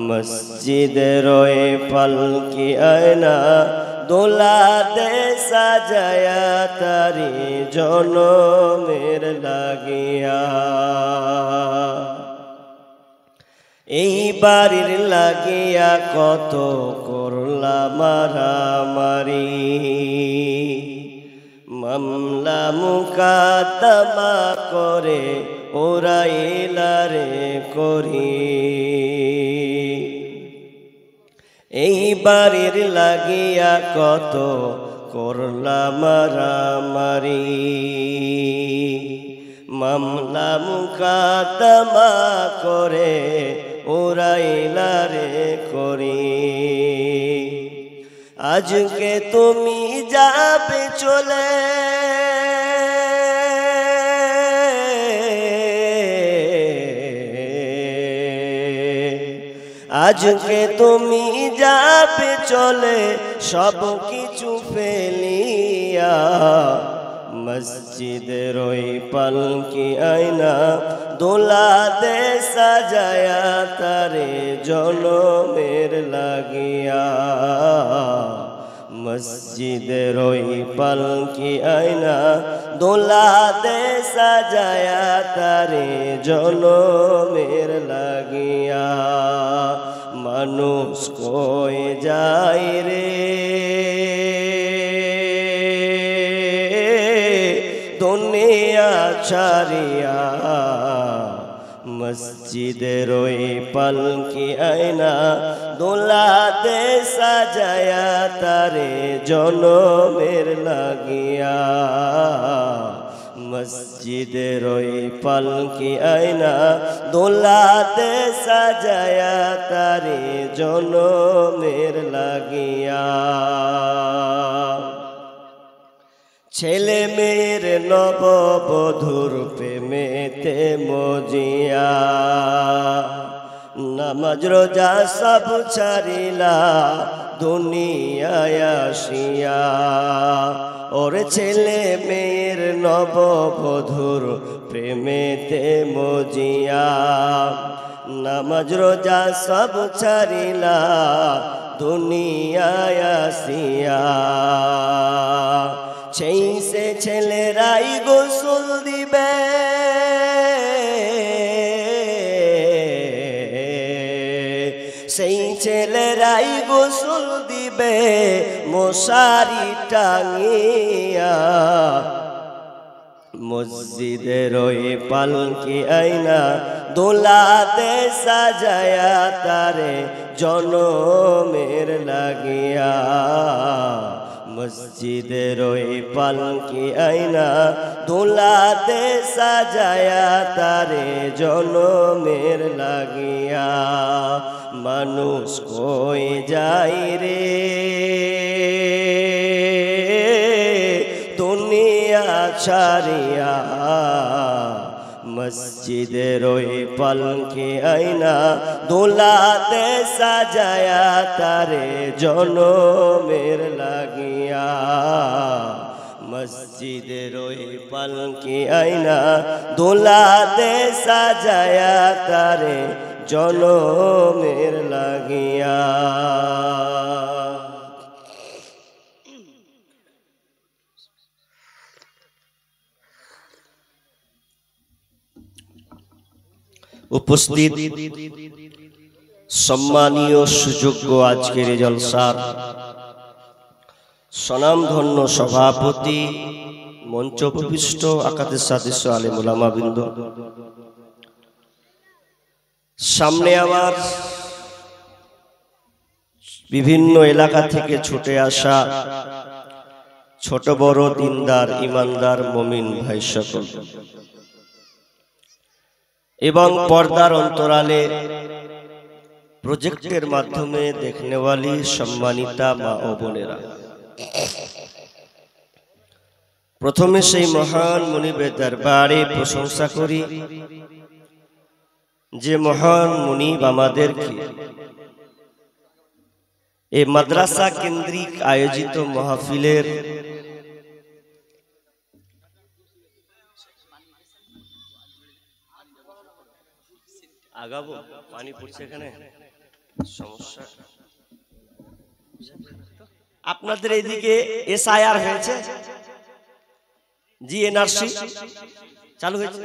মসজিদের ওই পালকি আয়না দোলা দে সাজায়া তারি জনমের লাগিয়া। এই বাড়ির লাগিয়া কত করলা মারামারি, মামলা মুকাদ্দমা করে ওরাইলারে করি। এই বাড়ির লাগিয়া কত করলা মারামারি, মামলা মুকাদ্দমা করে ওরাইলারে করি। আজকে তুমি যাবে চলে, আজকে তুমি যাবে চলে সব কিছু ফেলিয়া। মসজিদের ওই পালকি আয়না দোলা দে সাজায়া তারে জনমের লাগিয়া। মসজিদের ওই পালকি আয়না দোলা দে সাজায়া তারে জনমের লাগিয়া। মানুষ কই যায় রে দুনিয়া ছাড়িয়া, মসজিদের ওই পালকি আয়না দোলা দে সাজায়া তারে জনমের লাগিয়া। মসজিদের ওই পালকি আয়না দোলা দে সাজায়া তারে জনমের লাগিয়া। ছেলে মেয়ের নববধূর প্রেমেতে মজিয়া, নামাজ রোজা সব ছাড়িলা দুনিয়ায় আসিয়া। ওর ছেলে মেয়ের নববধূর প্রেমেতে মজিয়া, নামাজ রোজা সব ছাড়িলা দুনিয়ায় আসিয়া। সেই সে ছেলেরাই গোসল দিবে, সেই ছেলেরাই গোসল দিবে মশারি টাঙিয়া। মসজিদের ওই পালকি আয়না দোলা দে সাজায়া তারে জনমের লাগিয়া। মসজিদের ওই পালকি আয়না দোলা দে সাজায়া তারে জনমের লাগিয়া। মানুষ কই যায় রে দুনিয়া ছাড়িয়া, মসজিদের ওই পালকি আয়না দোলা দে সাজায়া তারে জনমের লাগিয়া। মসজিদের ওই পালকি আয়না দোলা দে সাজায়া তারে জনমের লাগিয়া। উপস্থিত সম্মানীয় সুযোগ্য আজকের জলসার স্বনামধন্য সভাপতি, মঞ্চ উপবিষ্ট আকাদের সদস্য আলেম উলামা বৃন্দ, সামনে আমার বিভিন্ন এলাকা থেকে ছুটে আসা ছোট বড় দিনদার ইমানদার মুমিন ভাই সকল এবং পর্দার অন্তরালে প্রজেক্টের মাধ্যমে দেখনেওয়ালি সম্মানিতা মা ও বোনেরা, প্রথমে সেই মহান মুনিবের দরবারে প্রশংসা করি যে মহান মুনিব আমাদেরকে এই মাদ্রাসা কেন্দ্রিক আয়োজিত মাহফিলের আগাবো, পানি পড়ছে এখানে, সমস্যা আপনাদের এইদিকে এসআইআর হয়েছে? জি, এনআরসি চালু হয়েছে।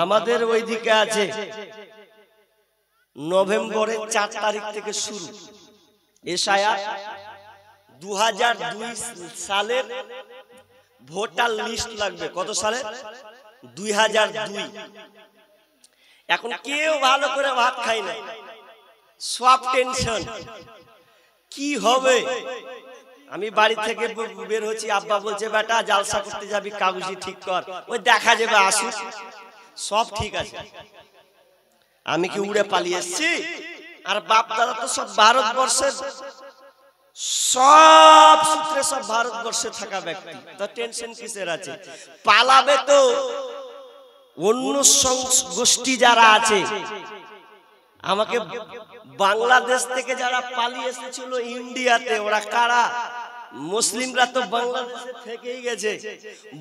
আমাদের ওইদিকে আছে নভেম্বরের 4 তারিখ থেকে শুরু এসআইআর। 2002 সালের ভোটার লিস্ট লাগবে। কত সালে? 2002। এখন কেউ ভালো করে ভাত খায় না, সব টেনশন কি হবে। আমি বাড়ি থেকে বের হচ্ছি, আব্বা বলছে বেটা জালসা করতে যাবি, কাগজি ঠিক কর, ওই দেখা যাবে আসুক, সব ঠিক আছে। আমি কি উড়ে পালিয়ে এসছি? আর বাপ দাদা তো সব ভারতবর্ষের, সব সূত্রে সব ভারতবর্ষে থাকা ব্যক্তি, তো টেনশন কিসের আছে? পালাবে তো অন্য গোষ্ঠী যারা আছে। আমাকে বাংলাদেশ থেকে যারা পালিয়ে এসেছিল ইন্ডিয়াতে, ওরা কারা? মুসলিমরা তো বাংলাদেশে থেকেই গেছে।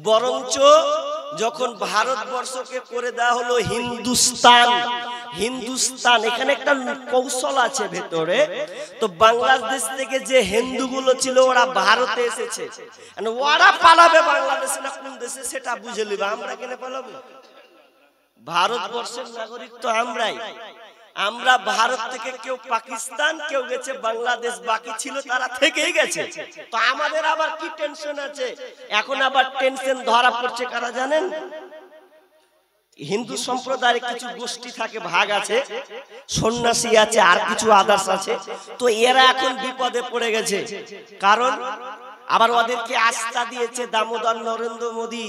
বরঞ্চ যখন ভারতবর্ষকে করে দেওয়া হলো হিন্দুস্তান, হিন্দুস্তান এখানে একটা কৌশল আছে ভেতরে। তো বাংলাদেশ থেকে যে হিন্দুগুলো ছিল ওরা ভারতে এসেছে, ওরা পালাবে বাংলাদেশে না কোন দেশে সেটা বুঝে নেবে। আমরা কেন পালাবো? ভারতবর্ষের নাগরিক তো আমরাই। আমরা ভারত থেকে কেউ পাকিস্তান, কেউ গেছে বাংলাদেশ, বাকি ছিল তারা থেকেই গেছে। তো আমাদের আবার কি টেনশন আছে? এখন আবার টেনশন ধরা পড়ছে কারা জানেন? হিন্দু সম্প্রদায়ের কিছু গোষ্ঠী থাকে, ভাগ আছে, সন্ন্যাসী আছে, আর কিছু আদার্স আছে। তো এরা এখন বিপদে পড়ে গেছে। কারণ আবার ওদেরকে আস্থা দিয়েছে দামোদর নরেন্দ্র মোদী,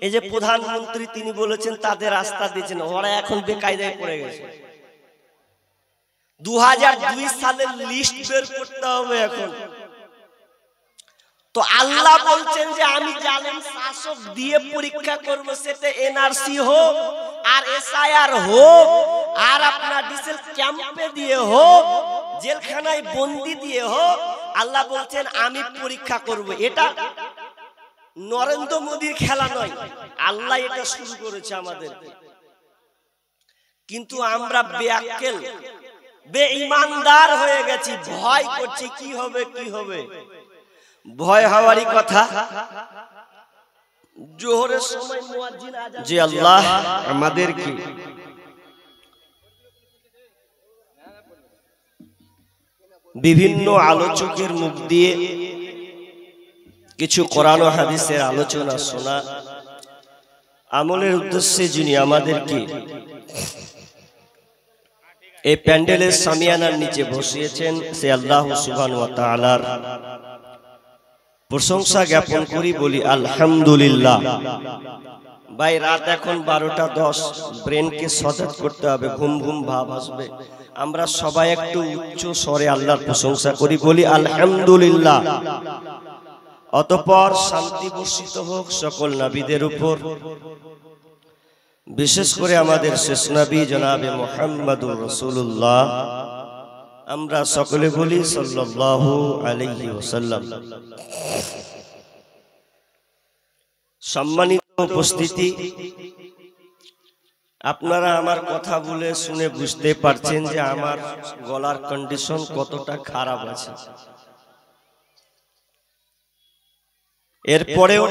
এই যে প্রধানমন্ত্রী, তিনি বলেছেন তাদের আস্থা দিয়েছেন। ওরা এখন বেকায়দায় পড়ে গেছে। 2002 সালের লিস্ট বের করতে হবে এখন। তো আল্লাহ বলছেন যে আমি জালেম শাসক দিয়ে পরীক্ষা করব, সেটা এনআরসি হোক আর এসআইআর হোক আর আপনার ডিসেল ক্যাম্পে দিয়ে হোক, জেলখানায় বন্দি দিয়ে হোক, আল্লাহ বলছেন আমি পরীক্ষা করব। এটা নরেন্দ্র মোদীর খেলা নয়, আল্লাহ এটা শুরু করেছে আমাদের। কিন্তু আমরা বেআক্কেল, বেঈমানদার হয়ে গেছি, ভয় করছি কি হবে কি হবে। ভয় হওয়ারই কথা। জোহরের সময় মুয়াজ্জিন আযান, যে আল্লাহ আমাদের কি বিভিন্ন আলোচকের মুখ দিয়ে কিছু কোরআন ও হাদিসের আলোচনা শোনা আমলের উদ্দেশ্যে যিনি আমাদেরকে এই প্যান্ডেলের সামিয়ানার নিচে বসিয়েছেন, সে আল্লাহ সুবহানাহু ওয়া তাআলার প্রশংসা জ্ঞাপন করি, বলি আলহামদুলিল্লাহ। ভাই রাত এখন 12:10, ব্রেনকে সজাগ করতে হবে, ঘুম ঘুম ভাব আসবে। আমরা সবাই একটু উচ্চ স্বরে আল্লাহর প্রশংসা করি, বলি আলহামদুলিল্লাহ। অতঃপর শান্তি বর্ষিত হোক সকল নবীদের উপর, বিশেষ করে আমাদের শেষ নবী জনাবে মুহাম্মদুর রাসূলুল্লাহ। আমরা সকলে বলি সাল্লাল্লাহু আলাইহি ওয়াসাল্লাম। সম্মানিত উপস্থিতি, আপনারা আমার কথা বলে শুনে বুঝতে পারছেন যে আমার গলার কন্ডিশন কতটা খারাপ আছে। এরপরেও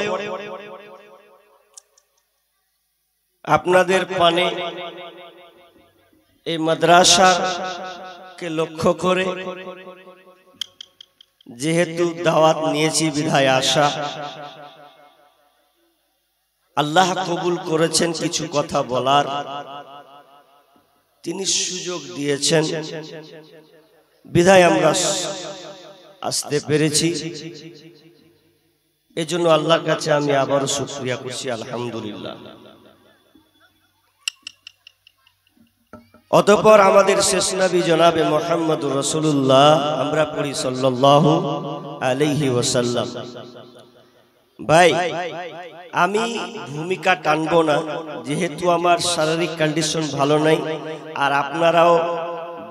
আপনাদের পানে এই মাদ্রাসাকে লক্ষ্য করে যেহেতু দাওয়াত নিয়েছি বিধায় আশা, আল্লাহ কবুল করেছেন কিছু কথা বলার, তিনি সুযোগ দিয়েছেন বিধায় আমরা আসতে পেরেছি। এজন্য আল্লাহর কাছে আমি আবারও শুকরিয়া করছি, আলহামদুলিল্লাহ। অতঃপর আমাদের শেষ নবী জনাবে মুহাম্মদুর রাসূলুল্লাহ, আমরা পড়ি সাল্লাল্লাহু আলাইহি ওয়াসাল্লাম। ভাই আমি ভূমিকা টানবো না, যেহেতু আমার শারীরিক কন্ডিশন ভালো নাই, আর আপনারাও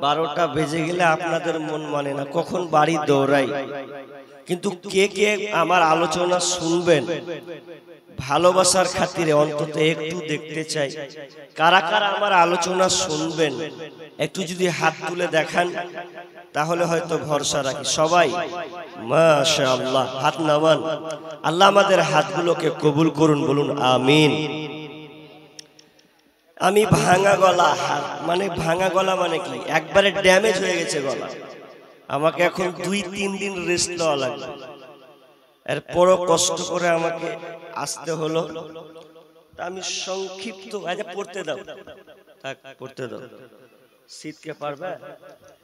12টা বেজে গেলে আপনাদের মন মানে না, কখন বাড়ি দৌড়াই। কিন্তু কে কে আমার আলোচনা শুনবেন ভালোবাসার খাতিরে অন্তত একটু দেখতে চাই, কারা কারা আমার আলোচনা শুনবেন। একটু যদি হাত তুলে দেখান তাহলে হয়তো ভরসা রাখি। সবাই মাশাআল্লাহ হাত নামান। আল্লাহ আমাদের হাতগুলোকে কবুল করুন, বলুন আমিন। আমি ভাঙা গলা, মানে ভাঙা গলা মানে কি, একবারে ড্যামেজ হয়ে গেছে গলা। আমাকে এখন 2-3 দিন রেস্ট নেওয়া লাগবে। এরপরও কষ্ট করে আমাকে আসতে হলো। আমি সংক্ষিপ্ত, আচ্ছা পড়তে দাও, থাক পড়তে দাও, শীতকে পারবে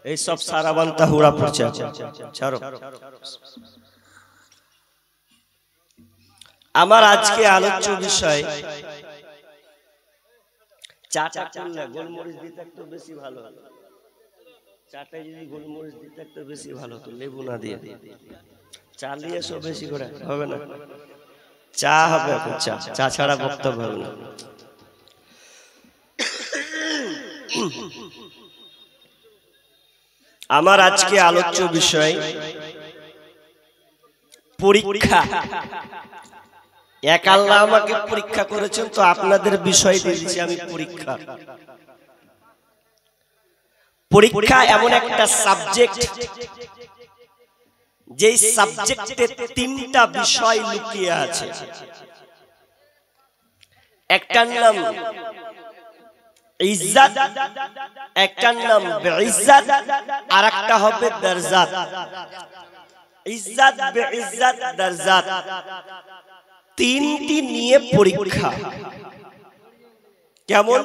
এই সব সারাবান্তা হুড়া পড়ছে, ছাড়ো। আমার আজকে আলোচ্য বিষয়, চাটা করলে গোলমরিচ দিতে একটু বেশি ভালো হতো। চাটায় যদি গোলমরিচ দিতে একটু বেশি ভালো হতো, লেবু না দিয়ে। চালিয়ে সব বেশি করে হবে না, চা হবে এখন, চা ছাড়া বক্তব্য হবে না। আমার আজকে আলোচ্য বিষয় পরীক্ষা। এক আল্লাহ আমাকে পরীক্ষা করেছেন, তো আপনাদের বিষয় দিয়েছি আমি পরীক্ষা। পরীক্ষা এমন একটা সাবজেক্ট, যেই সাবজেক্টে 3টা বিষয় লুকিয়ে আছে। একটার নাম ইজ্জত, একটার নাম বেইজ্জত, আর একটা হবে দরজাত। ইজ্জত, বেইজ্জত, দরজাত, 3টি নিয়ে পরীক্ষা। কেমন?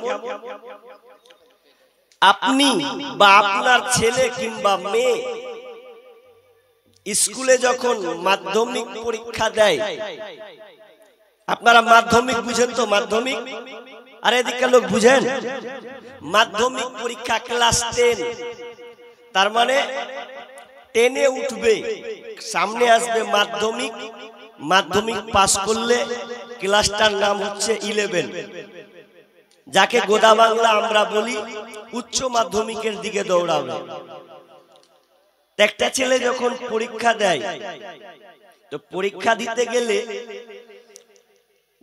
আপনি বা আপনার ছেলে কিংবা মেয়ে স্কুলে যখন মাধ্যমিক পরীক্ষা দেয়, আপনারা মাধ্যমিক বুঝেন তো? মাধ্যমিক, আরে এদিকে লোক বুঝেন? মাধ্যমিক পরীক্ষা ক্লাস 10, তার মানে 10-এ উঠবে, সামনে আসবে মাধ্যমিক। মাধ্যমিক পাস করলে ক্লাসটার নাম হচ্ছে 11, যাকে গোদা বাংলা আমরা বলি উচ্চ মাধ্যমিকের দিকে দৌড়াবে। একটা ছেলে যখন পরীক্ষা দেয়, তো পরীক্ষা দিতে গেলে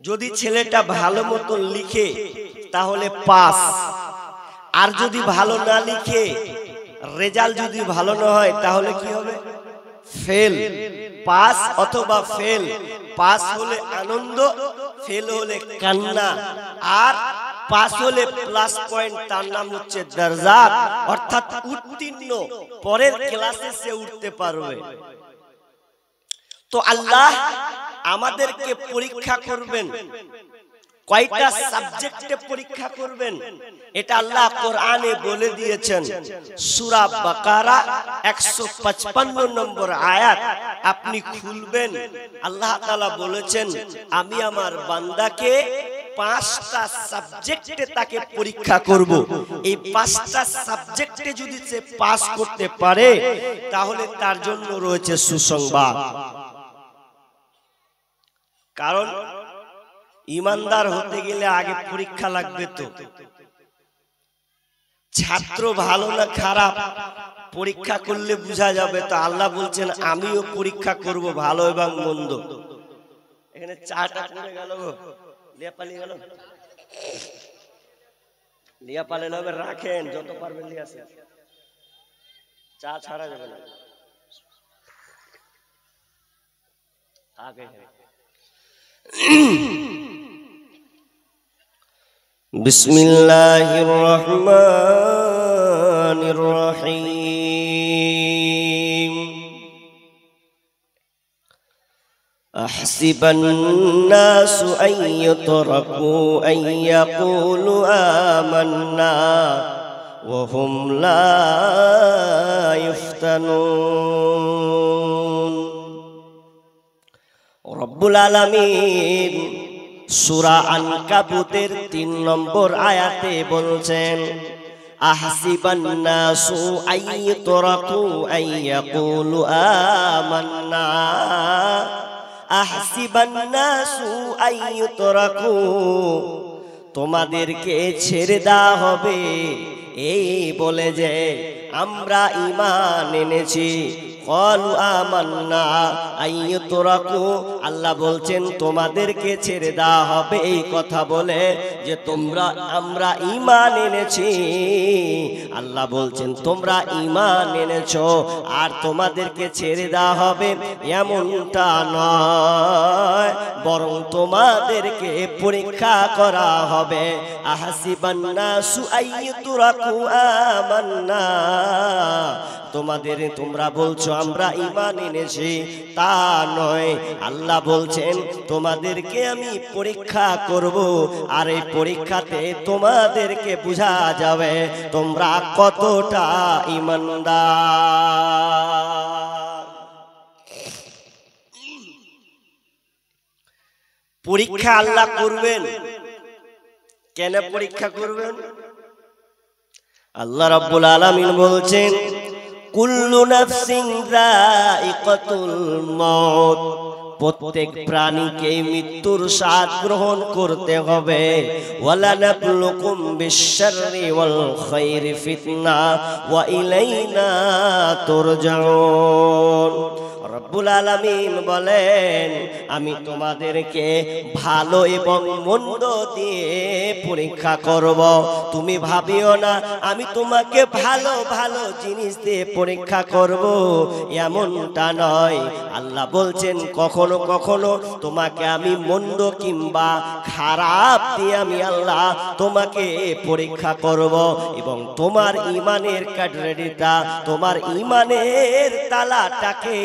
যদি ছেলেটা ভালো মতো লিখে তাহলে পাস, আর যদি ভালো না লিখে, রেজাল্ট যদি ভালো না হয়, তাহলে কি হবে? ফেল। পাস অথবা ফেল। পাস হলে আনন্দ, ফেল হলে কান্না, আর পাস হলে প্লাস পয়েন্ট, তার নাম হচ্ছে দরজাত, অর্থাৎ উত্তীর্ণ, পরের ক্লাসে সে উঠতে পারবে। তো আল্লাহ আমাদেরকে পরীক্ষা করবেন, কয়টা সাবজেক্টে পরীক্ষা করবেন এটা আল্লাহ কোরআনে বলে দিয়েছেন। সূরা বাকারা 155 নম্বর আয়াত আপনি খুলবেন, আল্লাহ তাআলা বলেছেন, আমি আমার বান্দাকে 5টা সাবজেক্টে তাকে পরীক্ষা করব। এই 5টা সাবজেক্টে যদি সে পাস করতে পারে, তাহলে তার জন্য রয়েছে সুসংবাদ। কারণ ইমানদার হতে গেলে আগে পরীক্ষা লাগবে। তো ছাত্র ভালো না খারাপ পরীক্ষা করলে বোঝা যাবে। তো আল্লাহ বলছেন, আমিও পরীক্ষা করব ভালো এবং মন্দ। এখানে চাটা পড়ে গেল, লিয়া পালিয়ে গেল, লিয়া পালিয়ে হবে, রাখেন যত পারবেন লিয়া আসেন, চা ছাড়া যাবে না। আগে বিসমিল্লাহির রহমানির রহিম। আহসিবান নাসু আন ইউতরাকু আন ইয়াকুলু আমান্না ওয়া হুম লা ইফতানুন। রব্বুল আলামিন সূরা আনকাবুতের 3 নম্বর আয়াতে বলছেন, আহসিবান নাসু আন ইউতরাকু আন ইয়াকুলু আমান্না। আহসিবান নাসু আন ইউতরাকু, তোমাদেরকে ছেড়ে দেওয়া হবে এই বলে যে আমরা ঈমান এনেছি। ক্বালু আমান্না আইয়ুতরাকু, আল্লাহ বলছেন তোমাদেরকে ছেড়ে দেওয়া হবে এই কথা বলে যে আমরা ঈমান এনেছি। আল্লাহ বলছেন তোমরা ঈমান এনেছো আর তোমাদেরকে ছেড়ে দেওয়া হবে এমনটা নয়, বরং তোমাদেরকে পরীক্ষা করা হবে। আহাসিবান নাসু আইয়ুতরাকু আমান্না, তোমরা বলছো আমরা ঈমান এনেছি, তা নয়। আল্লাহ বলছেন তোমাদেরকে আমি পরীক্ষা করব, আর এই পরীক্ষাতে তোমাদেরকে বোঝা যাবে তোমরা কতটা ঈমানদার। পরীক্ষা আল্লাহ করবেন। কেন পরীক্ষা করবেন? আল্লাহ রাব্বুল আলামিন বলছেন কুল্লু নাফসিন যায়িকাতুল মাউত, প্রত্যেক প্রাণীকে মৃত্যুর স্বাদ গ্রহণ করতে হবে। ওয়ালানাবলুকুম বিশ-শাররি ওয়াল খায়রি ফিতনা ওয়া ইলাইনা তুরজাউন। রব্বুল আলামিন বলেন আমি তোমাদেরকে ভালো এবং মন্দ দিয়ে পরীক্ষা করব। তুমি ভাবিও না আমি তোমাকে ভালো ভালো জিনিস দিয়ে পরীক্ষা করব, এমনটা নয়। আল্লাহ বলছেন কখনো কখনো তোমাকে আমি মন্দ কিংবা খারাপ দিয়ে আমি আল্লাহ তোমাকে পরীক্ষা করব, এবং তোমার ঈমানের ক্যাটাগরিটা, তোমার ঈমানের তালাটাকে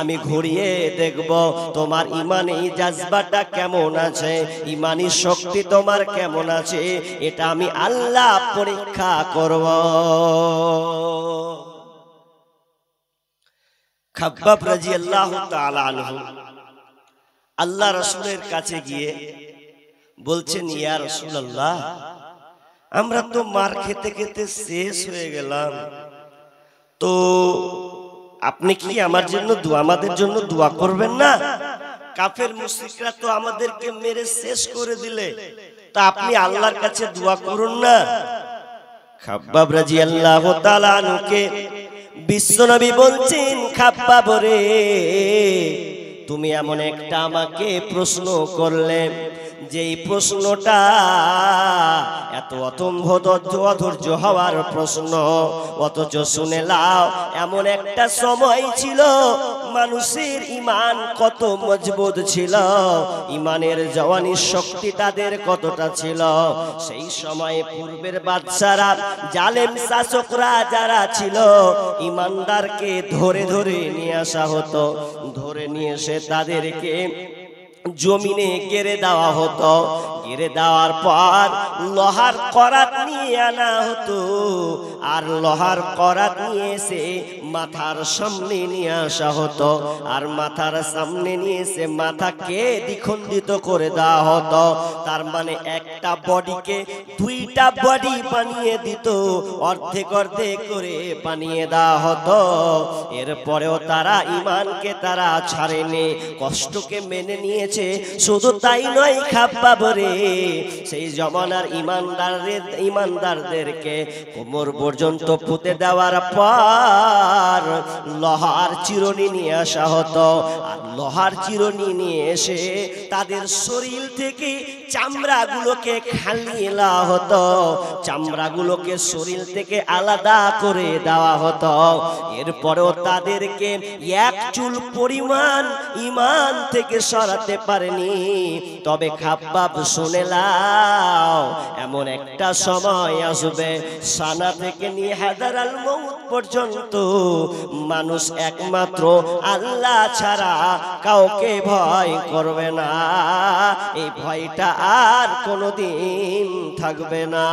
আমি ঘুরিয়ে দেখব। তোমার ঈমানি জাজবাটা কেমন আছে, ঈমানি শক্তি তোমার কেমন আছে, এটা আমি আল্লাহ পরীক্ষা করব। খাব্বাব রাদিয়াল্লাহু তাআলা আনহু আল্লাহ রাসূলের কাছে গিয়ে বলছেন ইয়া রাসূলুল্লাহ, আমরা তো মার খেতে খেতে শেষ হয়ে গেলাম, তো আপনি কি আমাদের জন্য দোয়া করবেন না? কাফের মুশরিকরা তো আমাদেরকে মেরে শেষ করে দিলে, তা আপনি আল্লাহর কাছে দোয়া করুন না। খাব্বাব রাদিয়াল্লাহু তাআলা আনহুকে বিশ্বনবী বলছেন খাব্বাব রে, তুমি এমন একটা আমাকে প্রশ্ন করলে যেই প্রশ্নটা এত অধৈর্য হওয়ার প্রশ্ন, অথচ শুনে লাও এমন একটা সময় ছিল মানুষের ঈমান কত মজবুত ছিল, ঈমানের জওয়ানির শক্তি তাদের কতটা ছিল। সেই সময়ে পূর্বের বাদশারা, জালেম শাসকরা যারা ছিল, ঈমানদারকে ধরে ধরে নিয়ে আসা হতো, ধরে নিয়ে এসে তাদেরকে জমিনে গেড়ে দেওয়া হতো। গেড়ে দেওয়ার পর লোহার করাত নিয়ে আনা হতো, আর লোহার করাত নিয়ে এসে মাথার সামনে নিয়ে আসা হতো, আর মাথার সামনে নিয়ে এসে মাথাকে দ্বিখণ্ডিত করে দেওয়া হতো। তার মানে একটা বডিকে দুইটা বডি বানিয়ে দিত, অর্ধেক অর্ধেক করে বানিয়ে দেওয়া হতো। এরপরেও তারা ঈমানকে তারা ছাড়েনি, কষ্টকে মেনে নিয়েছে। শুধু তাই নয় খাব্বাব রে, সেই জমানার ঈমানদারদেরকে কোমর পর্যন্ত পুঁতে দেওয়ার পর লোহার চিরুনি নিয়ে আসা হতো, আর লোহার চিরুনি নিয়ে এসে তাদের শরীর থেকে চামড়াগুলোকে খালিয়ে নেওয়া হতো, চামড়াগুলোকে শরীর থেকে আলাদা করে দেওয়া হতো। এরপরেও তাদেরকে এক চুল পরিমাণ ঈমান থেকে সরাতে পারেনি। তবে খাব্বাব শুনে লাও, এমন একটা সময় আসবে সানা থেকে নিয়ে হাদারাল মউত পর্যন্ত মানুষ একমাত্র আল্লাহ ছাড়া কাউকে ভয় করবে না। এই ভয়টা আর কোনোদিন থাকবে না।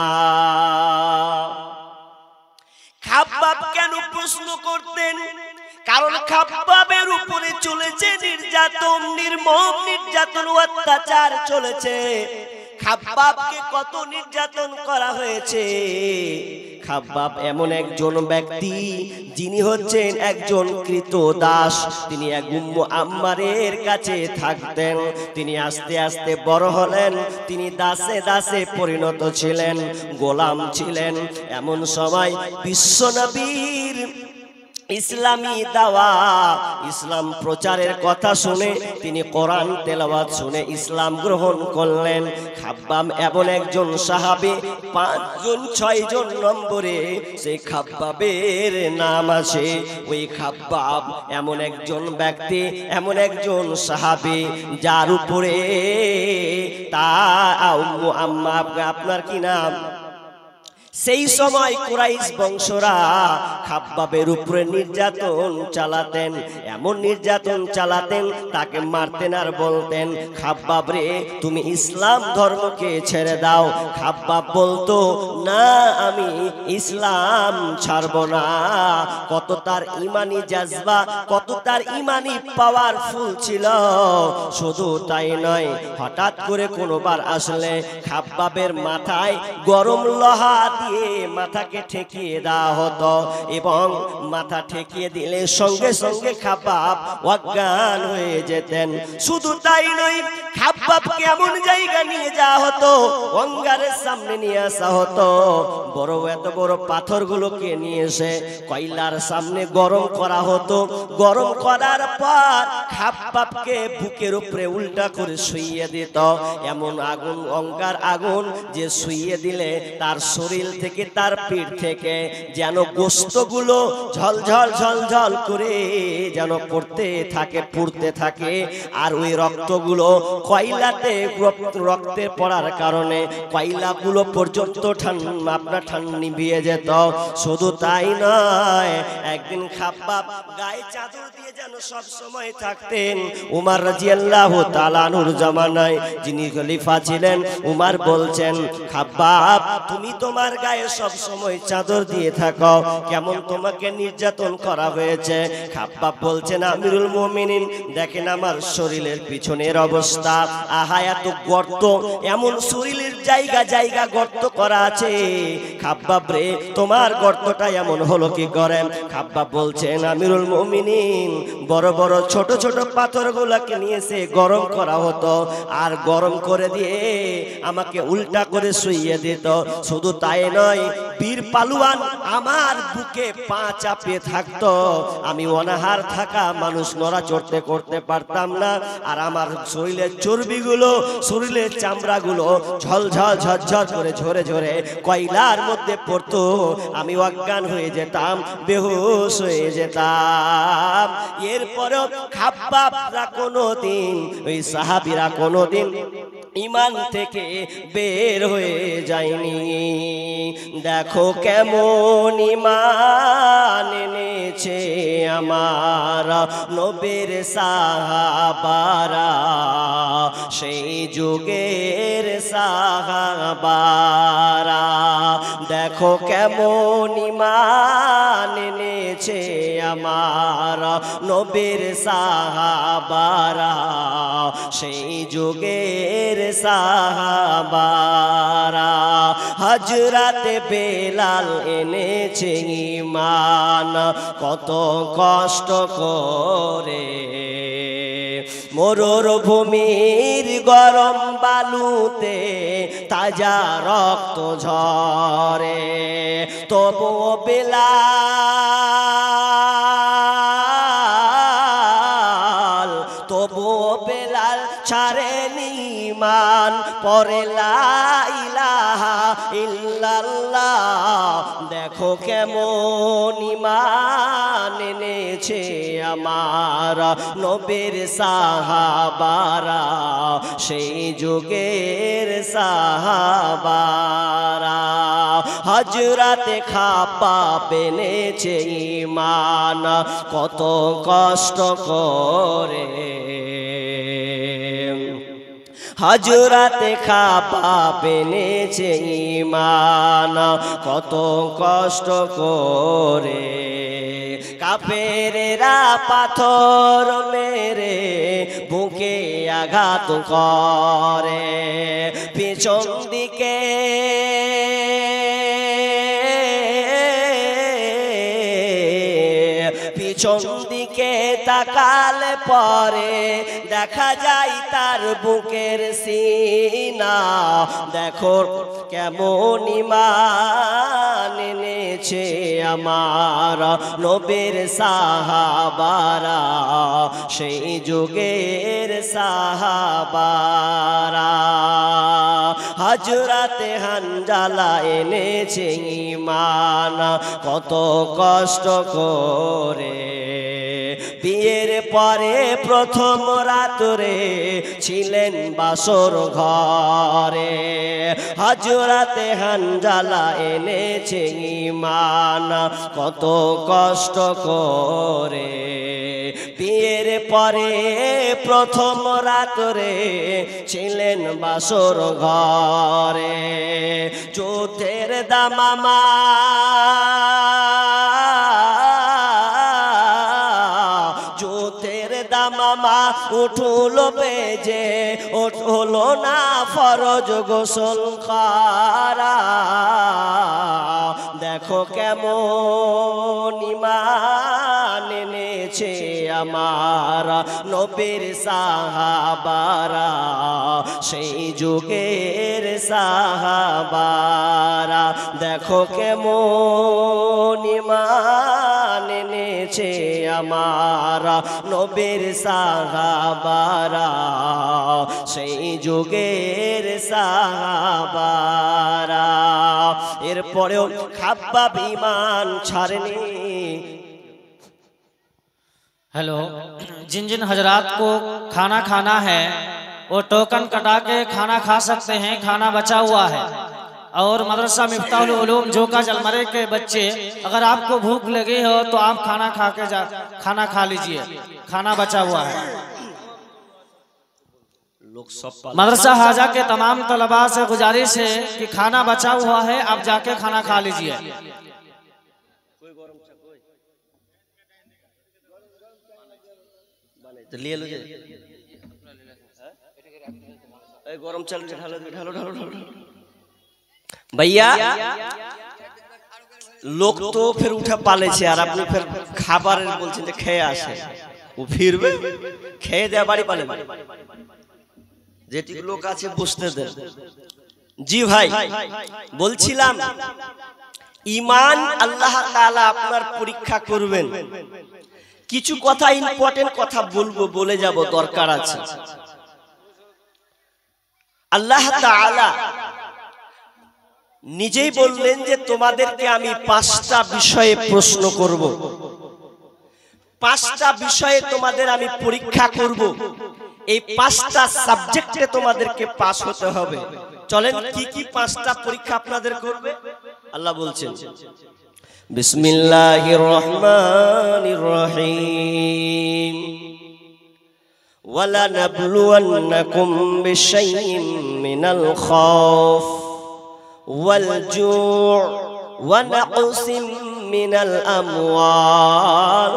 খাব্বাব কেন প্রশ্ন করতেন? কারণ খাব্বাবের উপরে চলেছে নির্যাতন, নির্মম নির্যাতন, অত্যাচার চলেছে। খাব্বাবকে কত নির্যাতন করা হয়েছে। খাব্বাব এমন একজন ব্যক্তি যিনি হচ্ছেন একজন কৃতদাস। তিনি এক উম্মু আম্মারের কাছে থাকতেন। তিনি আস্তে আস্তে বড় হলেন, তিনি দাসে দাসে পরিণত ছিলেন, গোলাম ছিলেন। এমন সময় বিশ্বনবীর ইসলামী দাওয়া, ইসলাম প্রচারের কথা শুনে তিনি কোরআন তেলাওয়াত শুনে ইসলাম গ্রহণ করলেন। খাব্বাব এমন একজন সাহাবী, 5 জন 6 জন নম্বরে সেই খাব্বাবের নাম আছে। ওই খাব্বাব এমন একজন ব্যক্তি, এমন একজন সাহাবী যার উপরে তা আপনার কি নাম, সেই সময় কুরাইশ বংশরা খাব্বাবের উপরে নির্যাতন চালাতেন, এমন নির্যাতন চালাতেন তাকে মারতেন আর বলতেন, খাব্বাব রে তুমি ইসলাম ধর্মকে ছেড়ে দাও। খাব্বাব বলতো, না আমি ইসলাম ছাড়ব না। কত তার ইমানি জাজবা, কত তার ইমানি পাওয়ারফুল ছিল। শুধু তাই নয়, হঠাৎ করে কোনোবার আসলে খাব্বাবের মাথায় গরম লোহা মাথাকে ঠেকিয়ে দেওয়া হতো এবং মাথা ঠেকিয়ে দিলে সঙ্গে সঙ্গে খাব্বাব অজ্ঞান হয়ে যেতেন। শুধু তাই নয়, খাব্বাবকে এমন জায়গা নিয়ে যাওয়া হতো, অঙ্গারের সামনে নিয়ে আসা হতো, বড় এত বড় পাথরগুলোকে নিয়ে এসে কয়লার সামনে গরম করা হতো। গরম করার পর খাব্বাবকে বুকের উপরে উল্টা করে শুইয়ে দিত। এমন আগুন, অঙ্গার আগুন যে শুইয়ে দিলে তার শরীর থেকে, তার পিঠ থেকে যেন গোশতগুলো ঝলঝল ঝলঝল করে যেন পড়তে থাকে, পুড়তে থাকে। আর ওই রক্তগুলো কয়লাতে, রক্তে পড়ার কারণে কয়লাগুলো পর্যন্ত আপনার নিভিয়ে যেত। শুধু তাই নয়, একদিন খাব্বাব গায়ে চাদর দিয়ে যেন সব সময় থাকতেন। উমর রাদিয়াল্লাহু তাআলা আনহুর জামানায় যিনি খলিফা ছিলেন, উমর বলছেন, খাব্বাব তুমি তোমার গায়ে সব সময় চাদর দিয়ে থাকো, কেমন তোমাকে নির্যাতন করা হয়েছে? খাব্বাব বলছেন, আমিরুল মুমিনিন দেখেন আমার শরীরের পিছনের অবস্থা, আহা এত গর্ত, এমন শরীরের জায়গা জায়গা গর্ত করা আছে। খাব্বাব রে তোমার গর্তটা এমন হলো কি করে? খাব্বাব বলছেন, আমিরুল মুমিনিন বড় বড় ছোট ছোট পাথরগুলোকে নিয়ে এসে গরম করা হতো, আর গরম করে দিয়ে আমাকে উল্টা করে শুইয়ে দিত। শুধু তাই নয়, বীর পালুয়ান আমার বুকে পা চাপিয়ে থাকতো, আমি অনাহার থাকা মানুষ, নড়াচড়তে করতে পারতাম না। আর আমার শরীরের চর্বিগুলো, শরীরের চামড়াগুলো ঝলঝল ঝরঝর করে ঝরে ঝরে কয়লার মধ্যে পড়তো, আমি অজ্ঞান হয়ে যেতাম, বেহুশ হয়ে যেতাম। এরপরেও খাব্বাবরা কোনোদিন, ওই সাহাবীরা কোনোদিন ইমান থেকে বের হয়ে যায়নি। দেখো কেমন ইমান এনেছে আমার নবীর সাহাবারা, সেই যুগের সাহাবারা। দেখো কেমন ইমান এনেছে আমার নবীর সাহাবারা, সেই যুগের সাহাবারা। হযরত বেলাল এনেছে ঈমান কত কষ্ট করে, মরুভূমির গরম বালুতে তাজা রক্ত ঝরে, তবুও বেলাল, তবুও বেলাল ছাড়েনি ঈমান, পড়ে লা ইলাহা ইল্লাল্লাহ। দেখো কেমন ঈমান এনেছে আমার নবীর সাহাবারা, সেই যুগের সাহাবারা। হযরত খাব্বাব এনেছে ঈমান কত কষ্ট করে, হযরত খাব্বাব এনেছে ঈমান কত কষ্ট করে। কাফেরেরা পাথর মেরে বুকে আঘাত করে, পিছন দিকে পিছন দিকে দিকে তাকালে পরে দেখা যায় তার বুকের সিনা। দেখো কেমন ঈমান এনেছে আমার নবীর সাহাবারা, সেই যুগের সাহাবারা। হযরতে হানজালা এনেছে ঈমান কত কষ্ট করে। বিয়ের পরে প্রথম রাত্রে ছিলেন বাসর ঘরে। হযরতে হানজালা এনেছে ঈমান কত কষ্ট করে। বিয়ের পরে প্রথম রাত্রে ছিলেন বাসর ঘরে। যুদ্ধের দামামা দামামা উঠল বেজে, উঠল না ফরজ গোসল করা। দেখো কেমন ঈমান এনেছে আমার নবীর সাহাবারা, সেই যুগের সাহাবারা। দেখো কেমন ঈমান এনেছে আমার নবীর সাহাবারা, সেই যুগের সাহাবারা। এরপরেও খাব্বাব ঈমান ছাড়েনি। हेलो, जिन जिन हजरात को खाना खाना है वो टोकन कटा के खाना खा सकते हैं, खाना बचा हुआ है। और मदरसा मिफ्ताहुल उलूम जोका जलमरे के बच्चे, अगर आपको भूख लगी हो तो आप खाना खा लीजिए, खाना बचा हुआ है। मदरसा हाजा के तमाम तलबा से गुजारिश है कि खाना बचा हुआ है, आप जाके खाना खा लीजिए। गरम चल ढालो ढालो ढालो ढालो। भैया लोग तो फिर उठा पाले छे আর আপনি फिर খাবার বলছেন যে খেয়ে আসে, ও ফিরবে খেয়ে দেয়া বাড়ি পালে যেটি লোক আছে বুঝতে দেন। জি ভাই বলছিলাম ঈমান আল্লাহ তাআলা আপনার পরীক্ষা করবেন। কিছু কথা ইম্পর্টেন্ট কথা বলবো, বলে যাব, দরকার আছে। আল্লাহ তাআলা নিজেই বললেন যে তোমাদেরকে আমি 5টা বিষয়ে প্রশ্ন করব, 5টা বিষয়ে তোমাদের আমি পরীক্ষা করব। এই 5টা সাবজেক্টে তোমাদেরকে পাস হতে হবে। চলেন কি কি 5টা পরীক্ষা আপনাদের করবে আল্লাহ বলছেন। বিসমিল্লাহির রহমানির রহিম। ওয়ালা নাবলুওয়ান্নাকুম বিশাইইন মিনাল খাউফ ওয়াল জু' ওয়া নাকসিম মিনাল আমওয়াল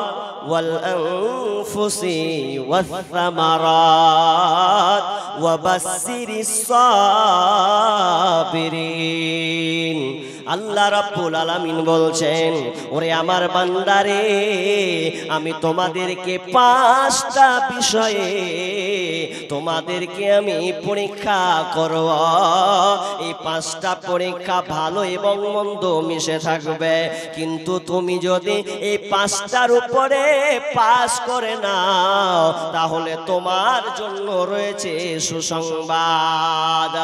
ওয়াল আনফুসি ওয়াস সামারাত ওয়া বাশশিরিস সাবিরিন। আল্লাহ রাব্বুল আলামিন বলছেন, ওরে আমার বান্দারে, আমি তোমাদেরকে 5টা বিষয়ে তোমাদেরকে আমি পরীক্ষা করব। এই 5টা পরীক্ষা ভালো এবং মন্দ মিশে থাকবে, কিন্তু তুমি যদি এই 5টার উপরে পাস করে নাও তাহলে তোমার জন্য রয়েছে সুসংবাদ।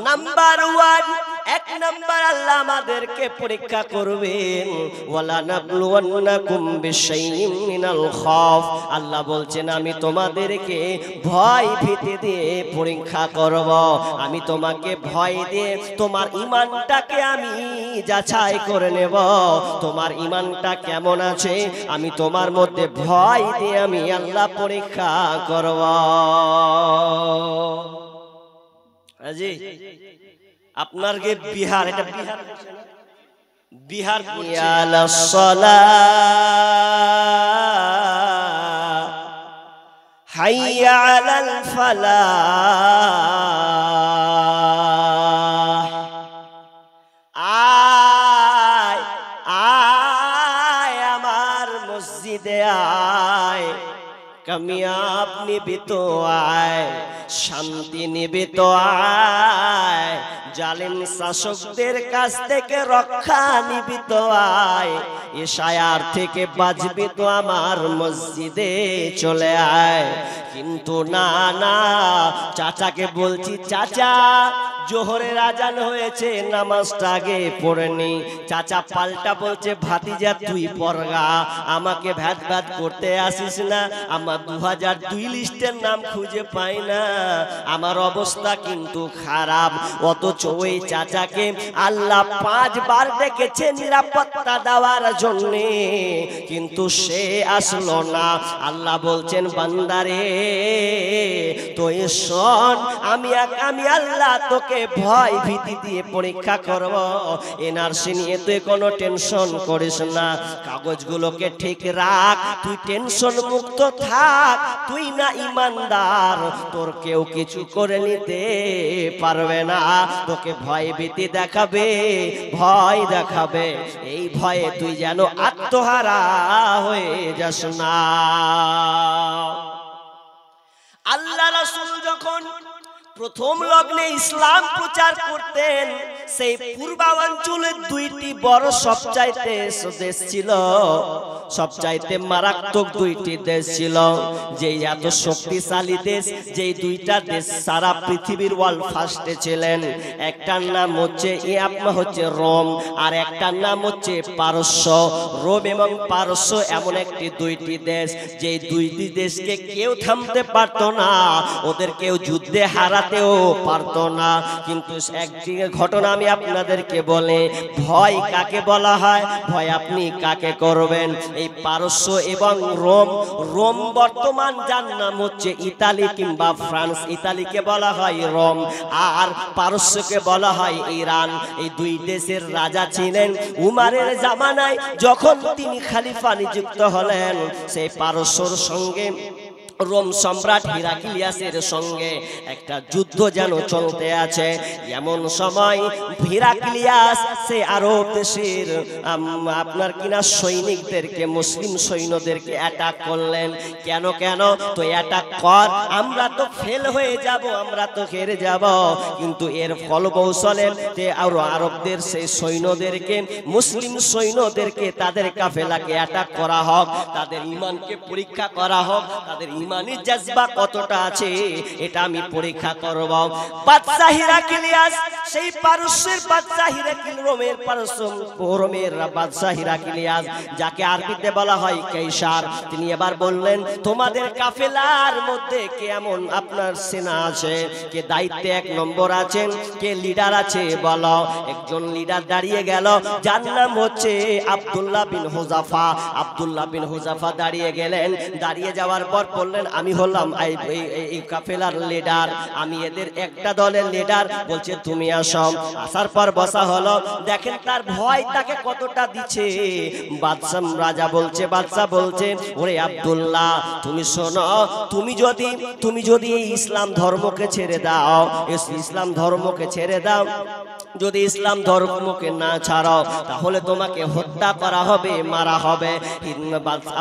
নাম্বার 1, 1 নাম্বার আল্লাহ আমাদেরকে পরীক্ষা করবেন। ওয়ালা নাবলুওয়ান্নাকুম বিশাইইন মিনাল খাউফ। আল্লাহ বলছেন আমি তোমাদেরকে ভয় ভীতি দিয়ে পরীক্ষা করব। আমি তোমাকে ভয় দিয়ে তোমার ঈমানটাকে আমি যাচাই করে নেব। তোমার ঈমানটা কেমন আছে আমি তোমার মধ্যে ভয় দিয়ে আমি আল্লাহ পরীক্ষা করব। আজি আপনার গে বিহার, এটা বিহার, বিহার ইয়ালাস সালাহ হাইয়া আলাল ফালাহ। আয় আয় আমার মসজিদে আয়, কামিয়াব নিবি তো আয়, শান্তি নিবি তো আয়, জালিম শাসকদের কাছ থেকে রক্ষা নিবি তো আয়, ইশায়ার থেকে বাজবি তো আমার মসজিদে চলে আয়। কিন্তু না না, চাচাকে বলছি চাচা জোহরের আজান হয়েছে, নামাজটা আগে পড়েনি। চাচা পাল্টা বলছে ভাতিজা তুই পড়গা, আমাকে ভ্যাট ভ্যাট করতে আসিস না, আমার 2002 লিস্টের নাম খুঁজে পাই না, আমার অবস্থা কিন্তু খারাপ। অথচ ওই চাচাকে আল্লাহ 5 বার ডেকেছে নিরাপত্তা দেওয়ার জন্য, কিন্তু সে আসলো না। আল্লাহ বলছেন বান্দারে তুই শোন, আমি আল্লাহ তোকে ভয় ভীতি দিয়ে পরীক্ষা করব। এনআরসি নিয়ে তুই কোনো টেনশন করিস না, কাগজগুলোকে ঠিক রাখ, তুই টেনশন মুক্ত থাক, তুই না ইমানদার, তোর কেউ কিছু করে নিতে পারবে না। তোকে ভয় ভীতি দেখাবে, ভয় দেখাবে, এই ভয়ে তুই যেন আত্মহারা হয়ে যাস না। আল্লাহ রাসূল যখন প্রথম লগ্নে ইসলাম প্রচার করতেন, সেই পূর্বাঞ্চলের 2টি বড় সবচাইতে দেশ ছিল, সবচাইতে মারাত্মক 2টি দেশ ছিল, যেই এত শক্তিশালী দেশ, যেই 2টা দেশ সারা পৃথিবীর ওয়ার্ল্ড ফার্স্টে ছিলেন। একটার নাম হচ্ছে রোম, আর একটার নাম হচ্ছে পারস্য। রোম এবং পারস্য এমন একটি 2টি দেশ, যেই 2টি দেশকে কেউ থামতে পারত না, ওদের কেউ যুদ্ধে হারাতেও পারত না। কিন্তু একটি ঘটনা আমি আপনাদেরকে বলে, ভয় কাকে বলা হয়, ভয় আপনি কাকে করবেন। এই পারস্য এবং রোম বর্তমান যার নাম হচ্ছে ইতালি কিংবা ফ্রান্স, ইতালিকে বলা হয় রোম, আর পারস্যকে বলা হয় ইরান। এই 2 দেশের রাজা ছিলেন উমারের জামানায়। যখন তিনি খলিফা নিযুক্ত হলেন, সেই পারস্যর সঙ্গে রোম সম্রাট হিরাক্লিয়াসের সঙ্গে একটা যুদ্ধ যেন চলতে আছে। এমন সময় হিরাক্লিয়াস সে আরব দেশের আপনার কিনা সৈনিকদেরকে, মুসলিম সৈন্যদেরকে অ্যাটাক করলেন। কেন তো অ্যাটাক কর, আমরা তো ফেল হয়ে যাব, আমরা তো হেরে যাব। কিন্তু এর ফলকৌশলে আরবদের সেই সৈন্যদেরকে, মুসলিম সৈন্যদেরকে, তাদের কাফেলাকে অ্যাটাক করা হোক, তাদের ঈমানকে পরীক্ষা করা হোক, তাদের ঈমানের জজবা কতটা আছে এটা আমি পরীক্ষা করব। বাদশা হিরাক্লিয়াস, সেই পারস্যের বাদশা হিরাক্লিয়াস, রোমের বাদশা হিরাক্লিয়াস, যাকে আরবিতে বলা হয় কাইসার, তিনি এবার বললেন তোমাদের কাফেলার মধ্যে কেমন আপনার সেনা আছে, কে দায়িত্বে 1 নম্বর আছেন, কে লিডার আছে বলো। একজন লিডার দাঁড়িয়ে গেল, যার নাম হচ্ছে আব্দুল্লাহ বিন হুযাফা। আব্দুল্লাহ বিন হুযাফা দাঁড়িয়ে গেলেন। দাঁড়িয়ে যাওয়ার পর বললেন আমি হলাম এই কাফেলার লিডার, আমি এদের একটা দলের লিডার। বলছে তুমি আসো। আসার পর বসা হলো। দেখেন তার ভয় তাকে কতটা দিচ্ছে। রাজা বলছে ওরে আব্দুল্লাহ তুমি শোনো, তুমি যদি এই ইসলাম ধর্মকে ছেড়ে দাও, ইসলাম ধর্মকে ছেড়ে দাও, যদি ইসলাম ধর্মকে না ছাড়ো তাহলে তোমাকে হত্যা করা হবে, মারা হবে।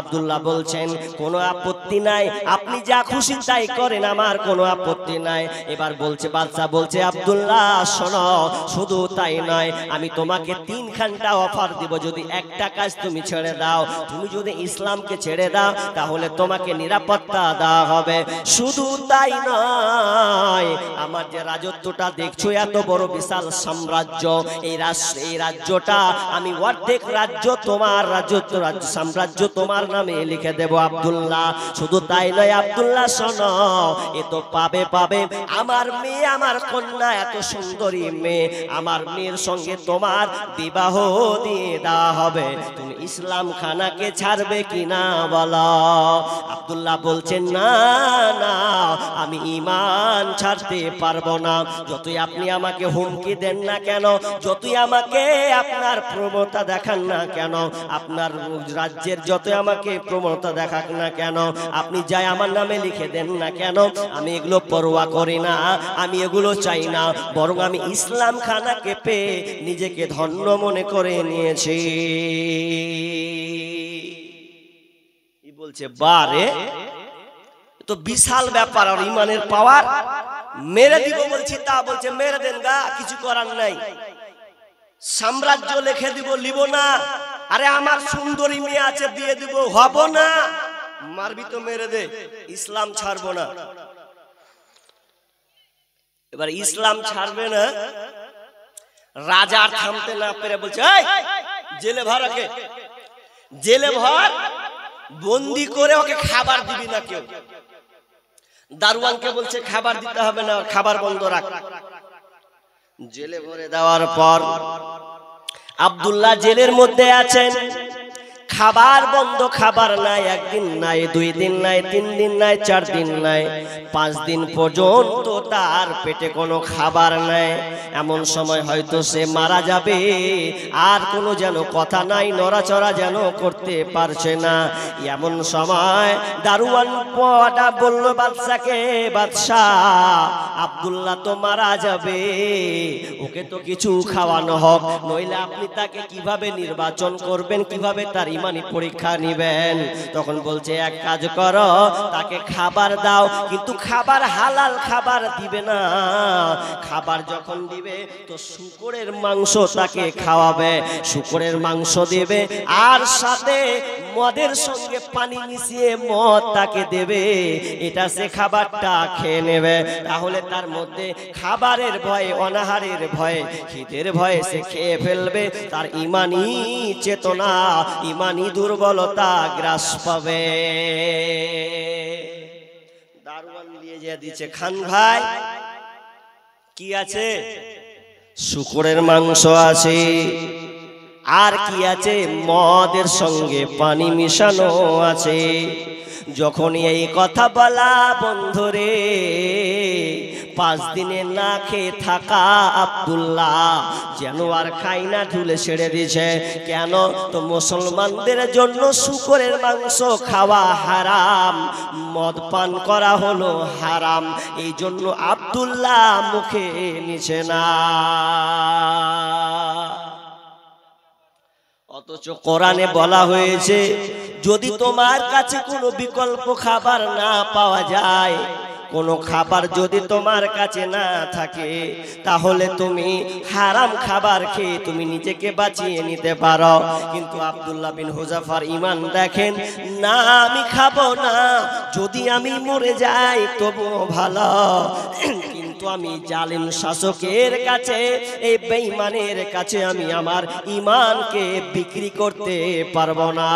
আব্দুল্লাহ বলছেন কোনো আপত্তি নাই, আপনি যা খুশি তাই করেন, আমার কোনো আপত্তি নাই। এবার বাদশা বলছে আব্দুল্লাহ শোনো, শুধু তাই নয়, আমি তোমাকে 3 ঘন্টা অফার দিব, যদি একটা কাজ তুমি ছেড়ে দাও, তুমি যদি ইসলামকে ছেড়ে দাও তাহলে তোমাকে নিরাপত্তা দেওয়া হবে। শুধু তাই নয়, আমার যে রাজত্বটা দেখছো, এত বড় বিশাল সাম্রাজ্য, এই রাজ্যটা আমি অর্ধেক রাজ্য তোমার সাম্রাজ্য তোমার নামে লিখে দেব আব্দুল্লাহ। শুধু তাই নয় আব্দুল্লাহ শোনো, এ তো পাবে আমার মেয়ে, আমার কন্যা, এত সুন্দরী মেয়ে, আমার মেয়ের সঙ্গে তোমার বিবাহ দিয়ে দেওয়া হবে। তুমি ইসলাম খানাকে ছাড়বে কিনা বলো। আব্দুল্লাহ বলছেন না না, আমি ঈমান ছাড়তে পারবো না। যতই আপনি আমাকে হুমকি দেন না কেন, যতই আমাকে আপনার প্রবণতা দেখান না কেন, আপনার রাজ্যের যতই আমাকে প্রবণতা দেখাক না কেন, আপনি যাই আমার নামে লিখে দেন না কেন, আমি এগুলো পরোয়া করি না, আমি এগুলো চাই না। বরং আমি ইসলাম খানাকে পেয়ে নিজেকে ধন্য মনে করে নিয়েছি। বলছে বারে তো বিশাল ব্যাপার। আর ইমানের পাওয়ার। মেরে দিব বলছি, তা বলছে মেরে দেন গা, কিছু করার নাই, সাম্রাজ্য লিখে দিব, লিব না। আরে আমার সুন্দরী মেয়ে আছে, দিয়ে দিব, হব না। মারবি তো মেরে দে, ইসলাম ছাড়বো না। এবার ইসলাম ছাড়বে না, রাজার থামতে না পেরে বলছে এই জেলে ভর, ওকে জেলে ভর, বন্দি করে ওকে খাবার দিবি না কেউ। দারোয়ানকে বলছে খাবার দিতে হবে না, খাবার বন্ধ রাখ। জেলে ভরে দেওয়ার পর আব্দুল্লাহ জেলের মধ্যে আছেন, খাবার বন্ধ, খাবার নাই, একদিন নাই, 2 দিন নাই, 3 দিন নাই, 4 দিন নাই, 5 দিন পর্যন্ত তার পেটে কোনো খাবার নাই। এমন সময় হয়তো সে মারা যাবে, আর কোনো যেন কথা নাই, নড়াচড়া যেন করতে পারছে না। এমন সময় দারোয়ান পড়া বলল বাদশাকে, বাদশাহ আব্দুল্লাহ তো মারা যাবে, ওকে তো কিছু খাওয়ানো হোক, নইলে আপনি তাকে কিভাবে নির্বাচন করবেন, কিভাবে তার ইমানি পরীক্ষা নিবেন। তখন বলছে এক কাজ করো, তাকে খাবার দাও, কিন্তু খাবার হালাল খাবার দিবে না। খাবার যখন দিবে তো শূকরের মাংস তাকে খাওয়াবে, শূকরের মাংস দেবে, আর সাথে মদের সঙ্গে পানি মিশিয়ে মদ তাকে দেবে। এটা সে খাবারটা খেয়ে নেবে, তাহলে তার মধ্যে খাবারের ভয়ে, অনাহারের ভয়ে, খিদের ভয়ে সে খেয়ে ফেলবে, তার ইমানি চেতনা, ইমানি দুর্বলতা গ্রাস পাবে। দারোয়ান দিয়ে যে দিচ্ছে, খান ভাই কি আছে? শূকরের মাংস আছে, আর কি আছে? মদের সঙ্গে পানি মিশানো আছে। যখনই এই কথা বলা বন্ধুরে, 5 দিনে না খেয়ে থাকা আব্দুল্লাহ যেন আর খাই না, ঢুলে ছেড়ে দিয়েছে। কেন? তো মুসলমানদের জন্য শূকরের মাংস খাওয়া হারাম, মদ পান করা হলো হারাম, এই জন্য আব্দুল্লাহ মুখে নিছে না। অথচ কোরআনে বলা হয়েছে, যদি তোমার কাছে কোনো বিকল্প খাবার না পাওয়া যায়, কোনো খাবার যদি তোমার কাছে না থাকে, তাহলে তুমি হারাম খাবার খেয়ে তুমি নিজেকে বাঁচিয়ে নিতে পারো। কিন্তু আব্দুল্লাহ বিন হুযাফার ঈমান দেখেন, না আমি খাবো না, যদি আমি মরে যাই তবুও ভালো, কিন্তু আমি জালিম শাসকের কাছে, এই বেঈমানের কাছে আমি আমার ঈমানকে বিক্রি করতে পারবো না।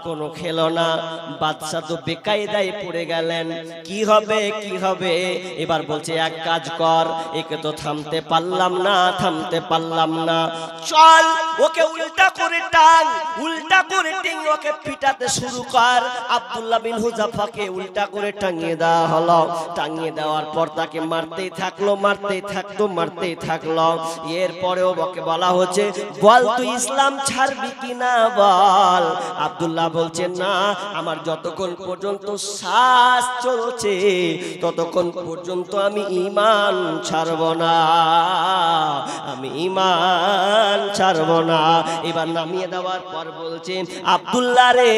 কোনো খেলো না। বাদশা তো বেকায়দায় পড়ে গেলেন, কি হবে কি হবে। এবার বলছে এক কাজ কর, একে তো থামতে পারলাম না, থামতে পারলাম না, চল ওকে উল্টা করে টাং, উল্টা করে টেনে ওকে পিটাতে শুরু কর। আব্দুল্লাহ বিন হুযাফাকে উল্টা করে টাঙিয়ে দেওয়া হলো। টাঙিয়ে দেওয়ার পর তাকে মারতেই থাকলো, মারতেই থাকলো, মারতেই থাকলো। এরপরেও ওকে বলা হচ্ছে, বল তুই ইসলাম ছাড়বি কিনা বল। আব্দুল্লাহ বলছে, না, আমার যতক্ষণ পর্যন্ত শ্বাস চলছে ততক্ষণ পর্যন্ত আমি ঈমান ছাড়ব না, আমি ঈমান ছাড়ব না। এবার নামিয়ে দেওয়ার পর বলছে, আব্দুল্লাহ রে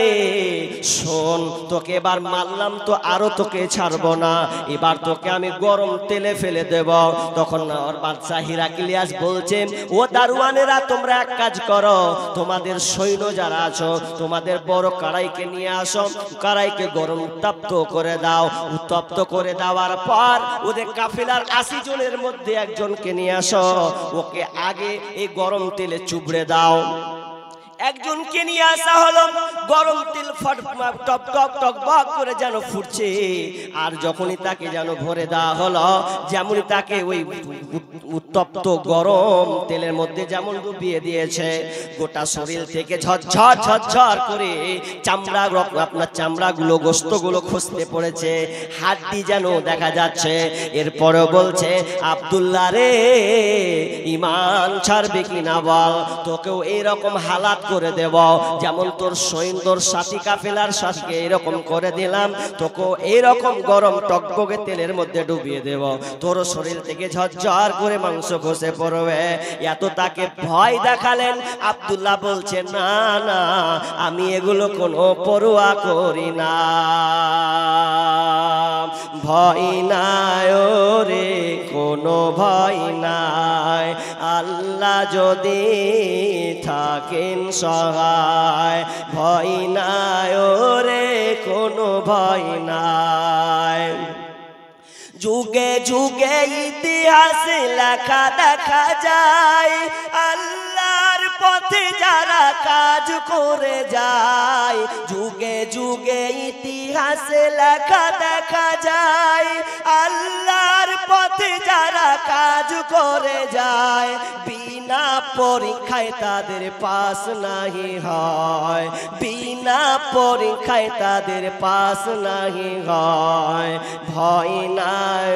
শোন, তোকে এবার মারলাম তো আরো তোকে ছাড়ব না, এবার তোকে আমি গরম তেলে ফেলে দেব। তখন ওর বাদশা হিরাক্লিয়াস বলছে, ও দারোয়ানেরা তোমরা এক কাজ করো, তোমাদের সৈন্য যারা আছো তোমাদের বড় কড়াইকে নিয়ে আসো, কড়াইকে গরম উত্তপ্ত করে দাও। উত্তপ্ত করে দেওয়ার পর ওদের কাফেলার 80 জনের মধ্যে একজনকে নিয়ে আসো, ওকে আগে এই গরম তেলে চুবড়ে দাও। একজনকে নিয়ে আসা হলো, গরম তেল ফট টপ টপ টক বক করে যেন ফুটছে, আর যখনই তাকে যেন ভরে দেওয়া হলো, যেমনই তাকে ওই উত্তপ্ত গরম তেলের মধ্যে যেমন ডুবিয়ে দিয়েছে, গোটা শরীর থেকে ঝরঝর ঝরঝর করে চামড়া, আপনার চামড়াগুলো, গোশতগুলো খসতে পড়েছে, হাড্ডি যেন দেখা যাচ্ছে। এরপরেও বলছে, আব্দুল্লাহ রে ঈমান ছাড়বে কিনা বল, তোকেও এইরকম হালাত করে দেব যেমন তোর সৈন্য সুন্দর সাথী কাফেলার সাথীকে এরকম করে দিলাম, তোকে এরকম গরম টকবকে তেলের মধ্যে ডুবিয়ে দেব, তোর শরীর থেকে ঝরঝর করে মাংস খসে পড়বে। এত তাকে ভয় দেখালেন। আব্দুল্লাহ বলছে, না না, আমি এগুলো কোনো পরোয়া করি না, ভয় নাই রে, কোনো ভয় নাই, আল্লাহ যদি থাকেন সহায়, ভয় নাই রে, কোনো ভয় নাই। যুগে যুগে ইতিহাসে লেখা দেখা যায়, আল্লাহর পথে যারা কাজ করে যায়। যুগে যুগে ইতিহাসে লেখা দেখা যায়, আল্লাহর পথে যারা কাজ করে যায়। বিনা পরীক্ষায় তাদের পাস নাহি হয়, বিনা পরীক্ষায় তাদের পাস নাহি হয়। ভয় নাই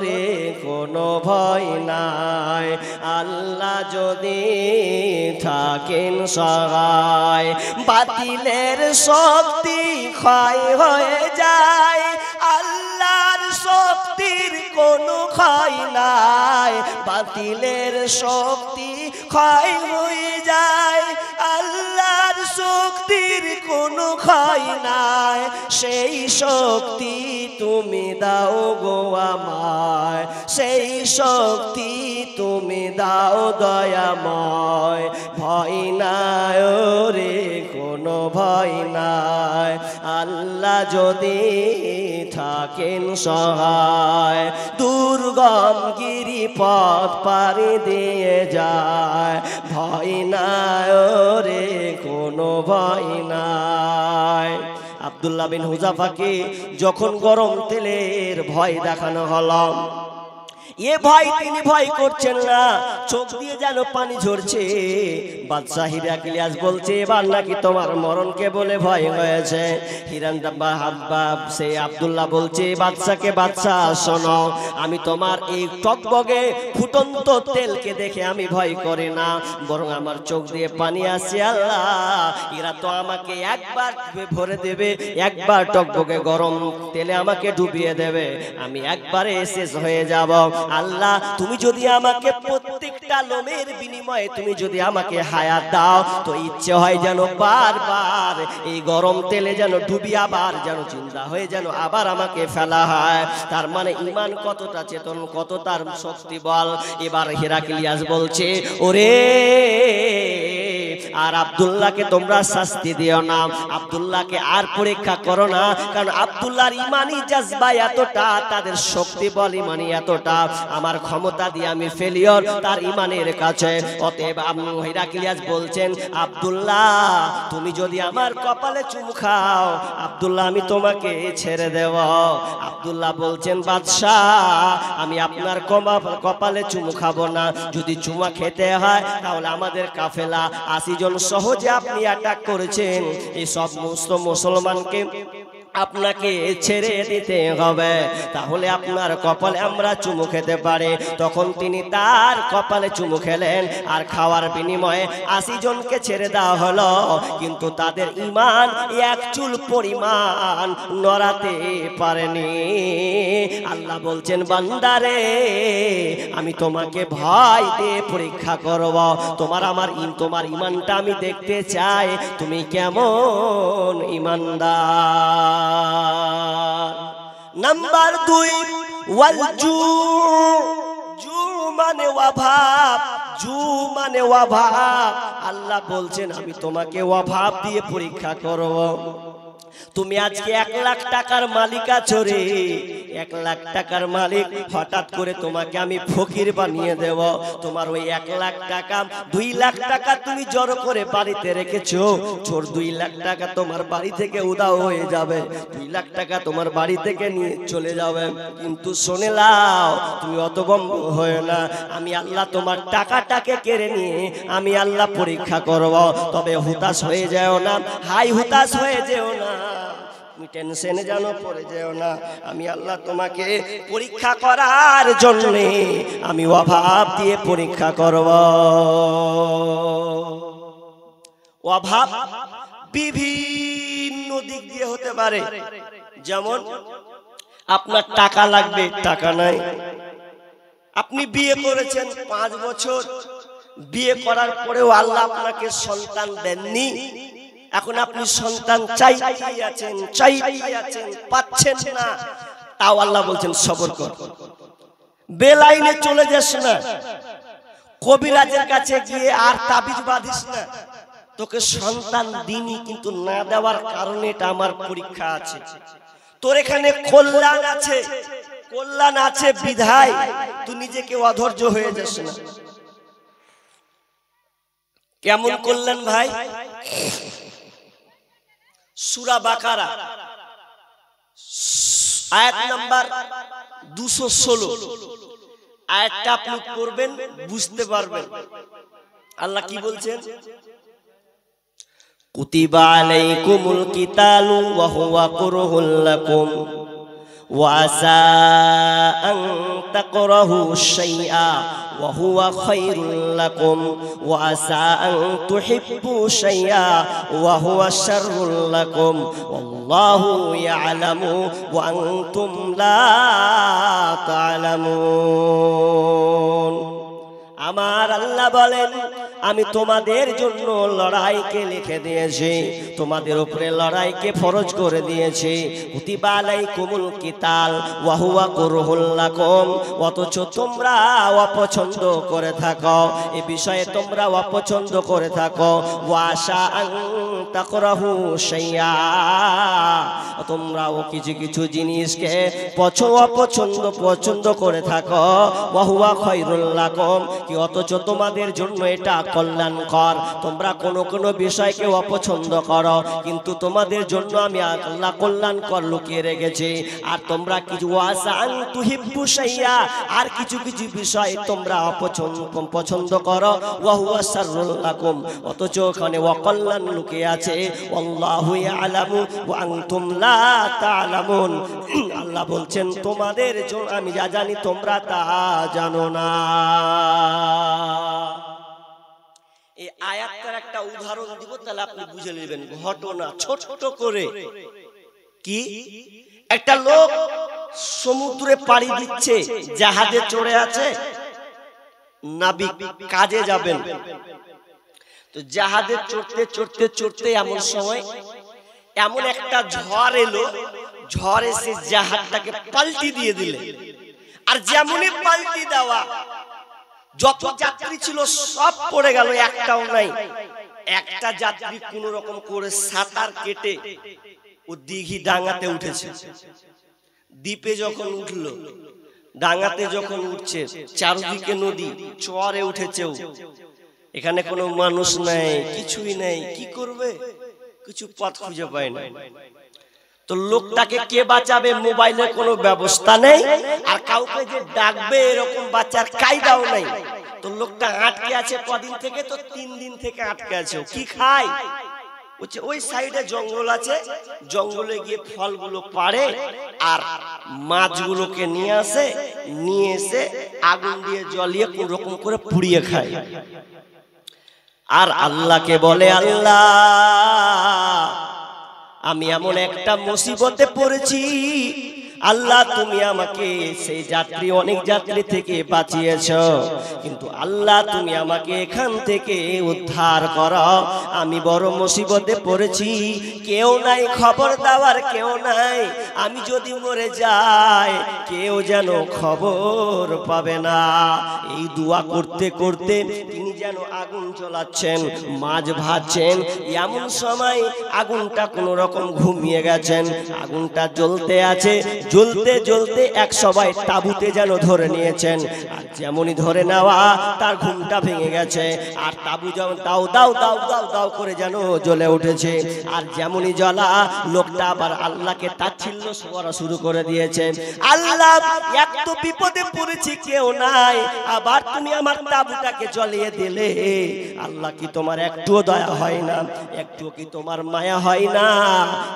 রে, কোনো ভয় নাই, আল্লাহ যদি থাকেন সহায়। বাতিলের শক্তি ক্ষয় হয়ে যায়, আল্লাহর শক্তির কোনো ক্ষয় নাই। বাতিলের শক্তি ক্ষয় হয়ে যায়, আল্লাহর শক্তির কোনো ক্ষয় নাই। সেই শক্তি তুমি দাও গো আমায়, সেই শক্তি তুমি দাও দয়াময়। ভয় নাই রে, কোনো ভয় নাই, আল্লাহ যদি থাকেন সহায়। দুর্গম গিরিপথ পাড়ি দিয়ে যায়, ভয় নাই রে, কোনো ভয় নাই। আব্দুল্লাহ বিন হুযাফাকে যখন গরম তেলের ভয় দেখানো হলো, এ ভাই তিনি ভয় করছেন না, চোখ দিয়ে যেন পানি ঝরছে। বাদশাহ হিরাক্লিয়াস বলছে, এবার নাকি তোমার মরণকে বলে ভয় হয়েছে। সে আব্দুল্লাহ বলছে বাদশাকে, বাদশাহ শোনো, আমি তোমার এই টকবগে ফুটন্ত তেলকে দেখে আমি ভয় করি না, বরং আমার চোখ দিয়ে পানি আসছে। আল্লাহ, এরা তো আমাকে একবার ভরে দেবে, একবার টকবগে গরম তেলে আমাকে ডুবিয়ে দেবে, আমি একবারে শেষ হয়ে যাব। আল্লাহ, তুমি যদি আমাকে প্রত্যেকটা লোমের বিনিময়ে তুমি যদি আমাকে হায়াত দাও, তো ইচ্ছে হয় যেন বারবার এই গরম তেলে যেন ডুবি আবার যেন জিন্দা হয়ে যেন আবার আমাকে ফেলা হয়। তার মানে ঈমান কতটা চেতন, কত তার শক্তি বল। এবার হিরাক্লিয়াস বলছে, ওরে আর আব্দুল্লাহকে তোমরা শাস্তি দিও না, আব্দুল্লাহকে আর পরীক্ষা করো না, কারণ আব্দুল্লাহর ইমানি জাজবা এতটা, তাদের শক্তি বল ইমানি এতটা, আমার ক্ষমতা দিয়ে আমি ফেলিওর তার ইমানের কাছে। অতএব হিরাক্লিয়াস বলছেন, আব্দুল্লাহ তুমি যদি আমার কপালে চুমু খাও, আব্দুল্লাহ আমি তোমাকে ছেড়ে দেব। আব্দুল্লাহ বলছেন, বাদশাহ আমি আপনার কপালে চুমু খাবো না, যদি চুমা খেতে হয় তাহলে আমাদের কাফেলা 80 জন সহজে আপনি অ্যাটাক করেছেন, এই সব মুসলমানকে আপনাকে ছেড়ে দিতে হবে, তাহলে আপনার কপালে আমরা চুমু খেতে পারি। তখন তিনি তার কপালে চুমু খেলেন, আর খাওয়ার বিনিময়ে 80 জনকে ছেড়ে দেওয়া হলো, কিন্তু তাদের ঈমান এক চুল পরিমাণ নড়াতে পারেনি। আল্লাহ বলছেন, বান্দারে আমি তোমাকে ভয় দিয়ে পরীক্ষা করব, তোমার ঈমানটা আমি দেখতে চাই, তুমি কেমন ঈমানদার। নাম্বার 2, ওয়াল জু মানে অভাব, মানে অভাব। আল্লাহ বলছেন আমি তোমাকে অভাব দিয়ে পরীক্ষা করব। তুমি আজকে 1 লাখ টাকার মালিক আছো রে, 1 লাখ টাকার মালিক, হঠাৎ করে তোমাকে আমি ফকির বানিয়ে দেব। তোমার ওই 1 লাখ টাকা 2 লাখ টাকা তুমি জড়ো করে বাড়িতে রেখেছো, চোর 2 লাখ টাকা তোমার বাড়ি থেকে উধাও হয়ে যাবে, 2 লাখ টাকা তোমার বাড়ি থেকে নিয়ে চলে যাবে। কিন্তু শুনে নাও, তুমি অতগম্ভ হয়ে না, আমি আল্লাহ তোমার টাকাটাকে কেড়ে নিয়ে আমি আল্লাহ পরীক্ষা করব। তবে হুতাশ হয়ে যেও না, হাই হুতাশ হয়ে যেও না, তুমি টেনশনে যেন পড়ে যেও না, আমি আল্লাহ তোমাকে পরীক্ষা করার জন্য আমি অভাব দিয়ে পরীক্ষা করব। অভাব বিভিন্ন দিক দিয়ে হতে পারে। যেমন আপনার টাকা লাগবে, টাকা নাই। আপনি বিয়ে করেছেন 5 বছর, বিয়ে করার পরেও আল্লাহ আপনাকে সন্তান দেননি। এখন আপনি সন্তান চাইতেই আছেন, পাচ্ছেন না। তাও আল্লাহ বলছেন সবর কর, বেলাইনে চলে যাস না, কবিরাজের কাছে গিয়ে আর তাবিজ বাঁধিস না। তোকে সন্তান দিনই, কিন্তু না দেওয়ার কারণে এটা আমার পরীক্ষা আছে। তোর এখানে কল্যাণ আছে বিধায় তুই নিজেকে অধৈর্য হয়ে যাস না। কেমন কল্যাণ ভাই? সূরা বাকারা আয়াত নাম্বার 216, আয়াতটা আপনি পড়বেন, বুঝতে পারবেন আল্লাহ কি বলছেন। কুতিবা আলাইকুমুল কিতালু ওয়া হুয়া কুরহুল লাকুম ওয়া আসা আন তাকরাহু শাইআ ওয়া হুয়া খায়রুল লাকুম ওয়া আসা আন তুহিব্বু শাইআ ওয়া হুয়া শাররুল লাকুম ওয়াল্লাহু ইয়ালামু ওয়া আনতুম লা তা'লামুন। আমার আল্লাহ বলেন, আমি তোমাদের জন্য লড়াইকে লিখে দিয়েছি, তোমাদের উপরে লড়াইকে ফরজ করে দিয়েছি। কুতিবা আলাইকুমুল কিতাল ওয়া হুয়া কুরহুল লাকুম, অথচ তোমরা অপছন্দ করে থাকো, এই বিষয়ে তোমরা অপছন্দ করে থাকো। ওয়া আশা আন তাকরাহু শাইআ, তোমরাও কিছু কিছু জিনিসকে পছন্দ করে থাকো। ওয়া হুয়া খায়রুল লাকুম, কি অথচ তোমাদের জন্য এটা কল্যাণকর। তোমরা কোনো বিষয়কে অপছন্দ করো, কিন্তু তোমাদের জন্য আমি আল্লাহ কল্যাণকর লুকিয়ে রেখেছি। আর তোমরা কিছু ওয়াসান তুহিব্বু শাইআ, আর কিছু কিছু বিষয় তোমরা পছন্দ করো। ওয়া হুয়া শাররুল লাকুম, অথচ ওখানে অকল্যাণ লুকিয়ে আছে। আল্লাহু ইয়ালামু ওয়া আনতুম লা তা'লামুন, আল্লাহ বলছেন তোমাদের জন্য আমি যা জানি তোমরা তা জানো না। এই আয়াতটার একটা উদাহরণ দিব, তাহলে আপনি বুঝে নেবেন ঘটনা ছোট করে। কি, একটা লোক সমুদ্রে পাড়ি দিচ্ছে, জাহাজে চড়ে আছে, নাবিক কাজে যাবেন। তো জাহাজে চড়তে এমন সময় এমন একটা ঝড় এলো, ঝড় এসে জাহাজটাকে পাল্টি দিয়ে দিলে। আর যেমনই পাল্টি দেওয়া, যত যাত্রী ছিল সব পড়ে গেল, একটাও নাই। একটা যাত্রী কোন রকম করে সাঁতার কেটে ও দিঘি ডাঙাতে উঠেছে। দ্বীপে যখন উঠলো, ডাঙাতে যখন উঠছে, চারদিকে নদী, চরে উঠেছে। এখানে কোনো মানুষ নাই, কিছুই নাই, কি করবে? কিছু পথ খুঁজে পায় না। তো লোকটাকে কে বাঁচাবে? মোবাইলের কোনো ব্যবস্থা নেই, আর কাউকে যে ডাকবে এরকম বাচ্চার কায়দাও নাই। তো লোকটা আটকে আছে কদিন থেকে, তো 3 দিন থেকে আটকে আছে। কি খায়? ওই সাইডে জঙ্গল আছে, জঙ্গলে গিয়ে ফলগুলো পাড়ে আর মাছগুলোকে নিয়ে এসে আগুন দিয়ে জ্বলিয়ে কোন রকম করে পুড়িয়ে খায়। আর আল্লাহকে বলে, আল্লাহ আমি এমন একটা মুসিবতে পড়েছি, আল্লাহ তুমি আমাকে সেই অনেক যাত্রী থেকে বাঁচিয়েছো, কিন্তু আল্লাহ তুমি আমাকে এখান থেকে উদ্ধার করো। আমি বড় মুসিবতে পড়েছি, কেউ নাই, খবর দেওয়ার কেউ নাই। আমি যদি মরে যাই, কেউ যেন খবর পাবে না। এই দোয়া করতে করতে তিনি যেন আগুন জ্বলাচ্ছেন, মাছ ভাজছেন। এমন সময় আগুনটা কোন রকম ঘুমিয়ে গেছেন, আগুনটা জ্বলতে আছে। জ্বলতে এক সবাই তাবুতে যেন ধরে নিয়েছেন। আর যেমনই ধরে নেওয়া, তার ঘুমটা ভেঙে গেছে। আর তাবু যেমন দাও দাও দাও দাও দাও করে যেন জ্বলে উঠেছে। আর যেমনই জ্বলা, লোকটা আবার আল্লাহকে তাচ্ছিল্য করা শুরু করে দিয়েছে। আল্লাহ, এক তো বিপদে পড়েছি, কেউ নাই, আবার তুমি আমার তাবুটাকে জ্বলিয়ে দিলে। আল্লাহ, কি তোমার একটুও দয়া হয় না? একটু কি তোমার মায়া হয় না?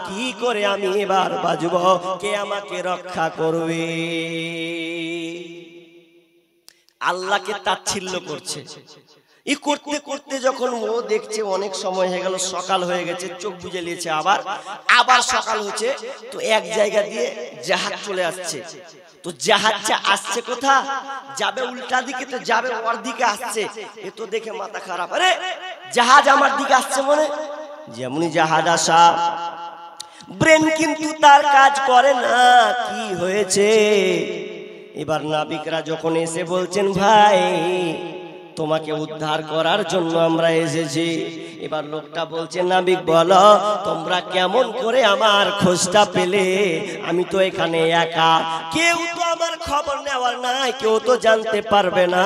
কি করে আমি এবার বাঁচব? কে আমাকে রক্ষা করবে? আল্লাহকে তাচ্ছিল্য করছে। ই করতে করতে যখন ও দেখছে অনেক সময় হয়ে গেল, সকাল হয়ে গেছে, চোখ বুজে নিয়েছে, আবার সকাল হচ্ছে, তো এক জায়গা দিয়ে জাহাজ চলে আসছে। তো জাহাজটা আসছে কোথা, যাবে উল্টা দিকে, তো যাবে ওর দিকে আসছে। এ তো দেখে মাথা খারাপ, আরে জাহাজ আমার দিকে আসছে মনে। যেমনি জাহাজ আসা, ব্রেন কিন্তু তার কাজ করে না, কি হয়েছে? এবার নাবিকরা যখন এসে বলছেন, ভাই তোমাকে উদ্ধার করার জন্য আমরা এসেছি। এবার লোকটা বলছে, নাবিক বলো তোমরা কেমন করে আমার খোঁজটা পেলে? আমি তো এখানে একা, কেউ তো আমার খবর নেওয়ার নাই, কেউ তো জানতে পারবে না,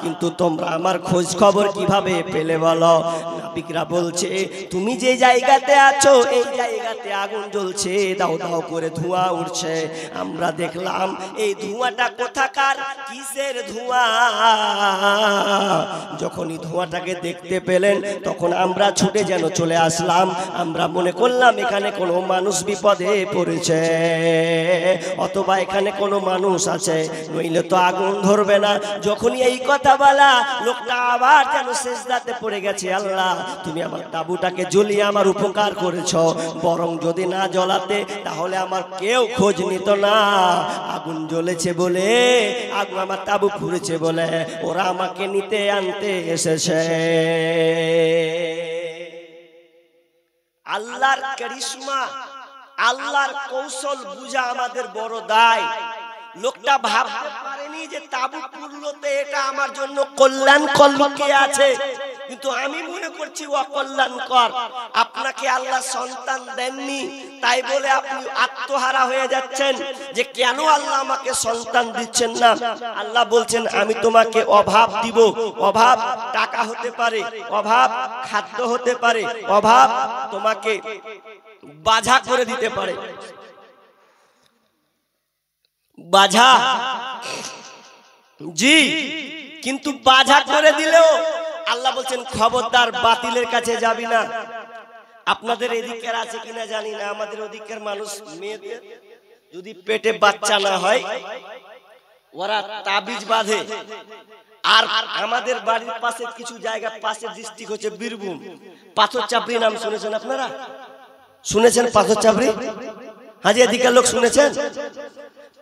কিন্তু তোমরা আমার খোঁজ খবর কিভাবে পেলে বলো? নাবিকরা বলছে, তুমি যে জায়গাতে আছো এই জায়গাতে আগুন জ্বলছে, দাও দাও করে ধোঁয়া উঠছে। আমরা দেখলাম এই ধোঁয়াটা কোথাকার, কিসের ধোঁয়া? যখনই ধোঁয়াটাকে দেখতে পেলেন তখন আমরা ছুটে যেন চলে আসলাম। আমরা মনে করলাম এখানে কোনো মানুষ বিপদে পড়েছে, অথবা এখানে কোনো মানুষ আছে, নইলে তো আগুন ধরবে না। যখনই এই কথা বলা, লোকটা আবার যেন সেজদাতে পড়ে গেছে, আল্লাহ তুমি আমার তাঁবুটাকে জ্বলিয়ে আমার উপকার করেছো, বরং যদি না জ্বলাতে তাহলে আমার কেউ খোঁজ নিত না। আগুন জ্বলেছে বলে, আগুন আমার তাঁবু পুড়েছে বলে ওরা আমাকে নিতে আনতে এসেছে। আল্লাহর কারিশমা, আল্লাহর কৌশল বুঝা আমাদের বড় দায়। লোকটা ভাবতে পারেনি যে তাঁবু পুড়লোতে এটা আমার জন্য কল্যাণকর লুকিয়ে আছে, কিন্তু আমি মনে করছি অকল্যাণকর। আপনাকে আল্লাহ সন্তান দেননি, তাই বলে আপনি আত্মহারা হয়ে যাচ্ছেন যে কেন আল্লাহ আমাকে সন্তান দিচ্ছেন না। আল্লাহ বলছেন আমি তোমাকে অভাব দিব। অভাব টাকা হতে পারে, অভাব খাদ্য হতে পারে, অভাব তোমাকে বাঝা করে দিতে পারে। বাঝা, জি, কিন্তু বাঝা করে দিলেও আল্লাহ বলছেন খবরদার বাতিলের কাছে যাবি না। আপনাদের এদিকের আছে কিনা জানি না, আমাদের ওদিকের মানুষ মেয়েদের যদি পেটে বাচ্চা না হয় ওরা তাবিজ বাঁধে। আর আমাদের বাড়ির পাশে কিছু জায়গা, পাশে ডিস্ট্রিক্ট হচ্ছে বীরভূম, পাথর চাপড়ি নাম শুনেছেন আপনারা? শুনেছেন পাথর চাপড়ি? হাজি এদিকের লোক শুনেছেন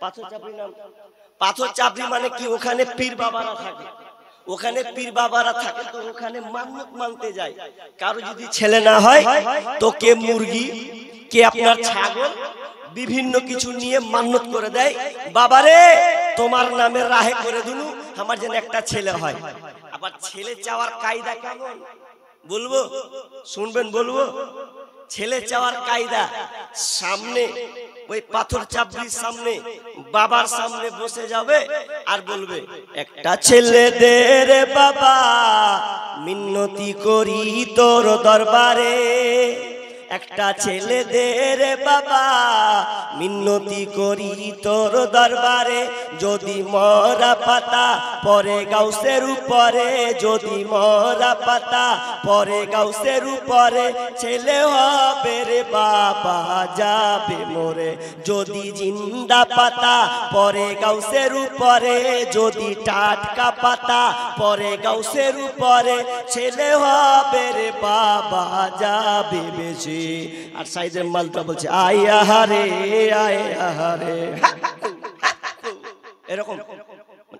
পাথর চাপড়ি নাম? পাথর চাপড়ি মানে কি, ওখানে পীর বাবারা থাকে, ওখানে পীর বাবারা থাকে, তো ওখানে মান্নত মানতে যায়। কারো যদি ছেলে না হয় তো কে মুরগি, কে আপনার ছাগল, বিভিন্ন কিছু নিয়ে মান্নত করে দেয়, বাবারে তোমার নামে রাহে করে দিলু, আমার যেন একটা ছেলে হয়। আবার ছেলে চাওয়ার কায়দা কেমন বলবো, শুনবেন বলবো? ছেলে চাওয়ার কায়দা, সামনে ওই পাথর চাপড়ির সামনে বাবার সামনে বসে যাবে আর বলবে, একটা ছেলে দে রে বাবা মিন্নতি করি তোর দরবারে, একটা ছেলে দে রে বাবা মিন্নতি করি তোর দরবারে, যদি মরা পাতা পরে গাউসের উপরে, যদি মরা পাতা পরে গাউসের উপরে, ছেলে হবে রে বাবা যাবে মোরে, যদি জিন্দা পাতা পরে গাউসের উপরে, যদি টাটকা পাতা পরে গাউসের উপরে, ছেলে হবে রে বাবা যাবে বেশি। আর সাইদের মালটা বলছে আয়া হারে আয়া হারে, এরকম।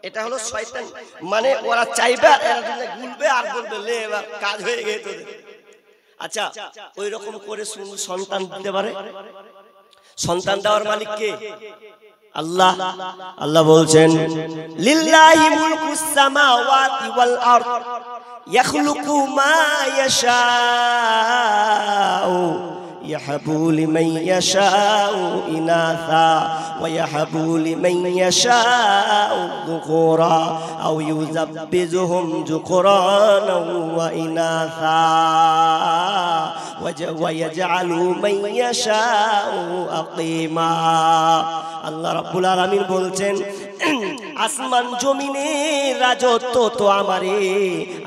এটা হলো শয়তান, মানে ওরা চাইবে এরা গুলবে আর বলবে লে এবার কাজ হয়ে গেছে তোদের। আচ্ছা ওই রকম করে সন্তান দিতে পারে? সন্তান দেওয়ার মালিক কে? আল্লাহ। আল্লাহ বলছেন লিল্লাহি মুলকুস সামাওয়াতি ওয়াল আরদ ইয়াখলুকু মা ইয়াশাউ ইয়াহাবু লিমান ইয়াশাউ ইনাসা ওয়া ইয়াহাবু লিমান ইয়াশাউ যুকুরা আও ইউযাব্বিজুহুম যুকুরানা ওয়া ইনাসা ওয়া ইয়াজআলু মান ইয়াশাউ আকিমা। আল্লাহ রাব্বুল আলামিন বলছেন আসমান জমিনের রাজত্ব তো আমারে,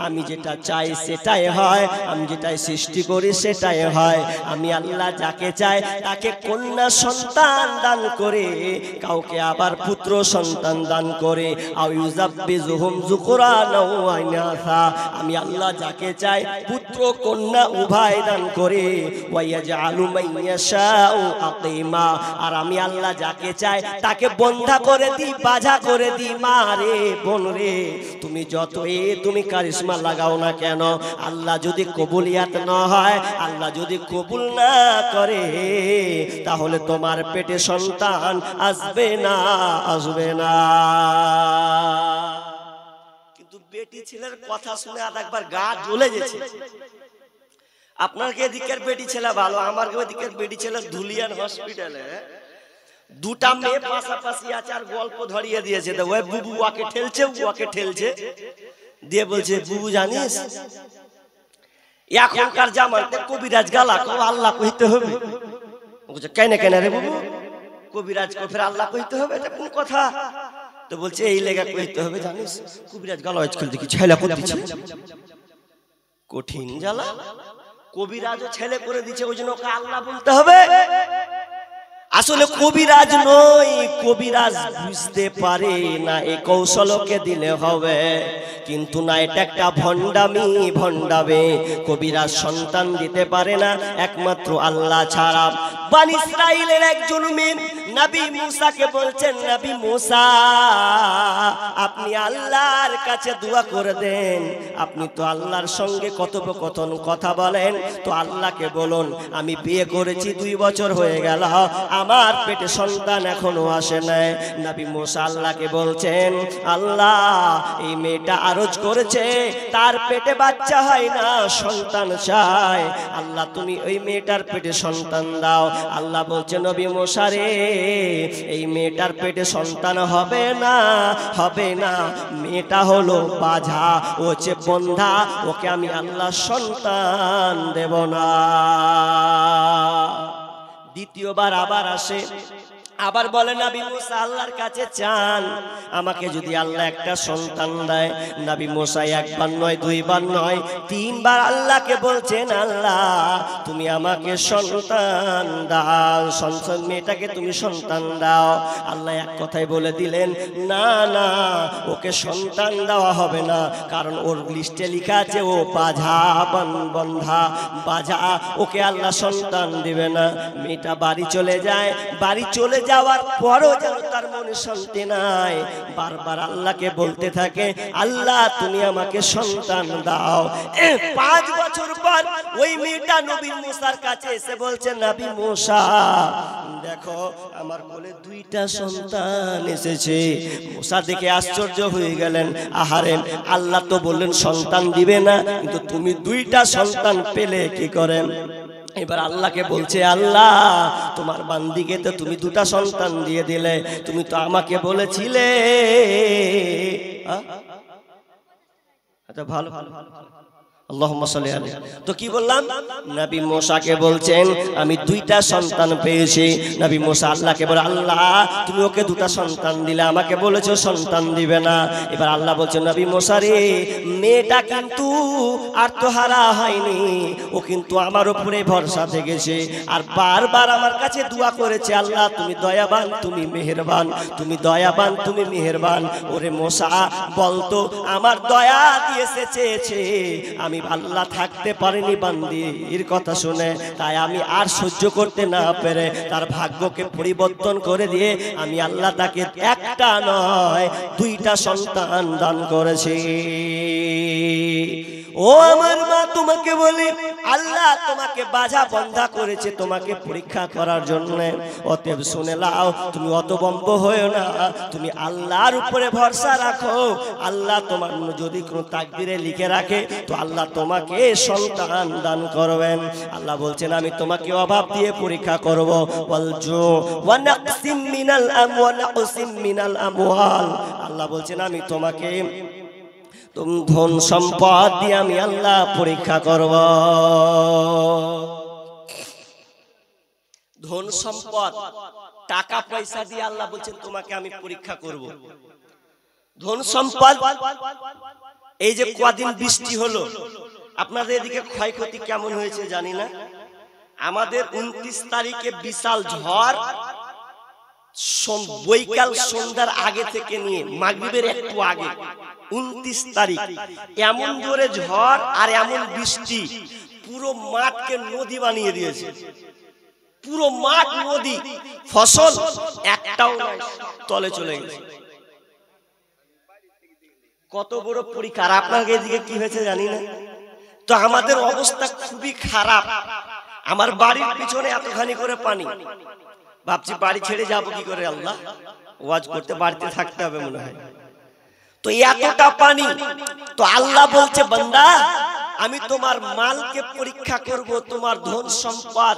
আমি যেটা চাই সেটাই হয়, আমি যেটা সৃষ্টি করি সেটাই হয়। আমি আল্লাহ যাকে চাই তাকে কন্যা সন্তান দান করে, কাউকে আবার পুত্র সন্তান দান করে। আও ইউযাব্বিজুহুম যুকরানা ওয়া ইনাসা, আমি আল্লাহ যাকে চাই পুত্র কন্যা উভয় দান করে। ওয়া ইয়াজআলু মান ইয়াশাউ আকিমা, আর আমি আল্লাহ যাকে চাই তাকে বন্ধা করে দিই, বাঁধা করে দিই। মা রে, বোন রে, তুমি তুমি কারিশমা লাগাও না কেন, আল্লাহ যদি কবুলিয়াত না হয়, আল্লাহ যদি কবুল না করে, তাহলে তোমার পেটে সন্তান আসবে না, আসবে না। কিন্তু বেটি ছেলের কথা শুনে আর একবার গা জ্বলে গেছে। আপনার কে দিকের বেটি ছেলে ভালো, আমার কে দিকের বেটি ছেলে ধুলিয়ান হসপিটালে দুটা মেয়ে পাশাপাশি আছে, আর গল্প ধরিয়ে দিয়েছে। ওই বুবু ওকে ঠেলছে, ওকে ঠেলছে, দিয়ে বলছে বুবু জানিস এখনকার জামানাতে কবিরাজ গালা কো আল্লাহ কইতে হবে। বলছে কেন কেন রে বুবু, কবিরাজ কো ফের আল্লাহ কইতে হবে, এটা কোন কথা? তো বলছে এই লেগা কইতে হবে, জানিস কবিরাজ গালা আজকাল দেখি ছেলে করতেছে, কঠিন জ্বালা। কবিরাজও ছেলে করে দিচ্ছে, ওই জন্য ওকে আল্লাহ বলতে হবে। আসলে কবিরাজ নয়, কবিরাজ বুঝতে পারে না, এই কৌশলকে দিলে হবে। কিন্তু না, এটা একটা ভণ্ডামি, ভণ্ডাবে। কবিরাজ সন্তান দিতে পারে না একমাত্র আল্লাহ ছাড়া। বনি ইসরাইলের একজন মেয়ে নবী মুসাকে বলছেন, নবী মুসা আপনি আল্লাহর কাছে দোয়া করে দেন, আপনি তো আল্লাহর সঙ্গে কথোপকথন কথা বলেন, তো আল্লাহকে বলুন আমি বিয়ে করেছি 2 বছর হয়ে গেল, আমার পেটে সন্তান এখনো আসে নাই। নবী মুসা আল্লাহকে বলছেন, আল্লাহ এই মেয়েটা আরজ করেছে, তার পেটে বাচ্চা হয় না, সন্তান চায়, আল্লাহ তুমি ওই মেয়েটার পেটে সন্তান দাও। আল্লাহ বলছেন, নবী মুসা রে, এই মেয়েটার পেটে সন্তান হবে না, হবে না। মেয়েটা হলো বাঝা, ও হচ্ছে বন্ধা, ওকে আমি আল্লাহ সন্তান দেব না। দ্বিতীয়বার আবার আসে, আবার বলে নবী মুসা আল্লাহর কাছে চান, আমাকে যদি আল্লাহ একটা সন্তান দেয়। নবী মুসা একবার নয়, 2 বার নয়, 3 বার আল্লাহকে বলছেন, আল্লাহ তুমি আমাকে সন্তান দাও, সন্তান মেয়েটাকে তুমি সন্তান দাও। আল্লাহ এক কথায় বলে দিলেন, না না, ওকে সন্তান দেওয়া হবে না, কারণ ওর লিস্টে লেখা আছে ও বাঝা, বন্ধা, বাঝা, ওকে আল্লাহ সন্তান দিবে না। মেয়েটা বাড়ি চলে যায়, বাড়ি চলে যাওয়ার পরও যেন তার মনে শান্তি নাই, বারবার আল্লাহকে বলতে থাকে, আল্লাহ তুমি আমাকে সন্তান দাও। 5 বছর পর ওই মেয়েটা নবী মুসার কাছে এসে বলছে, নবী মুসা দেখো আমার কোলে 2টা সন্তান এসেছে। মুসা দেখে আশ্চর্য হয়ে গেলেন, আহারে আল্লাহ তো বললেন সন্তান দিবে না, কিন্তু তুমি 2টা সন্তান পেলে কি করেন? এবার আল্লাহকে বলছে, আল্লাহ তোমার বান্দিকে তো তুমি 2টা সন্তান দিয়ে দিলে, তুমি তো আমাকে বলেছিলে। আচ্ছা ভালো, আল্লাহুম্মা সাল্লি আলাইহি। তো কি বললাম? নবী মুসাকে বলছেন আমি 2টা সন্তান পেয়েছি। নবী মুসা আল্লাহকে বলে, আল্লাহ তুমি ওকে 2টা সন্তান দিলে, আমাকে বলেছো সন্তান দিবে না। এবার আল্লাহ বলছেন, নবী মুসা রে, মেয়েটা কিন্তু আত্মহারা হয়নি, ও কিন্তু আমার উপরে ভরসা থেকেছে, আর বারবার আমার কাছে দোয়া করেছে, আল্লাহ তুমি দয়াবান, তুমি মেহেরবান, তুমি দয়াবান, তুমি মেহেরবান। ওরে মুসা বলতো আমার দয়া দিয়েছে, চেয়েছে, আমি আল্লাহ থাকতে পারিনি বান্দির কথা শুনে, তাই আমি আর সহ্য করতে না পেরে তার ভাগ্যকে পরিবর্তন করে দিয়ে আমি আল্লাহ তাকে 1টা নয় 2টা সন্তান দান করেছি। ও আমার মা, তোমাকে বলি আল্লাহ তোমাকে বাজা বন্ধা করেছে তোমাকে পরীক্ষা করার জন্য। অতএব শুনে নাও, তুমি অতবম্ব হয়েও না, তুমি আল্লাহর উপরে ভরসা রাখো। আল্লাহ তোমার যদি কোনো তাকদিরে লিখে রাখে, তো আল্লাহ তোমাকে সন্তান দান করবেন। আল্লাহ বলছেন আমি তোমাকে অভাব দিয়ে পরীক্ষা করব। আল্লাহ বলছেন আমি তোমাকে ধন সম্পদ দিয়ে আমি আল্লাহ পরীক্ষা করব। ধন সম্পদ টাকা পয়সা দিয়ে আল্লাহ বলছেন তোমাকে আমি পরীক্ষা করব। ধন সম্পদ, এই যে কদিন বৃষ্টি হলো, আপনাদের এদিকে ক্ষয়ক্ষতি কেমন হয়েছে জানি না। আমাদের 29 তারিখে বিশাল ঝড়, বৈকাল সন্ধ্যার আগে থেকে নিয়ে মাগরিবের একটু আগে 29 তারিখ এমন জোরে ঝড় আর এমন বৃষ্টি, পুরো মাঠকে নদী বানিয়ে দিয়েছে। পুরো মাঠ নদী, ফসল একটাও তলে চলে গেছে। কত বড় পরীক্ষা। আর আপনাদের এদিকে কি হয়েছে জানি না। তো আমাদের অবস্থা খুবই খারাপ। আমার বাড়ির পিছনে এতখানি করে পানি, ভাবছি বাড়ি ছেড়ে যাবো কি করে, আল্লাহ ওয়াজ করতে বাড়িতে থাকতে হবে মনে হয়। তো এতটা পানি, তো আল্লাহ বলছে বান্দা আমি তোমার মালকে পরীক্ষা করব, তোমার ধন সম্পদ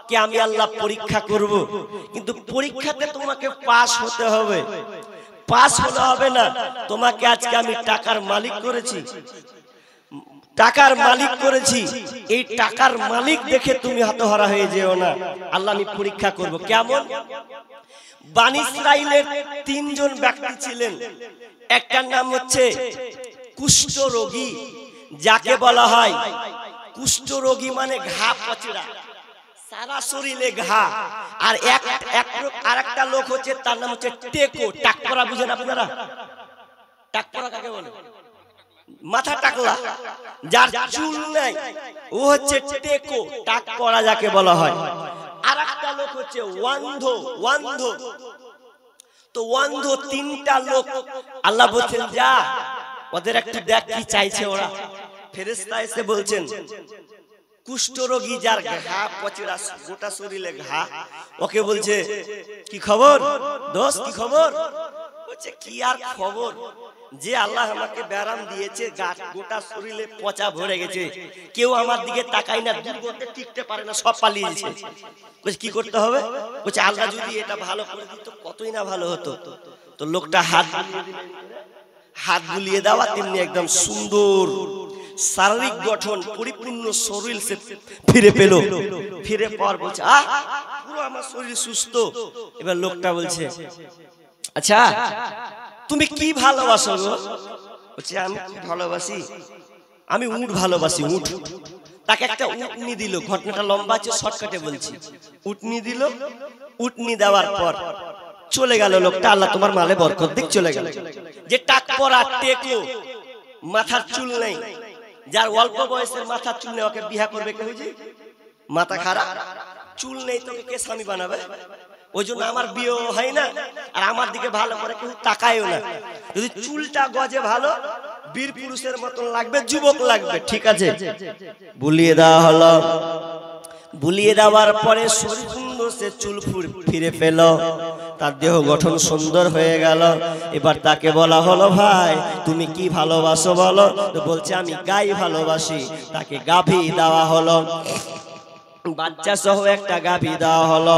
কে আমি আল্লাহ পরীক্ষা করব, কিন্তু পরীক্ষাতে তোমাকে পাস হতে হবে। পাস হলে হবে না, তোমাকে আজকে আমি টাকার মালিক করেছি, টাকার মালিক করেছি, এই টাকার মালিক দেখে তুমি হতহারা হয়ে যেও না। আল্লাহ আমি পরীক্ষা করব। কেমন? বনী ইসরাইলের 3 জন ব্যক্তি ছিলেন। একটার নাম হচ্ছে কুষ্ঠ রোগী, যাকে বলা হয় কুষ্ঠরোগী মানে ঘা পচড়া, সারা শরীরে ঘা। আর একটা লোক হচ্ছে, তার নাম হচ্ছে টেকো। টাকপরা বুঝেন আপনারা? টাকপরা কাকে বলে? মাথা টাকলা, যার চুল নাই, ও হচ্ছে টেকো, টাকপরা যাকে বলা হয়। আর একটা লোক হচ্ছে ওয়ান্ধ। ওয়ান্ধ তো ওয়ান্ধ 3টা লোক। আল্লাহ বলছেন যা ওদের একটু দেখ কি চাইছে ওরা। ফেরেশতা এসে বলছেন কুষ্ঠরোগী যার ঘা পচড়া, গোটা শরীরে ঘা, ওকে বলছে কি খবর দোস্ত, কি খবর? বলছে কি আর খবর, যে আল্লাহ আমাকে ব্যারাম দিয়েছে, গোটা শরীরে পচা ভরে গেছে, কেউ আমার দিকে তাকায় না, দুর্গন্ধে টিকতে পারে না, সব পালিয়েছে। বলছে কি করতে হবে? বলছে আল্লাহ যদি এটা ভালো করে দিত কতই না ভালো হতো। তো লোকটা হাত বুলিয়ে দেওয়া, তেমনি একদম সুন্দর শারীরিক গঠন, পরিপূর্ণ শরীর সে ফিরে পেল। ফিরে পাওয়ার বলছে পুরো আমার শরীর সুস্থ। এবার লোকটা বলছে আচ্ছা তুমি কি ভালোবাসো গো? বলছে আমি কি ভালোবাসি, আমি উট ভালোবাসি, উট। তাকে একটা উটনি দিল। ঘটনাটা লম্বা আছে, শর্টকাটে বলছি। উটনি দিল। উটনি দেওয়ার পর চলে গেল লোকটা। আল্লাহ তোমার মালে বরকত দিক, চলে গেল। যে টাক পরা টেকো, মাথার চুল নেই, যার অল্প বয়সের মাথার চুল নেই, ওকে বিয়ে করবে কেউ? যে মাথা খারাপ, চুল নেই, তোকে কে স্বামী বানাবে? ওই জন্য আমার বিয়ে হয় না, আর আমার দিকে ভালো করে কেউ তাকায়ও না। যদি চুলটা গজে ভালো, বীর পুরুষের মতন লাগবে, যুবক লাগবে, ঠিক আছে। বুলিয়ে দেওয়া হলো। বুলিয়ে দেওয়ার পরে শরীর সুন্দর, সে চুল ফিরে পেল, তার দেহ গঠন সুন্দর হয়ে গেল। এবার তাকে বলা হলো ভাই তুমি কি ভালোবাসো বলো? তো বলছে আমি গাই ভালোবাসি। তাকে গাভী দেওয়া হলো, বাচ্চা সহ একটা গাভী দেওয়া হলো।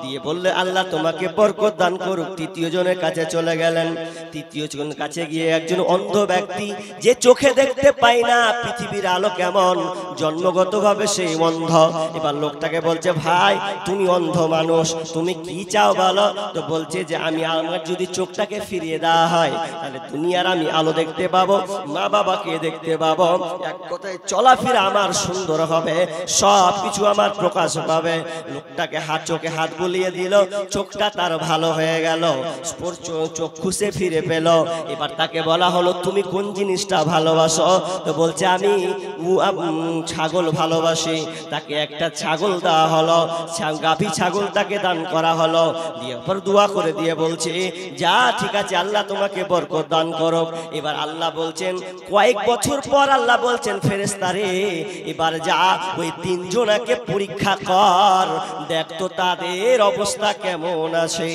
দিয়ে বললে আল্লাহ তোমাকে বরকত দান করুক। 3য় জনের কাছে চলে গেলেন। 3য় জনের কাছে গিয়ে একজন অন্ধ ব্যক্তি, যে চোখে দেখতে পায় না পৃথিবীর আলো কেমন, জন্মগতভাবে সেই অন্ধ। এবার লোকটাকে বলছে ভাই তুমি অন্ধ মানুষ, তুমি কি চাও বলো? তো বলছে যে আমার যদি চোখটাকে ফিরিয়ে দেওয়া হয়, তাহলে দুনিয়ার আমি আলো দেখতে পাবো, মা বাবাকে দেখতে পাবো, এক কথায় চলাফেরা আমার সুন্দর হবে, সব কিছু আমার প্রকাশ পাবে। লোকটাকে চোখে হাত বুলিয়ে দিল, চোখটা তার ভালো হয়ে গেল, চক্ষু সে ফিরে পেল। এবার তাকে বলা হলো তুমি কোন জিনিসটা ভালোবাসো? তো বলছে আমি ছাগল ভালোবাসি। তাকে একটা ছাগল দেওয়া হলো, গাভী ছাগল তাকে দান করা হলো। দিয়ে পর দোয়া করে দিয়ে বলছে যা ঠিক আছে, আল্লাহ তোমাকে বরকত দান করো। এবার আল্লাহ বলছেন কয়েক বছর পর আল্লাহ বলছেন ফেরেশতারে এবার যা ওই 3 জনকে পরীক্ষা কর, দেখ তো তাদের অবস্থা কেমন আছে।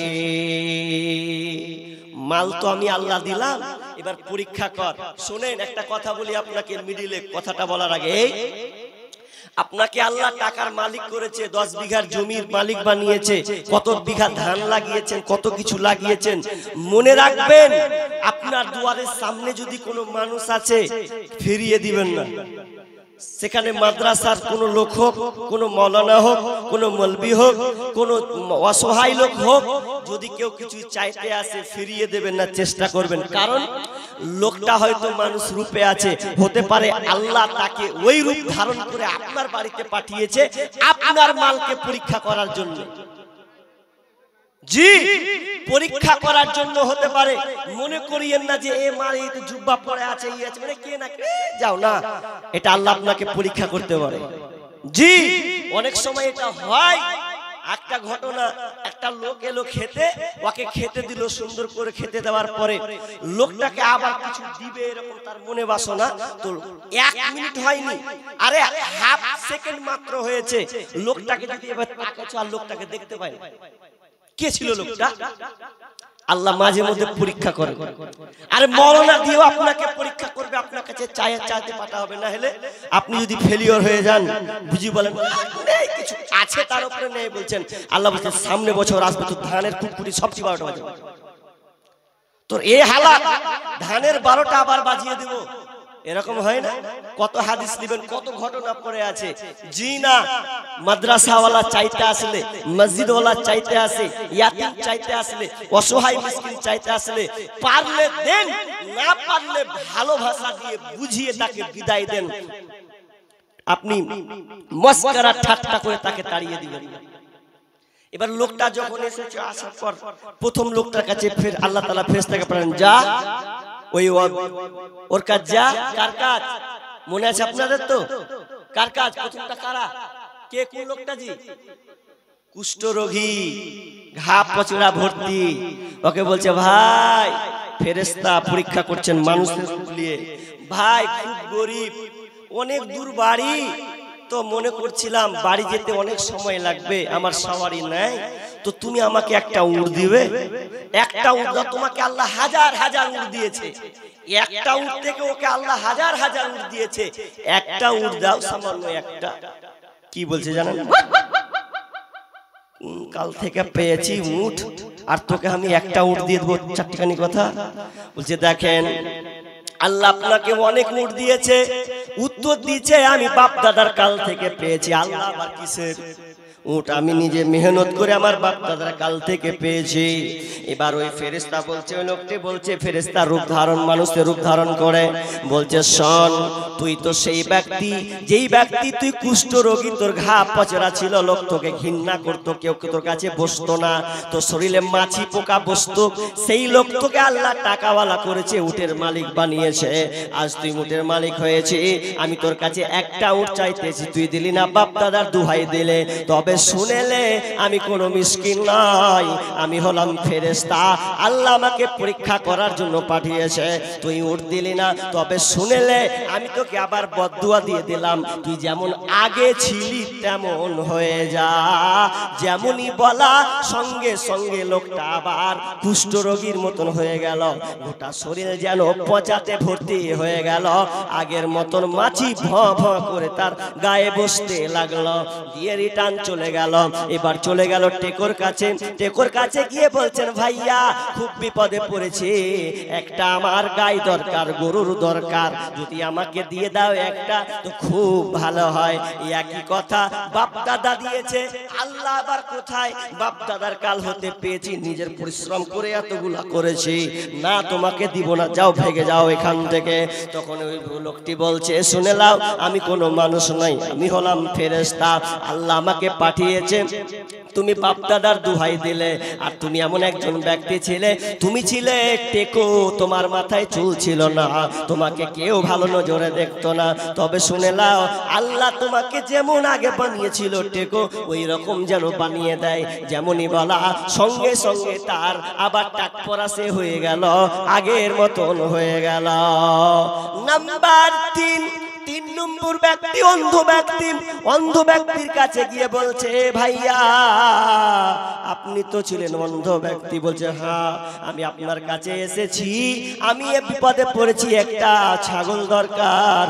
মাল তো আমি আল্লাহ দিলাম, এবার পরীক্ষা কর। শুনেন একটা কথা বলি আপনাকে, মিডিলে কথাটা বলার আগে, আপনাকে আল্লাহ টাকার মালিক করেছে, 10 বিঘার জমির মালিক বানিয়েছে, কত বিঘা ধান লাগিয়েছেন, কত কিছু লাগিয়েছেন। মনে রাখবেন আপনার দুয়ারের সামনে যদি কোনো মানুষ আছে, ফিরিয়ে দিবেন না। সেখানে মাদ্রাসার কোনো লোক হোক, কোনো মৌলানা হোক, কোনো মলবি হোক, কোনো অসহায় লোক হোক, যদি কেউ কিছু চাইতে আসে ফিরিয়ে দেবেন না, চেষ্টা করবেন। কারণ লোকটা হয়তো মানুষ রূপে আছে, হতে পারে আল্লাহ তাকে ওই রূপ ধারণ করে আপনার বাড়িতে পাঠিয়েছে আপনার মালকে পরীক্ষা করার জন্য। জি, পরীক্ষা করার জন্য হতে পারে। মনে করিয়েন না যে এ মার এই তো জুব্বা পরে আছে, ই আছে, মানে কে না যাও না, এটা আল্লাহ আপনাকে পরীক্ষা করতে পারে। জি, অনেক সময় এটা হয়। একটা ঘটনা, একটা লোক এলো খেতে, ওকে খেতে দিল, সুন্দর করে খেতে দেওয়ার পরে লোকটাকে আবার কিছু দিবে এরকম তার মনে বাসনা, তো 1 মিনিট হয়নি, আরে হাফ সেকেন্ড মাত্র হয়েছে, লোকটাকে যদি এবার তাকাচ্ছ আর লোকটাকে দেখতে পাই কে ছিল লোকটা। আল্লাহ মাঝে মধ্যে পরীক্ষা করে। আরে মওলানা দিয়েও আপনাকে পরীক্ষা করবে, আপনার কাছে চাইতে পাঠা হবে, না হলে আপনি যদি ফেলিওর হয়ে যান, বুঝি বলেন নেই কিছু আছে তার উপরে নেই বলছেন, আল্লাহ বলছেন সামনে বছর আসবে তো ধানের কুকুরি সবচেয়ে 12টা বাজবে, তোর এই হালাত ধানের 12টা আবার বাজিয়ে দেব, এরকম হয় না? কত হাদিস নেবেন, কত ঘটনা পড়ে আছে। জি না, মাদ্রাসাওয়ালা চাইতে আসলে, মসজিদওয়ালা চাইতে আসে, ইয়াতিম চাইতে আসলে, অসহায় মিসকিন চাইতে আসলে পারলে দেন, না পারলে ভালো ভাষা দিয়ে বুঝিয়ে তাকে বিদায় দেন। আপনি মস্করা ঠাট্টা করে তাকে তাড়িয়ে দিবেন। এবার লোকটা যখন এসেছে, আসার পর প্রথম লোকটার কাছে ফের আল্লাহ তাআলা ফেরেশতাকে পাঠান, যা ওই ওর কাজ যা। কার কাজ মনে আছে আপনাদের? তো কার কাজ? প্রথমটা কারা? কে কোন লোকটা? জি, কুষ্ঠরোগী, ঘা পচড়া ভর্তি। ওকে বলছে, ভাই ফেরেশতা পরীক্ষা করছেন মানুষের নিয়ে, ভাই খুব গরিব, অনেক দূর বাড়ি, তো মনে করছিলাম বাড়ি যেতে অনেক সময় লাগবে, আমার সওয়ারি নাই, তো তুমি আমাকে একটা উট দিবে। একটা উট দাও, তোমাকে আল্লাহ হাজার হাজার উট দিয়েছে, একটা উট থেকে ওকে আল্লাহ হাজার হাজার উট দিয়েছে, একটা উট দাও, সামান্য একটা। কি বলছে জানেন? কাল থেকে পেয়েছি উট, আর তোকে আমি একটা উট দিয়ে দেবো, চারটিখানি কথা বলছে। দেখেন আল্লাহ আপনাকে অনেক উট দিয়েছে, উত্তর দিচ্ছে আমি বাপ দাদার কাল থেকে পেয়েছি। আল্লাহ আবার কিসের উট? আমি নিজে মেহনত করে আমার বাপ দাদার কাল থেকে পেয়েছি। এবার ওই ফেরেশতা বলছে, ওই লোকটি বলছে, ফেরেশতা রূপ ধারণ, মানুষের রূপ ধারণ করে বলছে, শোন তুই তো সেই ব্যক্তি, যেই ব্যক্তি তুই কুষ্ঠরোগী, তোর ঘা পচরা ছিল, লোক তোকে ঘৃণা করতো, কেউ তোর কাছে বসতো না, তোর শরীরে মাছি পোকা বসতো, সেই লোক তোকে আল্লাহ টাকাওয়ালা করেছে, উটের মালিক বানিয়েছে। আজ তুই উটের মালিক হয়েছে, আমি তোর কাছে একটা উট চাইতেছি, তুই দিলি না, বাপ দাদার দুহাই দিলে। তবে শুনেলে আমি কোনো মিসকিন নয়, আমি হলাম ফেরেশতা, আল্লাহ আমাকে পরীক্ষা করার জন্য পাঠিয়েছে। তুই উট দিলি না, তবে শুনেলে আমি তোকে আবার বদদুয়া দিয়ে দিলাম, তুই যেমন আগে ছিলি তেমন হয়ে যা। যেমনই বলা সঙ্গে সঙ্গে লোকটা আবার কুষ্ঠরোগীর মতন হয়ে গেল, গোটা শরীর যেন পচাতে ভর্তি হয়ে গেল, আগের মতন মাছি ভ ভ করে তার গায়ে বসতে লাগলো, দিয়ে রিটার্ন চলে গেল। এবার চলে গেল টেকোর কাছে, টেকোর কাছে গিয়ে বলছেন, ভাইয়া খুব বিপদে পড়েছে, একটা আমার গাই দরকার, গরুর দরকার, যদি আমাকে দিয়ে দাও একটা তো খুব ভালো হয়। একই কথা বাপ দাদা দিয়েছে, আল্লাহ আবার কোথায়? বাপ দাদার কাল হতে পেয়েছি, নিজের পরিশ্রম করে এতগুলা করেছি, না তোমাকে দিব না, যাও ভেগে যাও এখান থেকে। তখন ওই লোকটি বলছে, শুনে নাও, আমি কোনো মানুষ নই, আমি হলাম ফেরেশতা, আল্লাহ আমাকে পাঠিয়েছে, তুমি বাপ দাদার দুহাই দিলে, আর তুমি এমন একজন ব্যক্তি ছিলে, তুমি ছিলে টেকো, তোমার মাথায় চুল ছিল না, তোমাকে কেউ ভালো নজরে দেখতো না। তবে শুনে নাও, আল্লাহ তোমাকে যেমন আগে বানিয়েছিল টেকো, ওই রকম যেন বানিয়ে দেয়। যেমনই বলা সঙ্গে সঙ্গে তার আবার টাক পরাসে হয়ে গেল, আগের মতন হয়ে গেল। নাম্বার 3, 3 নম্বর ব্যক্তি অন্ধ ব্যক্তি। অন্ধ ব্যক্তির কাছে গিয়ে বলছে, ভাইয়া আপনি তো ছিলেন অন্ধ ব্যক্তি। বলছে, হ্যাঁ আমি আপনার কাছে এসেছি, আমি এ বিপদে পড়েছি, একটা ছাগল দরকার।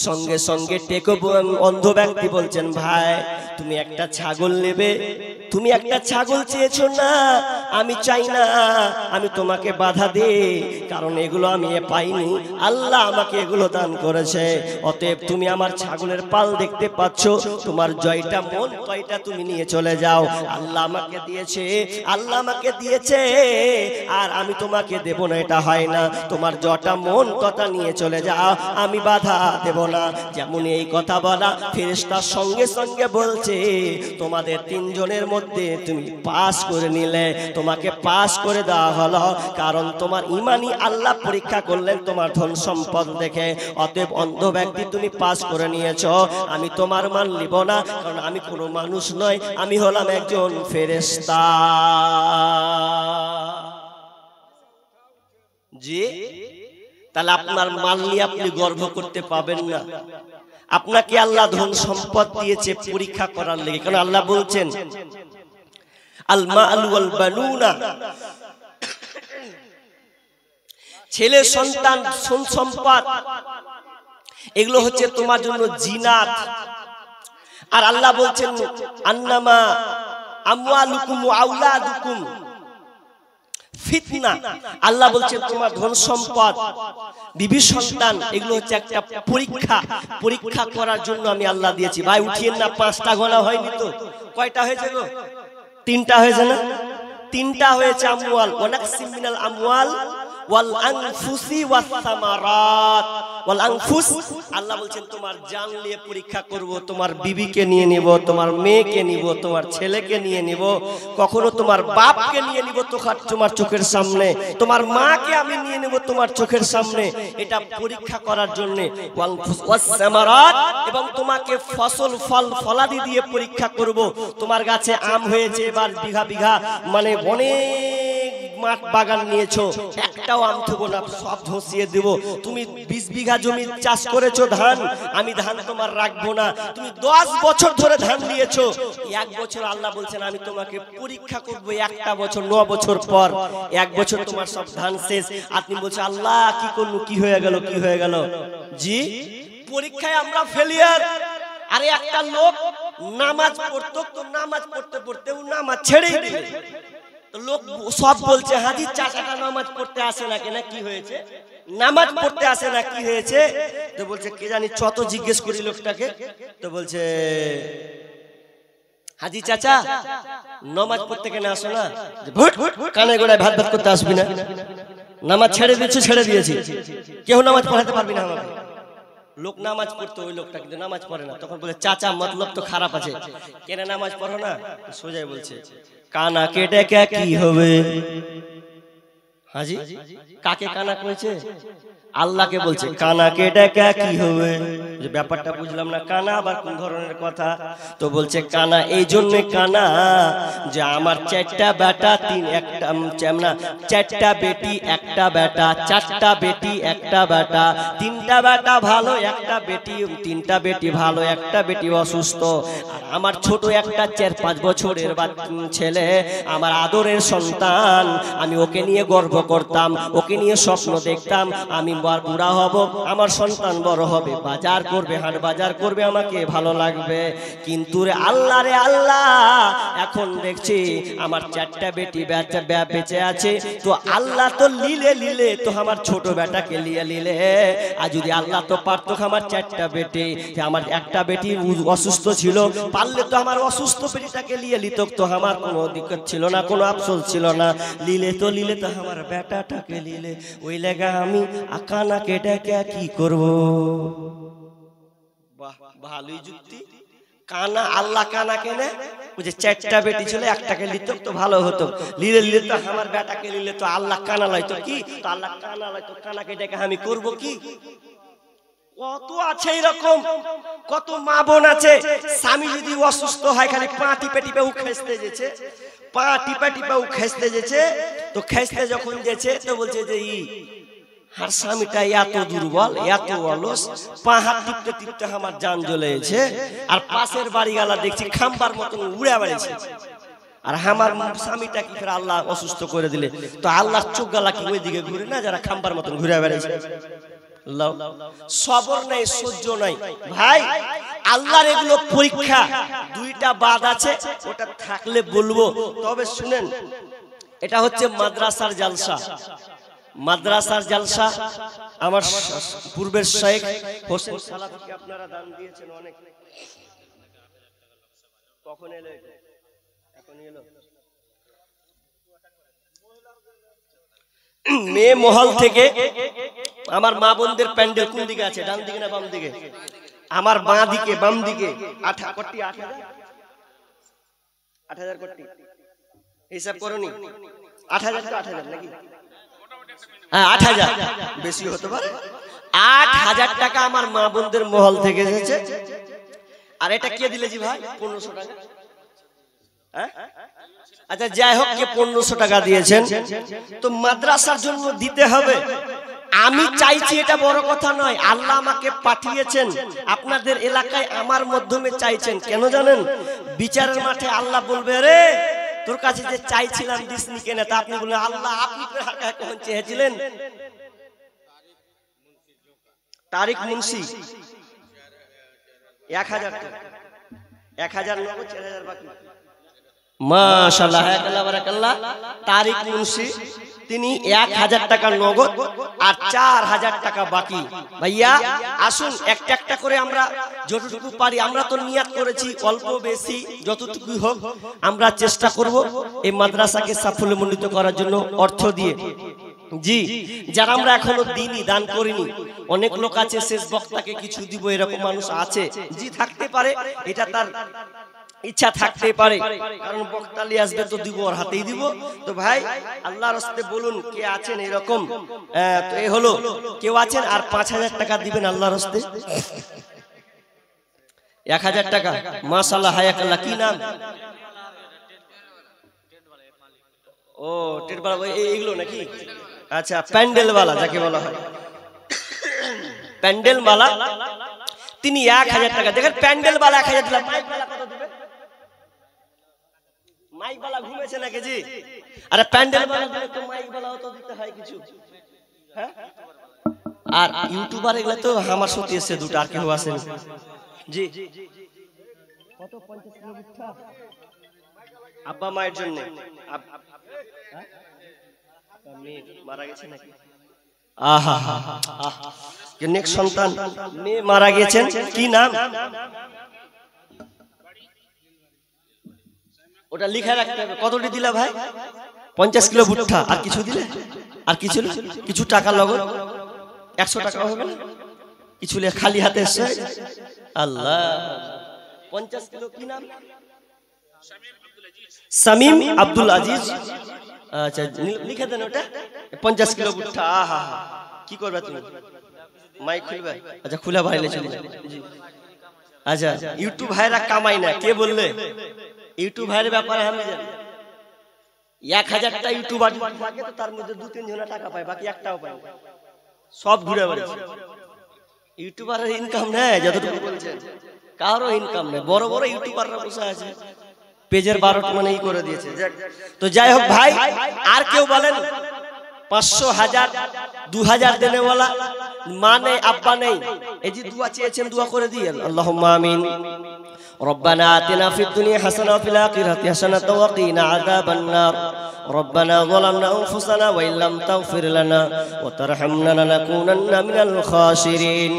সঙ্গে সঙ্গে টেকো অন্ধ ব্যক্তি বলছেন, ভাই তুমি একটা ছাগল নেবে, তুমি একটা ছাগল চেয়েছো না, আমি চাই না আমি তোমাকে বাধা দেই, কারণ এগুলো আমি পাইনি, আল্লাহ আমাকে এগুলো দান করেছে। অতএব তুমি আমার ছাগলের পাল দেখতে পাচ্ছ, তোমার জয়টা মন তয়টা তুমি নিয়ে চলে যাও। আল্লাহ আমাকে দিয়েছে, আল্লাহ আমাকে দিয়েছে, আর আমি তোমাকে দেব না, এটা হয় না। তোমার জটা মন তটা নিয়ে চলে যাও, আমি বাধা দেব না। যেমন এই কথা বলা ফেরেশতার সঙ্গে সঙ্গে বলছে, তোমাদের তিনজনের মধ্যে তুমি পাস করে নিলে, তোমাকে পাস করে দেওয়া হলো, কারণ তোমার ইমানই আল্লাহ পরীক্ষা করলেন তোমার ধন সম্পদ দেখে। অতএব অন্ধ ব্যক্তি তুমি পাস করে নিয়েছো, আমি তোমার মান নিব না, কারণ আমি কোনো মানুষ নয়, আমি হলাম একজন ফেরেশতা। জি, তাহলে আপনার মাল নিয়ে আপনি গর্ব করতে পাবেন না। আপনাকে আল্লাহ ধন সম্পদ দিয়েছে পরীক্ষা করার লেগে, কারণ আল্লাহ বলছেন আল মাল ওয়াল বানুনা, ছেলে সন্তান ধন সম্পদ এগুলো হচ্ছে তোমার জন্য জিনাত। আর আল্লাহ বলছেন আন্নামা আমওয়ালুকুম ওয়া আওলাদুকুম ফিতনা। আল্লাহ বলছেন তোমার ধন সম্পদ বিবি সন্তান এগুলো হচ্ছে একটা পরীক্ষা, পরীক্ষা করার জন্য আমি আল্লাহ দিয়েছি। ভাই উঠিয়েন না, 5টা গোনা হয়নি তো? কয়টা হয়েছে গো? 3টা হয়েছে না? 3টা হয়েছে। আমওয়াল ওয়ানাকসিম মিনাল আমওয়াল ওয়াল আনফুসি ওয়াস সামারাত। ওয়াল আনফুস আল্লাহ বলছেন তোমার জান নিয়ে পরীক্ষা করব, তোমার বিবিকে নিয়ে নিব, তোমার মেয়েকে নিব, তোমার ছেলেকে নিয়ে নিব, কখনো তোমার বাপকে নিয়ে নিব তোমার চোখের সামনে, তোমার মাকে আমি নিয়ে নেব তোমার চোখের সামনে, এটা পরীক্ষা করার জন্য। ওয়াল আনফুস ওয়াস সামারাত, এবং তোমাকে ফসল ফল ফলাদি দিয়ে পরীক্ষা করব। তোমার গাছে আম হয়েছে, এবার বিঘা বিঘা মানে অনেক মাঠ বাগান নিয়েছো, একটাও আম থবো না, সব ধসিয়ে দেব। তুমি 20 বিঘা জমি চাষ করেছো ধান, আমি ধান তোমার রাখবো না। তুমি 10 বছর ধরে ধান নিয়েছো, 1 বছর আল্লাহ বলছেন আমি তোমাকে পরীক্ষা করবো, 1টা বছর 9 বছর পর 1 বছর তোমার সব ধান শেষ। আপনি বলছো আল্লাহ কি করলো, কি হয়ে গেল, কি হয়ে গেল? জি, পরীক্ষায় আমরা ফেলিয়ার। আরে একটা লোক নামাজ পড়তো, তো নামাজ পড়তে পড়তে ও নামাজ ছেড়েই দিল। লোক সব বলছে হাজি চাচাটা নামাজ পড়তে আসে না কেন, কি হয়েছে? নামাজ পড়তে আসে না, কি হয়েছে? তো বলছে কে জানি, যত জিজ্ঞেস করি লোকটাকে, তো বলছে হাজি চাচা নামাজ পড়তে কেন আসো না? কানে গোড়ায় ভাত ভাত করতে আসবি না? নামাজ ছেড়ে দিয়েছি, ছেড়ে দিয়েছি, কেউ নামাজ পড়াতে পারবি না আমাকে। লোক নামাজ পড়তো, ওই লোকটা কিন্তু নামাজ পড়ে না। তখন বলে চাচা মতলব তো খারাপ আছে, কেন নামাজ পড়ো না? সোজাই বলছে কানা কেটে কে কি হবে? হাজি কাকে কানা করেছে? আল্লাহকে বলছে কানা কেটে কে কি হবে? যে ব্যাপারটা বুঝলাম না, কানা আবার কোন ধরনের কথা? তো বলছে কানা এই জন্য কানা যে আমার 4টা বেটা, 4টা বেটি 1টা বেটা, 4টা বেটি 1টা বেটা, 3টা বেটা ভালো 1টা বেটি, 3টা বেটি ভালো 1টা বেটি অসুস্থ। আর আমার ছোট একটা 4-5 বছরের ছেলে, আমার আদরের সন্তান, আমি ওকে নিয়ে গর্ব করতাম, ওকে নিয়ে স্বপ্ন দেখতাম, আমি বুড়া হব, আমার সন্তান বড় হবে, বাজার করবে, হাট বাজার করবে, আমাকে ভালো লাগবে। কিন্তু রে আল্লাহ, রে আল্লাহ, এখন দেখছি আমার 4টা বেটি বেঁচে আছে, তো আল্লাহ তো লিলে তো আমার ছোট বেটাকে লিলে। আর যদি আল্লাহ তো পারতো আমার 4টা বেটি, আমার 1টা বেটি অসুস্থ ছিল, পারলে তো আমার অসুস্থ বেটিটাকে লিয়ে লিত, তো আমার কোনো দিক্কত ছিল না, কোনো আফসোস ছিল না। লিলে তো আমার বেটাটাকে লিলে, ওই লেগা আমি কানা কেটে কি করব? বাহ, ভালোই যুক্তি। কানা আল্লাহ কানা কেনে? ওই যে 4টা বেটি ছিল, 1টাকে লিত তো ভালো হতো, লিলে তো আমার বেটাকে লিলে তো আল্লাহ কানা লাইতো কি? তো আল্লাহ কানা লাইতো, কানা কেটে আমি করব কি? কত আছে এরকম, কত মা বোন আছে, স্বামী যদি অসুস্থ হয় খালি পা টিপে টিপে ও খেসতে যেছে, পা টিপে টিপে ও খেসতে যেছে, তো খেসতে যখন যেছে তো বলছে যে আর স্বামীটা এত দুর্বল, এত অলস, পা হাত টিপতে টিপতে আমার জান জ্বলেছে। আর পাশের বাড়ি গালা দেখছি খাম্বার মতন উড়ে বেড়েছে, আর আমার স্বামীটা কি করে আল্লাহ অসুস্থ করে দিলে, তো আল্লাহর চোখ গালা কি ওই দিকে ঘুরে না, যারা খাম্বার মতন ঘুরে বেড়েছে? সবর নাই, সহ্য নাই। ভাই আল্লাহর এগুলো পরীক্ষা, 2টা বাদ আছে, ওটা থাকলে বলবো। তবে শুনেন, এটা হচ্ছে মাদ্রাসার জালসা। মাদ্রাসার জালসা আমার পূর্বের শেখ হোসেন সালাফিকে আপনারা দান দিয়েছেন অনেক। কখন এলো? এখন এলো। মেয়ে মহল থেকে আমার মা বোনদের প্যান্ডেল কোন দিকে আছে? ডান দিকে না বাম দিকে? আমার বাঁ দিকে, বাম দিকে। 8 কোটি 8,000 কোটি হিসাব করনি। 8,000 তো 8,000 নাকি? হ্যাঁ 8,000, বেশি হতে পারে। 8,000 টাকা আমার মা বোনদের মহল থেকে এসেছে। আর এটা কে দিলে জি ভাই? 1500 টাকা। হ্যাঁ আচ্ছা, যাই হোক, কে 1500 টাকা দিয়েছেন, তো মাদ্রাসার জন্য দিতে হবে। আমি চাইছি, এটা বড় কথা নয়। আল্লাহ আমাকে পাঠিয়েছেন আপনাদের এলাকায়, আমার মাধ্যমে চাইছেন। কেন জানেন? বিচারের মাঠে আল্লাহ বলবে, রে তোর কাছে যে চাইছিলাম দিসনি কেন? তা আপনি বললেন, আল্লাহ আপনি কখন চেয়েছিলেন? তারিক মুন্সি 1000 টাকা, 1000 নগদ, 4000 বাকি। মাশাআল্লাহ, হায়াকাল্লাহ, বারাকাল্লাহ। তারিক মুন্সি তিনি 1000 টাকা নগদ আর 4000 টাকা বাকি। ভাইয়া আসুন, একটা একটা করে আমরা যতটুকু পারি, আমরা তো নিয়াত করেছি অল্প বেশি যতটুকু হোক আমরা চেষ্টা করব এই মাদ্রাসাকে সাফল্যমণ্ডিত করার জন্য অর্থ দিয়ে। জি, যারা আমরা এখনো দিনই দান করিনি, অনেক লোক আছে শেষ বক্তাকে কিছু দিব এরকম মানুষ আছে। জি, থাকতে পারে, এটা তার ইচ্ছা থাকতে পারে, কারণ বক্তালি আসবে তো দিব, ওর হাতেই দিব। তো ভাই আল্লাহর রাস্তায় বলুন কে আছেন এরকম? তো এই হলো, কেউ আছেন আর 5000 টাকা দিবেন আল্লাহর রাস্তায়? 1000 টাকা। মাশাআল্লাহ, হায়াকাল্লাহ। কি নাম? ও টেরবালা, এইগুলো নাকি? আচ্ছা, প্যান্ডেল বালা যাকে বলা হয়, প্যান্ডেল বালা, তিনি 1000 টাকা। দেখেন, প্যান্ডেল বালা 1000 দিলাম, মাইক বালা কত দিবে? মাইক বালা ঘুমেছে নাকি জি? আরে প্যান্ডেল বালা দিলে তো মাইক বালাও তো দিতে হয় কিছু। হ্যাঁ, আর ইউটিউবার এগুলা তো আমার সাথে এসে দুটো, আর কেউ আসেন জি? কত? 50 কিলো মিঠা আব্বা মায়ের জন্য। মেয়ে মারা গেছে নাকি? আহা, নেক্সট সন্তান, মেয়ে মারা গেছেন। কি নাম? ওটা লিখে রাখতে হবে। কতটি দিলা ভাই? 50 কিলো ভুট্টা। আর কিছু দিলে? আর কিছু? কিছু টাকা লগন 100 টাকা হবে না? কিছু খালি হাতে এসে? আল্লাহ, 50 কিলো। কি নাম? শামীম আব্দুল আজিজ। আচ্ছা, লিখে দেন ওটা। 50 কিলো ভুট্টা। আহা, কি করবে তুমি? মাইক খুলবে? আচ্ছা, খুলে বাইরে চলে যাবে। আচ্ছা, ইউটিউব ভাইরা কামাই না, কে বললে? ইউটিউব ভাইয়ের ব্যাপারে আমি জানি। 1000টা ইউটিউবার থাকে তো তার মধ্যে 2-3 জন টাকা পায়, বাকি একটাও পায় না, সব ঘুরে বেড়াচ্ছে। ইউটিউবারের ইনকাম নেই যতটুকু বলছেন, কারো ইনকাম নেই। বড় বড় ইউটিউবাররা বসে আছে, পেজের 12টা মানে ই করে দিয়েছে। তো যাই হোক ভাই, আর কেউ বলেন 500, 1000, 2000 দেনে वाला মা নেই, আব্বা নেই, এই যে দোয়া চেয়েছেন, দোয়া করে দিয়েন। আল্লাহুম্মা আমিন। ربنا آتنا في الدنيا حسنة وفي الآخرة حسنة وقنا عذاب النار ربنا ظلمنا أنفسنا وإن لم تغفر لنا وترحمنا لنكونن من الخاسرين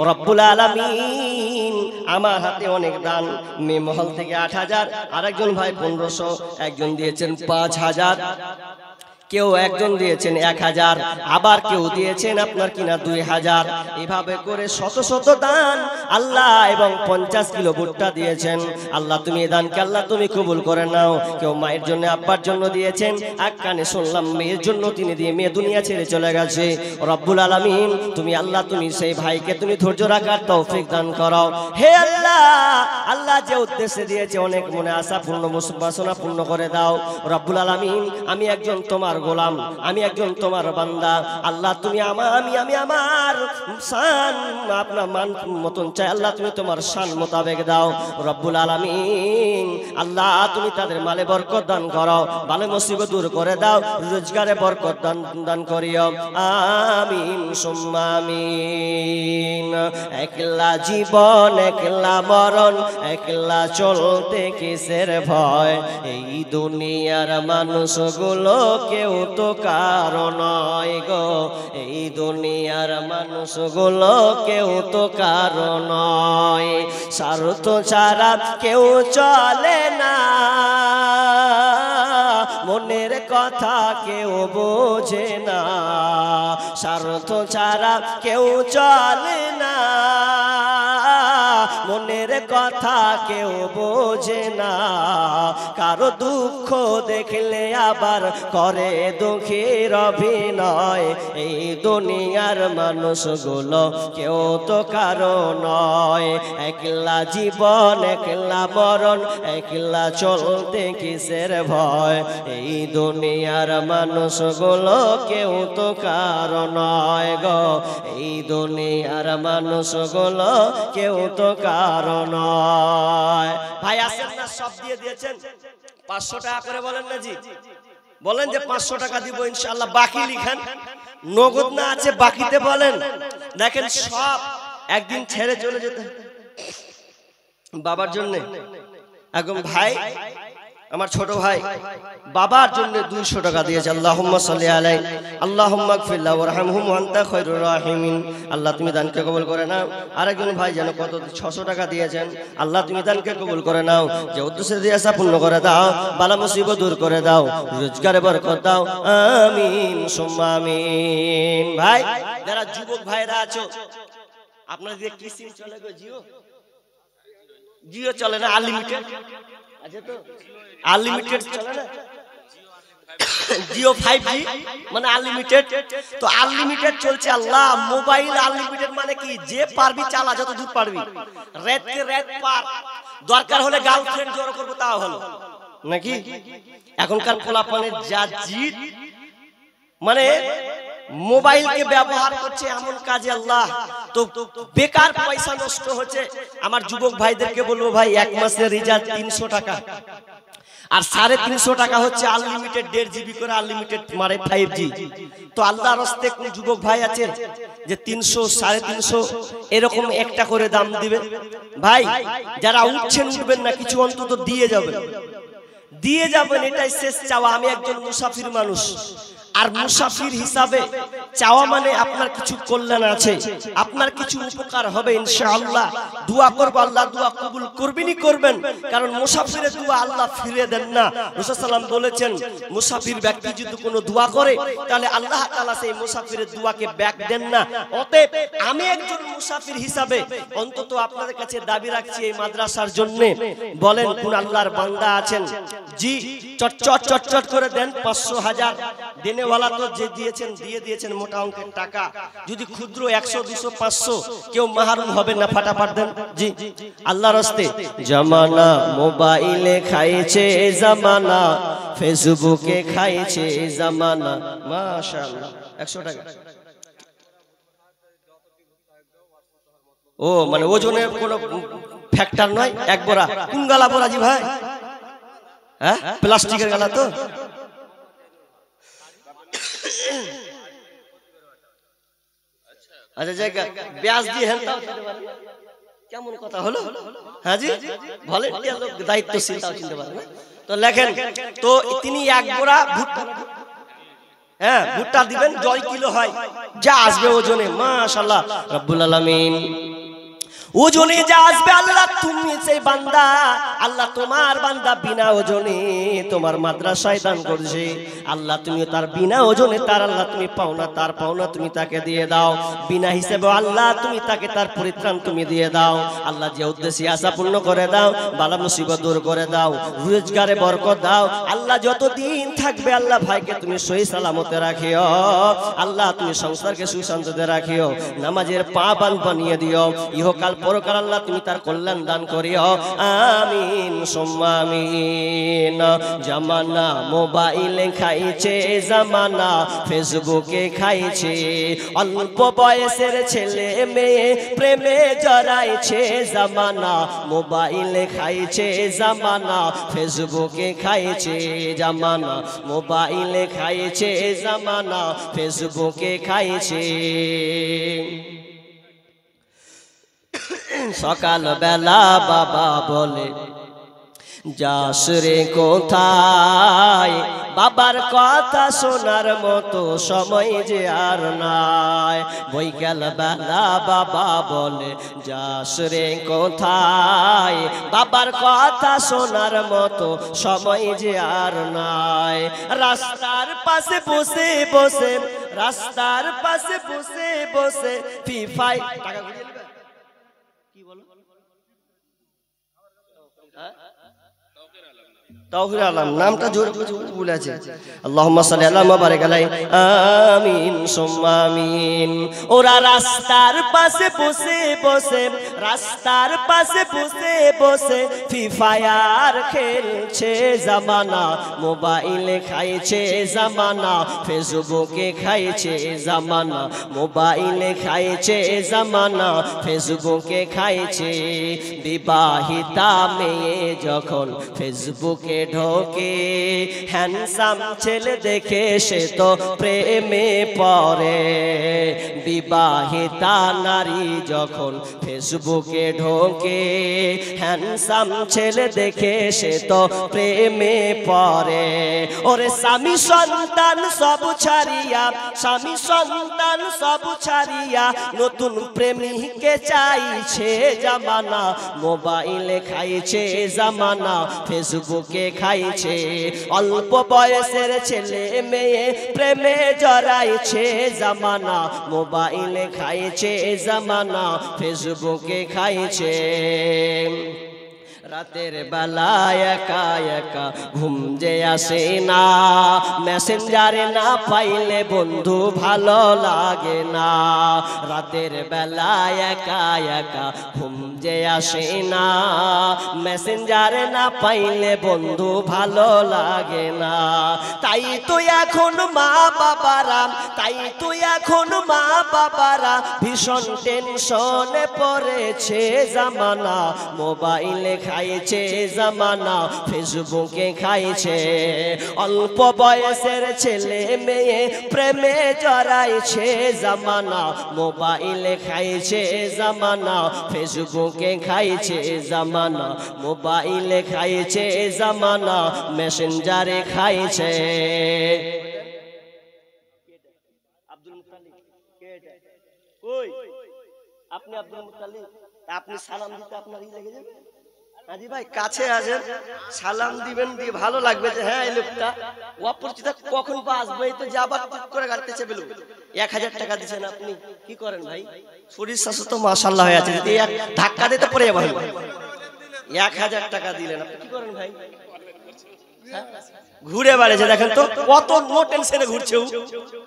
رب العالمين। আমার হাতে অনেক দান, মেয়ে মহল থেকে 8000, আরেকজন ভাই 1500, একজন দিয়েছেন 5000, কেউ একজন দিয়েছেন 1000, আবার কেউ দিয়েছেন আপনার কিনা 2000। এভাবে করে শত শত দান আল্লাহ, এবং 50 কিলো ভুট্টা দিয়েছেন আল্লাহ। তুমি এই দানকে আল্লাহ তুমি কবুল করে নাও। কেউ মায়ের জন্য, আব্বার জন্য দিয়েছেন, এক কানে শুনলাম মেয়ের জন্য তিনি দিয়ে মেয়ে দুনিয়া ছেড়ে চলে গেছে। রব্বুল আলামিন, তুমি আল্লাহ, তুমি সেই ভাইকে তুমি ধৈর্য রাখার তৌফিক দান করো। হে আল্লাহ, আল্লাহ যে উদ্দেশ্যে দিয়েছে অনেক মনে আশা পূর্ণ, বাসনা পূর্ণ করে দাও রব্বুল আলামিন। আমি একজন তোমার গোলাম, আমি একজন তোমার বান্দা। আল্লাহ তুমি আমি আমার শান আপনার মান মতন চাই, আল্লাহ তুমি তোমার শান মোতাবেক দাও রব্বুল আলামিন। আল্লাহ তুমি তাদের মালে বরকত দান করো, বালে মুসিবত দূর করে দাও, রোজগারে বরকত দান করিও, আমিন সুম্মা আমিন। একলা জীবন একলা মরণ, একলা চলতে কিসের ভয়, এই দুনিয়ার মানুষগুলো কেউ তো কারো নয় গো, এই দুনিয়ার মানুষগুলো কেউ তো কারো নয়। স্বার্থ ছাড়া কেউ চলে না, মনের কথা কেউ বোঝে না, স্বার্থ ছাড়া কেউ চলে না, মনের কথা কেউ বোঝে না। কারো দুঃখ দেখলে আবার করে দুঃখের অভিনয়, এই দুনিয়ার মানুষগুলো কেউ তো কারো নয়। একলা জীবন একলা মরণ, একলা চলতে কিসের ভয়, এই দুনিয়ার মানুষগুলো কেউ তো কারো নয় গো, এই দুনিয়ার মানুষগুলো কেউ তো কারো নয়। ভাই আসেন না, সব দিয়ে দিয়েছেন, 500 টাকা করে বলেন না জি, বলেন যে 500 টাকা দিব ইনশাআল্লাহ, বাকি লিখেন, নগদ না আছে বাকিতে বলেন। দেখেন সব একদিন ছেড়ে চলে যেতে বাবার জন্য, একদম ভাই আমার ছোট ভাই বাবার জন্য 200 টাকা দিয়েছে। আল্লাহুম্মা সাল্লি আলাইহি আল্লাহুম্মা গফির লাহু ওয়ারহামহু ওয়া আনতা খায়রুর রাহিমিন। আল্লাহ তুমি দানকে কবুল করে নাও। আরেকজন ভাই যেন কত 600 টাকা দিয়েছেন, আল্লাহ তুমি দানকে কবুল করে নাও, যে উদ্দেশ্যে দিয়েছা পূর্ণ করে দাও, বালা মুসিবত দূর করে দাও, রোজগারে বরকত দাও, আমিন সুম্মা আমিন। ভাই যারা যুবক ভাইরা আছো, আপনারা যে কি সিম চলে গো, জিও চলে না, আনলিমিটেড আছে তো, আনলিমিটেড চলে না, জিও 5G মানে আনলিমিটেড, তো আনলিমিটেড চলছে। আল্লাহ মোবাইল আনলিমিটেড মানে কি, যে পারবি চালা, যত দূর পারবি, রাতকে রাত পার, দরকার হলে গার্লফ্রেন্ড জোর করবো তাও হলো নাকি। এখনকার পোলাপানের যা জিদ, মানে মোবাইলকে ব্যবহার করছে এমন কাজে, আল্লাহ তো বেকার পয়সা নষ্ট হচ্ছে। আমার যুবক ভাইদেরকে বলবো, ভাই 1 মাসের রিচার্জ 300 টাকা, আর 350 টাকা হচ্ছে আনলিমিটেড, 1.5 GB করে আনলিমিটেড মারে 5G। তো আল্লাহর রাস্তে কোন যুবক ভাই আছে যে 300 350 এরকম একটা করে দাম দিবে? ভাই যারা উঠছেন উঠবেন না, কিছু অন্তত দিয়ে যাবেন, এটাই শেষ চাওয়া। আমি একজন মুসাফির মানুষ, আর মুসাফির হিসাবে চাওয়া মানে আপনার কিছু কল্যাণ আছে, আপনার কিছু উপকার হবে ইনশাআল্লাহ। দোয়া করব, আল্লাহ দোয়া কবুল করবেনই করবেন, কারণ মুসাফিরের দোয়া আল্লাহ ফিরে দেন না। রাসূল সাল্লাল্লাহু আলাইহি ওয়াসাল্লাম বলেছেন, মুসাফির ব্যক্তি যদি কোনো দোয়া করে তাহলে আল্লাহ তাআলা সেই মুসাফিরের দোয়াকে ব্যাক দেন না। অতএব আমি একজন মুসাফির হিসাবে অন্তত আপনাদের কাছে দাবি রাখছি, এই মাদ্রাসার জন্য বলেন কোন আল্লাহর বান্দা আছেন, জি চট করে দেন, 500 1000 দেনেওয়ালা তো যে দিয়েছেন দিয়ে দিয়েছেন মোটা অঙ্কের টাকা, যদি ক্ষুদ্র 100 200 500 কেউ মাহরুম হবে না, ফাটাফাট দেন জি আল্লাহর রাস্তে। জামানা মোবাইলে খাইছে জামানা, ফেসবুকে খাইছে জামানা, মাশাআল্লাহ 100 টাকা। ও মানে ওজনে কোনো ফ্যাক্টর নয়, এক বোরা। কোন গালা বোরা জি ভাই? হ্যাঁ প্লাস্টিকের গালা তো। আচ্ছা জায়গা ব্যাস দিয়ে হেন তাও চিনতে পারে, কেমন কথা হলো? হ্যাঁ জি ভলেন্টিয়ার লোক, দায়িত্বশীল, তাও চিনতে পারে না। তো লেখেন, তো তিনি 1 বোরা ভুট্টা, হ্যাঁ ভুট্টা দিবেন, 1 কিলো হয়, যা আসবে ওজনে মাশাআল্লাহ রব্বুল আলামিন, ওজনে যা আসবে আল্লাহ তুমি সেই বান্দা, আল্লাহ তোমার বান্দা বিনা ওজনে তোমার মাদ্রাসায় দান করছে, আল্লাহ তুমি তার বিনা ওজনে তার আল্লাহ তুমি পাওনা, তার পাওনা তুমি তাকে দিয়ে দাও, বিনা হিসেবে আল্লাহ তুমি তাকে তার পরিত্রাণ তুমি দিয়ে দাও। আল্লাহ যে উদ্দেশ্যে আশা পূর্ণ করে দাও, বালা মুসিবত দূর করে দাও, রোজগারে বরকত দাও। আল্লাহ যতদিন থাকবে আল্লাহ ভাইকে তুমি সহি সালামতে রাখিও, আল্লাহ তুমি সংসারকে সুশান্তিতে রাখিও, নামাজের পা বানিয়ে দিও, ইহকাল পরকাল আল্লাহ তুমি তার কল্যাণ দান করিও, আমিন সুম্মা আমিন। জামানা মোবাইলে খাইছে, জামানা ফেসবুকে খাইছে, অল্প বয়সের ছেলে মেয়ে প্রেমে জড়াইছে, জামানা মোবাইলে খাইছে, জামানা ফেসবুকে খাইছে, জামানা মোবাইলে খাইছে, জামানা ফেসবুকে খাইছে। সকাল বেলা বাবা বলে যাস রে কোথায়, বাবার কথা শোনার মতো সময় যে আর নাই। বৈকাল বেলা বাবা বলে যাস রে কোথায়, বাবার কথা শোনার মতো সময় যে আর নাই। রাস্তার পাশে বসে বসে, রাস্তার পাশে বসে বসে ফিফাই টাকা কি বলো তাওহির আলম নামটা জোরে বলেছে। আল্লাহুম্মা সাল্লি আলা মুবারিক আলাইহি, আমিন সুম্মা আমিন। ওরা রাস্তার পাশে বসে বসে, রাস্তার পাশে বসে বসে ফ্রি ফায়ার খেলছে, জামানা মোবাইলে খাইছে, জামানা ফেসবুকে খাইছে, জামানা মোবাইলে খাইছে, জামানা ফেসবুকে খাইছে। বিবাহিতা মেয়ে যখন ফেসবুকে ঢোকে, হ্যান্ডসাম ছেলে দেখে সে তো প্রেমে পড়ে। বিবাহিতা নারী যখন ফেসবুকে ঢোকে, হ্যান্ডসাম ছেলে দেখে সে তো প্রেমে পড়ে। ওরে স্বামী সন্তান সব ছাড়িয়া, স্বামী সন্তান সব ছাড়িয়া নতুন প্রেমিককে চাইছে, জামানা মোবাইলে খাইছে, জামানা ফেসবুকে খাইছে। অল্প বয়সের ছেলে মেয়ে প্রেমে জড়াইছে, জামানা মোবাইলে খাইছে, জামানা ফেসবুকে খাইছে। রাতের বেলা একা একা ঘুম যে আসে না, মেসেঞ্জারে না পাইলে বন্ধু ভালো লাগে না। রাতের বেলা একা একা ঘুম যে আসে না, মেসেঞ্জারে না পাইলে বন্ধু ভালো লাগে না। তাই তো এখন মা বাবারা, তাই তো এখন মা বাবারা ভীষণ টেনশনে পড়েছে, জামানা মোবাইলে খাইছে, জামানা ফেসবুকে খাইছে। অল্প বয়সের ছেলে মেয়ে প্রেমে জড়াইছে, জামানা মোবাইলে খাইছে, জামানা ফেসবুকে খাইছে, জামানা মোবাইলে খাইছে, জামানা মেসেঞ্জারে খাইছে। আব্দুল মুত্তালিব কই? আপনি আব্দুল মুত্তালিব, আপনি সালাম দিতে আপনার ই লেগে যাবে। আজি ভাই কাছে আছেন, সালাম দিবেন, দিয়ে ভালো লাগবে যে হ্যাঁ এই লোকটা অপরিচিত, কখন আসবে এই তো যাবার ঠিক করে গাড়িতে চেপে লোক। 1000 টাকা দিচ্ছেন আপনি, কি করেন ভাই? শরীর স্বাস্থ্য তো মাশাআল্লাহ হয়ে আছে, যদি এক ধাক্কা দিতে পড়ে যাবে। 1000 টাকা দিলেন, আপনি কি করেন ভাই? ঘুরে বেড়েছে, দেখেন তো কত নো টেনশনে ঘুরছে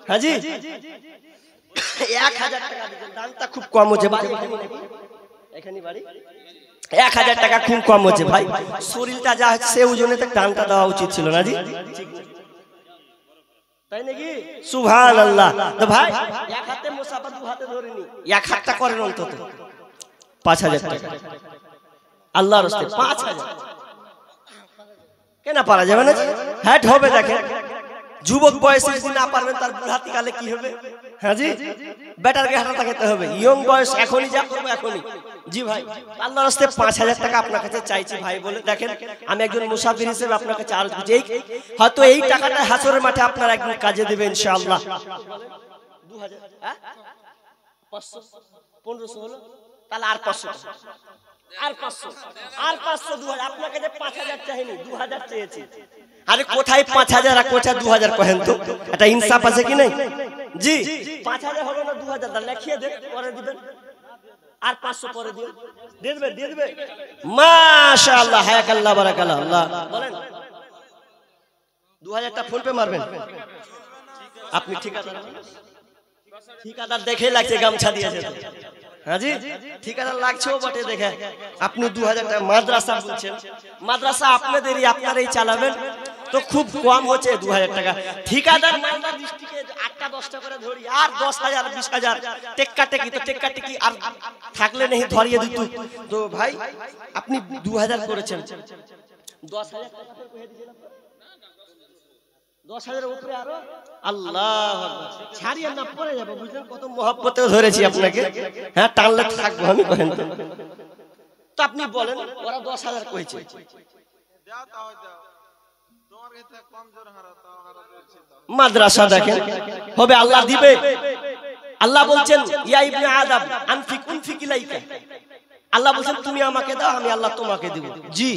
হাজি। 1000 টাকা দিচ্ছেন, দামটা খুব কম হচ্ছে। এখানে বাড়ি 1000 টাকা খুব কম হচ্ছে ভাই। শরীরটা যা হচ্ছে ওজনে তো দামটা দেওয়া উচিত ছিল না জি, তাই নাকি? সুবহানাল্লাহ। তো ভাই এক হাতে মুসাফা, দু হাতে ধরে নি, 1 হাতটা করেন অন্তত 5000 টাকা আল্লাহর রাস্তায়। 5000 কেন পারা যাবে না? হ্যাঁ হবে। দেখেন যুবক বয়সে যদি না পারবেন তার বুড়াতি কালে কি হবে? হ্যাঁ জি, বেটারকে হাঁটা থাকতে হবে। ইয়ং বয়স এখনই যা করবো এখনই। জি ভাই, আল্লাহর রাস্তায় 5000 টাকা আপনার কাছে চাইছি ভাই বলে। দেখেন আমি একজন মুসাফির হিসেবে আপনার কাছে আরজ করছি, হয়তো এই টাকাটা হাসরের মাঠে আপনার একদিন কাজে দেবে ইনশাআল্লাহ। 2000 হ্যাঁ 500 1500 হলো, তাহলে আর 500 আর 500 আর 500 2000। আপনার কাছে 5000 চাইনি, 2000 চেয়েছি। আরে কোথায় 5000 আর কোথায় 2000 কহেন তো? এটা ইনসাফ আছে কি নাই? জি 5000 হবে না 2000, তাহলে লিখিয়ে দেন, পরে দিবেন। আর 500 পরে দিন, দিয়ে দিবেন, দিয়ে দিবেন। মাশাআল্লাহ, হায়াকাল্লাহ, বারাকাল্লাহ। আল্লাহ বলেন 2000 টা ফোন পে মারবেন আপনি। ঠিকাদার, ঠিকাদার দেখে লাগছে গামছা দিয়েছে তো। হ্যাঁ জি ঠিকাদার লাগছেও বটে দেখে আপনি 2000 টাকা মাদ্রাসা বলছেন মাদ্রাসা আপনাদেরই আপনারাই চালাবেন তো খুব কম হচ্ছে 2000 টাকা ঠিকাদার মালদা ডিস্ট্রিক্টে 8টা 10টা করে ধরি আর 10,000 20,000 টেক্কা টেকি তো টেক্কা টেকি আর থাকলে নেই ধরিয়ে দিত তো ভাই আপনি 2000 করেছেন 10,000 টাকা করে কহে দিয়েছিলাম 10,000 উপরে আরো আল্লাহ ছাড়িয়ে না পড়ে যাবে বুঝলেন কত মহব্বতে ধরেছি আপনাকে হ্যাঁ টানলে থাকবো আমি কহেন তো আপনি বলেন ওরা 10,000 কইছে মাদ্রাসা দেখেন হবে আল্লাহ দিবে আল্লাহ বলছেন ইয়া ইবনে আদম আনফিক উনফিক ইলাইকা আল্লাহ বলছেন তুমি আমাকে দাও আমি আল্লাহ তোমাকে দেব জি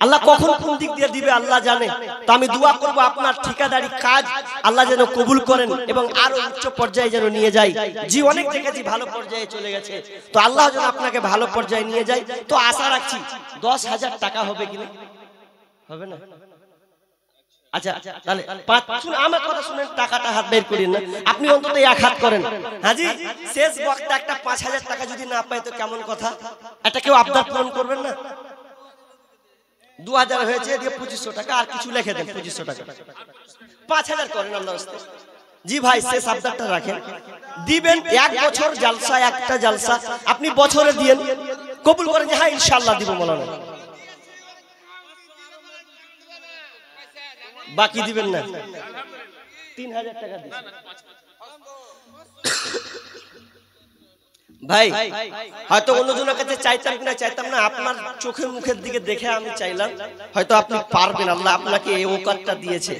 আল্লাহ কখন কোন দিক দিয়ে দিবে আল্লাহ জানে তো আমি দোয়া করব আপনার ঠিকাদারি কাজ আল্লাহ যেন কবুল করেন এবং আরো উচ্চ পর্যায়ে যেন নিয়ে যায় জি অনেক দেখেছি ভালো পর্যায়ে চলে গেছে তো আল্লাহ যেন আপনাকে ভালো পর্যায়ে নিয়ে যায় তো আশা রাখছি 10,000 টাকা হবে কিনা হবে না আচ্ছা তাহলে শুনুন আমার কথা শুনেন টাকাটা হাত বের করেন না আপনি অন্তত এক হাত করেন হাজি শেষ বক্তা একটা 5,000 টাকা যদি না পায় তো কেমন কথা এটা কেউ আবদার পূরণ করবেন না 2000 হয়েছে দিয়ে 2500 টাকা আর কিছু লিখে দেন 2500 টাকা 5,000 করেন আল্লাহর রাস্তায় জি ভাই শেষ আবদারটা রাখেন দিবেন এক বছর জলসা একটা জলসা আপনি বছরে দিয়েন কবুল করেন যে হ্যাঁ ইনশাআল্লাহ দিব মাওলানা বাকি দিবেন না 3000 টাকা দিন ভাই হয়তো অন্যজনের কাছে চাইতাম না আপনার চোখের মুখের দিকে দেখে আমি চাইলাম হয়তো আপনি পারবেন আল্লাহ আপনাকে এই ওকাতটা দিয়েছে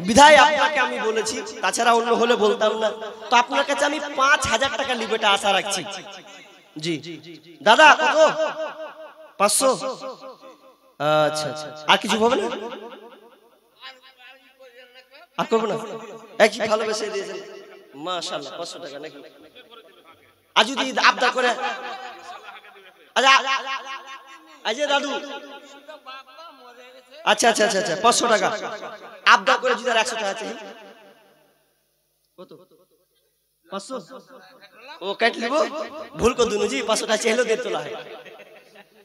বিধায় আপনাকে আমি বলেছি তাছাড়া অন্য হলে বলতাম না তো আপনার কাছে আমি 5,000 টাকা লিবেটা আশা রাখছি জি দাদা কত 500 আচ্ছা আর কিছু হবে না আর করবো না একই ভালোবেসে দিয়েছেন মাশাআল্লাহ 500 টাকা নাকি আর যদি আবদার করে আচ্ছা দাদু আচ্ছা 500 টাকা আবদার করে যদি 100 টাকা আছে কত 500 ও কাট লিব ভুল কর দুনু জি 500 টাকা চাইলো দিয়ে তোলা হয়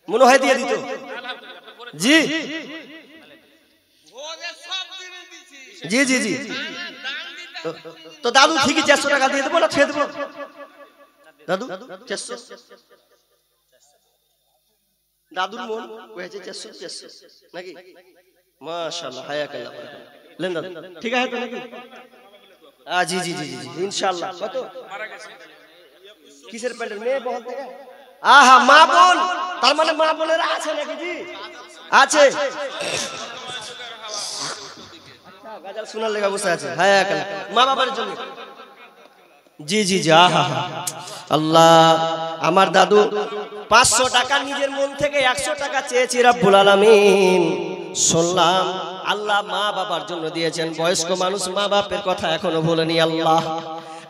মনে হয় দিয়ে দিত জি জি জি জি তো দাদু ঠিকই 400 টাকা দিয়ে দেবো না ছেড়ে দেবো দাদু 400 দাদুর মন হয়েছে 400 নাকি মাশাআল্লাহ হায়াকাল্লাহ লেন দাদু ঠিক আছে তো নাকি জি জি জি জি ইনশাআল্লাহ কত কিসের প্যান্ডেল মেয়ে বহল থেকে আহা মা বোন তার মানে মা বোনেরা আছে নাকি জি আছে গাজাল শোনার লেগে বসে আছে হায়াকাল্লাহ মা বাবার জন্য জি জি জি আহা আল্লাহ আমার দাদু 500 টাকা নিজের মন থেকে 100 টাকা চেয়েছি রব্বুল আলামিন শুনলাম আল্লাহ মা বাবার জন্য দিয়েছেন বয়স্ক মানুষ মা বাপের কথা এখনো ভুলেনি আল্লাহ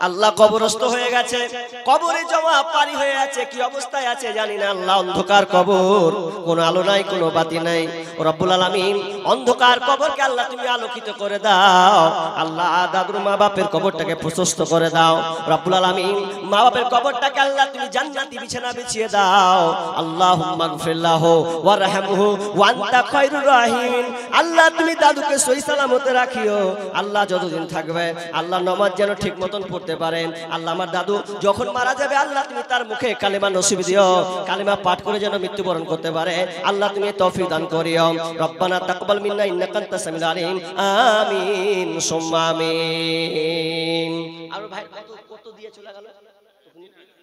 আল্লাহ কবরস্থ হয়ে গেছে কবরে জমা পারি হয়ে আছে কি অবস্থায় আছে জানি না আল্লাহ অন্ধকার কবর কোনো আলো নাই কোনো বাতি নাই রব্বুল আলামিন অন্ধকার কবরকে আল্লাহ তুমি আলোকিত করে দাও আল্লাহ দাদুর মা বাপের কবরটাকে প্রশস্ত করে দাও রব্বুল আলামিন মা বাপের কবরটাকে আল্লাহ তুমি জান্নাতি বিছানা বিছিয়ে দাও আল্লাহুম্মা গফির লাহু ওয়ারহামহু ওয়া আনতা খায়রুর রাহিমিন আল্লাহ তুমি দাদুকে সহি সালামতে রাখিও আল্লাহ যতদিন থাকবে আল্লাহ নামাজ যেন ঠিক মতন পড়তে পারেন আল্লাহ আমার দাদু যখন মারা যাবে আল্লাহ তুমি তার মুখে কালেমা নসিব দিও কালেমা পাঠ করে যেন মৃত্যুবরণ করতে পারে আল্লাহ তুমি তৌফিক দান করিও রব্বানা তাকবাল মিন্না ইন্নাকা আনতাস সামিউল আলিম আমিন সুম্মা আমিন আর ভাই কত দিয়ে চলে গেল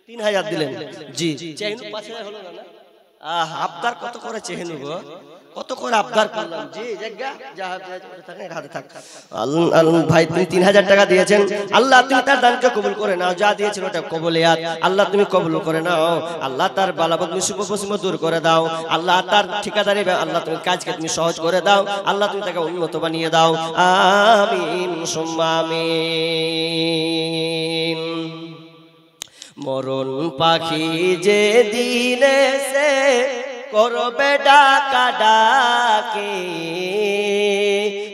3000 দিলেন জি চেহেনু 5000 হলো না আবদার কত করে চেহেনু গো কত করে আবদার করলাম জি জায়গা যা থাকে হাতে থাক ভাই তুমি 3000 টাকা দিয়েছেন আল্লাহ তুমি তার দানকে কবুল করে নাও যা দিয়েছেন ওটা কবুলিয়াত আল্লাহ তুমি কবুল করে নাও আল্লাহ তার বালাবত মুসিবত দূর করে দাও আল্লাহ তার ঠিকাদারি আল্লাহ তুমি কাজকে তুমি সহজ করে দাও আল্লাহ তুমি তাকে উন্নত বানিয়ে দাও আমিন সুম্মা আমিন মরণ পাখি যে দিনে সে করবে ডাকা ডাকে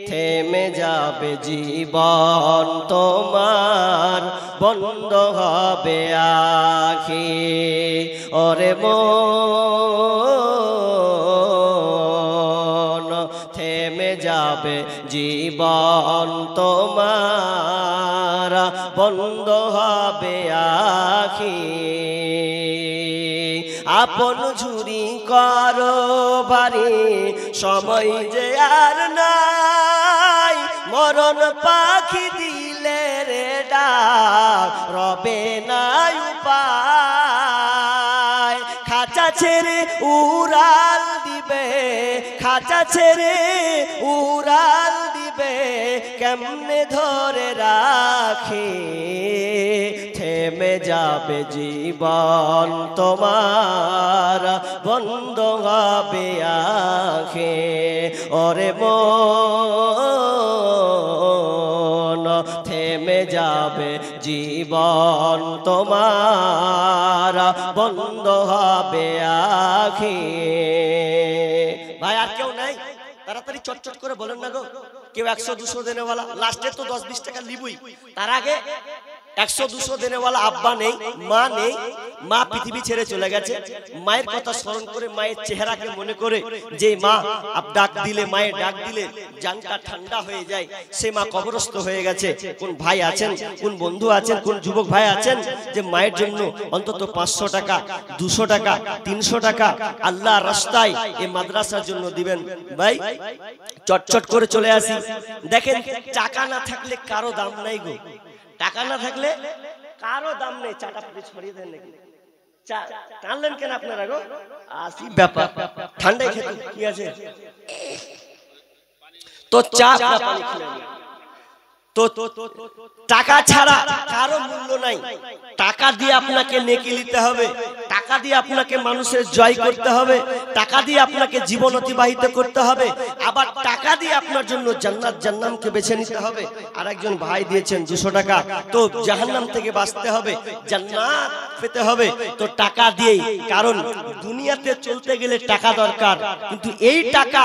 থেমে যাবে জীবন তোমার, বন্ধ হবে আখি। ওরে মন থেমে যাবে জীবন তোমার, বন্ধ হবে আখি। আপন ঝুরি করো বাড়ি, সময় যে আর নাই, মরণ পাখি দিলে রে ডাক, রবে নাই উপায়। খাঁচা ছেড়ে উড়াল দিবে, খাঁচা ছেড়ে উড়াল দিবে, কেমনে ধরে রাখি। থেমে যাবে জীবন তোমার, বন্ধ হবে আখি। ওরে মন থেমে যাবে জীবন তোমার, বন্ধ হবে আখি। ভাই আর কেউ নাই? তাড়াতাড়ি চটচট করে বলেন না গো। কেউ 100-200 দেনেওয়ালা? লাস্টে তো 10-20 টাকা লিবই। তার আগে 100-200 দেনেওয়ালা আব্বা নেই, মা নেই, মা পৃথিবী ছেড়ে চলে গেছে। মায়ের কথা স্মরণ করে, মায়ের চেহারাকে মনে করে, যে মা আপ ডাক দিলে, মায়ের ডাক দিলে জানটা ঠান্ডা হয়ে যায়, সে মা কবরস্থ হয়ে গেছে। কোন ভাই আছেন, কোন বন্ধু আছেন, কোন যুবক ভাই আছেন যে মায়ের জন্য অন্তত 500 টাকা, 200 টাকা, 300 টাকা আল্লাহর রাস্তায় এই মাদ্রাসার জন্য দিবেন? ভাই চটচট করে চলে আসি। দেখেন, টাকা না থাকলে কারো দাম নাই গো। টাকা না থাকলে কারো দাম নেই। চাটা পুরো ছড়িয়ে দেন নাকি? চা টানলেন কেন আপনারা গো? আসি ব্যাপার, ঠান্ডায় খেতে কি আছে তো চা পানি খেলেন। তো টাকা ছাড়া কারো মূল্য নাই। টাকা দিয়ে আপনাকে নেকি নিতে হবে, টাকা দিয়ে আপনাকে মানুষের জয় করতে হবে, টাকা দিয়ে আপনাকে জীবন অতিবাহিত করতে হবে, আবার টাকা দিয়ে আপনার জন্য জান্নাত জান্নামকে বেছে নিতে হবে। আর একজন ভাই দিয়েছেন 200 টাকা, তো জাহান্নাম থেকে বাঁচতে হবে, জান্নাত পেতে হবে তো টাকা দিয়েই। কারণ দুনিয়াতে চলতে গেলে টাকা দরকার, কিন্তু এই টাকা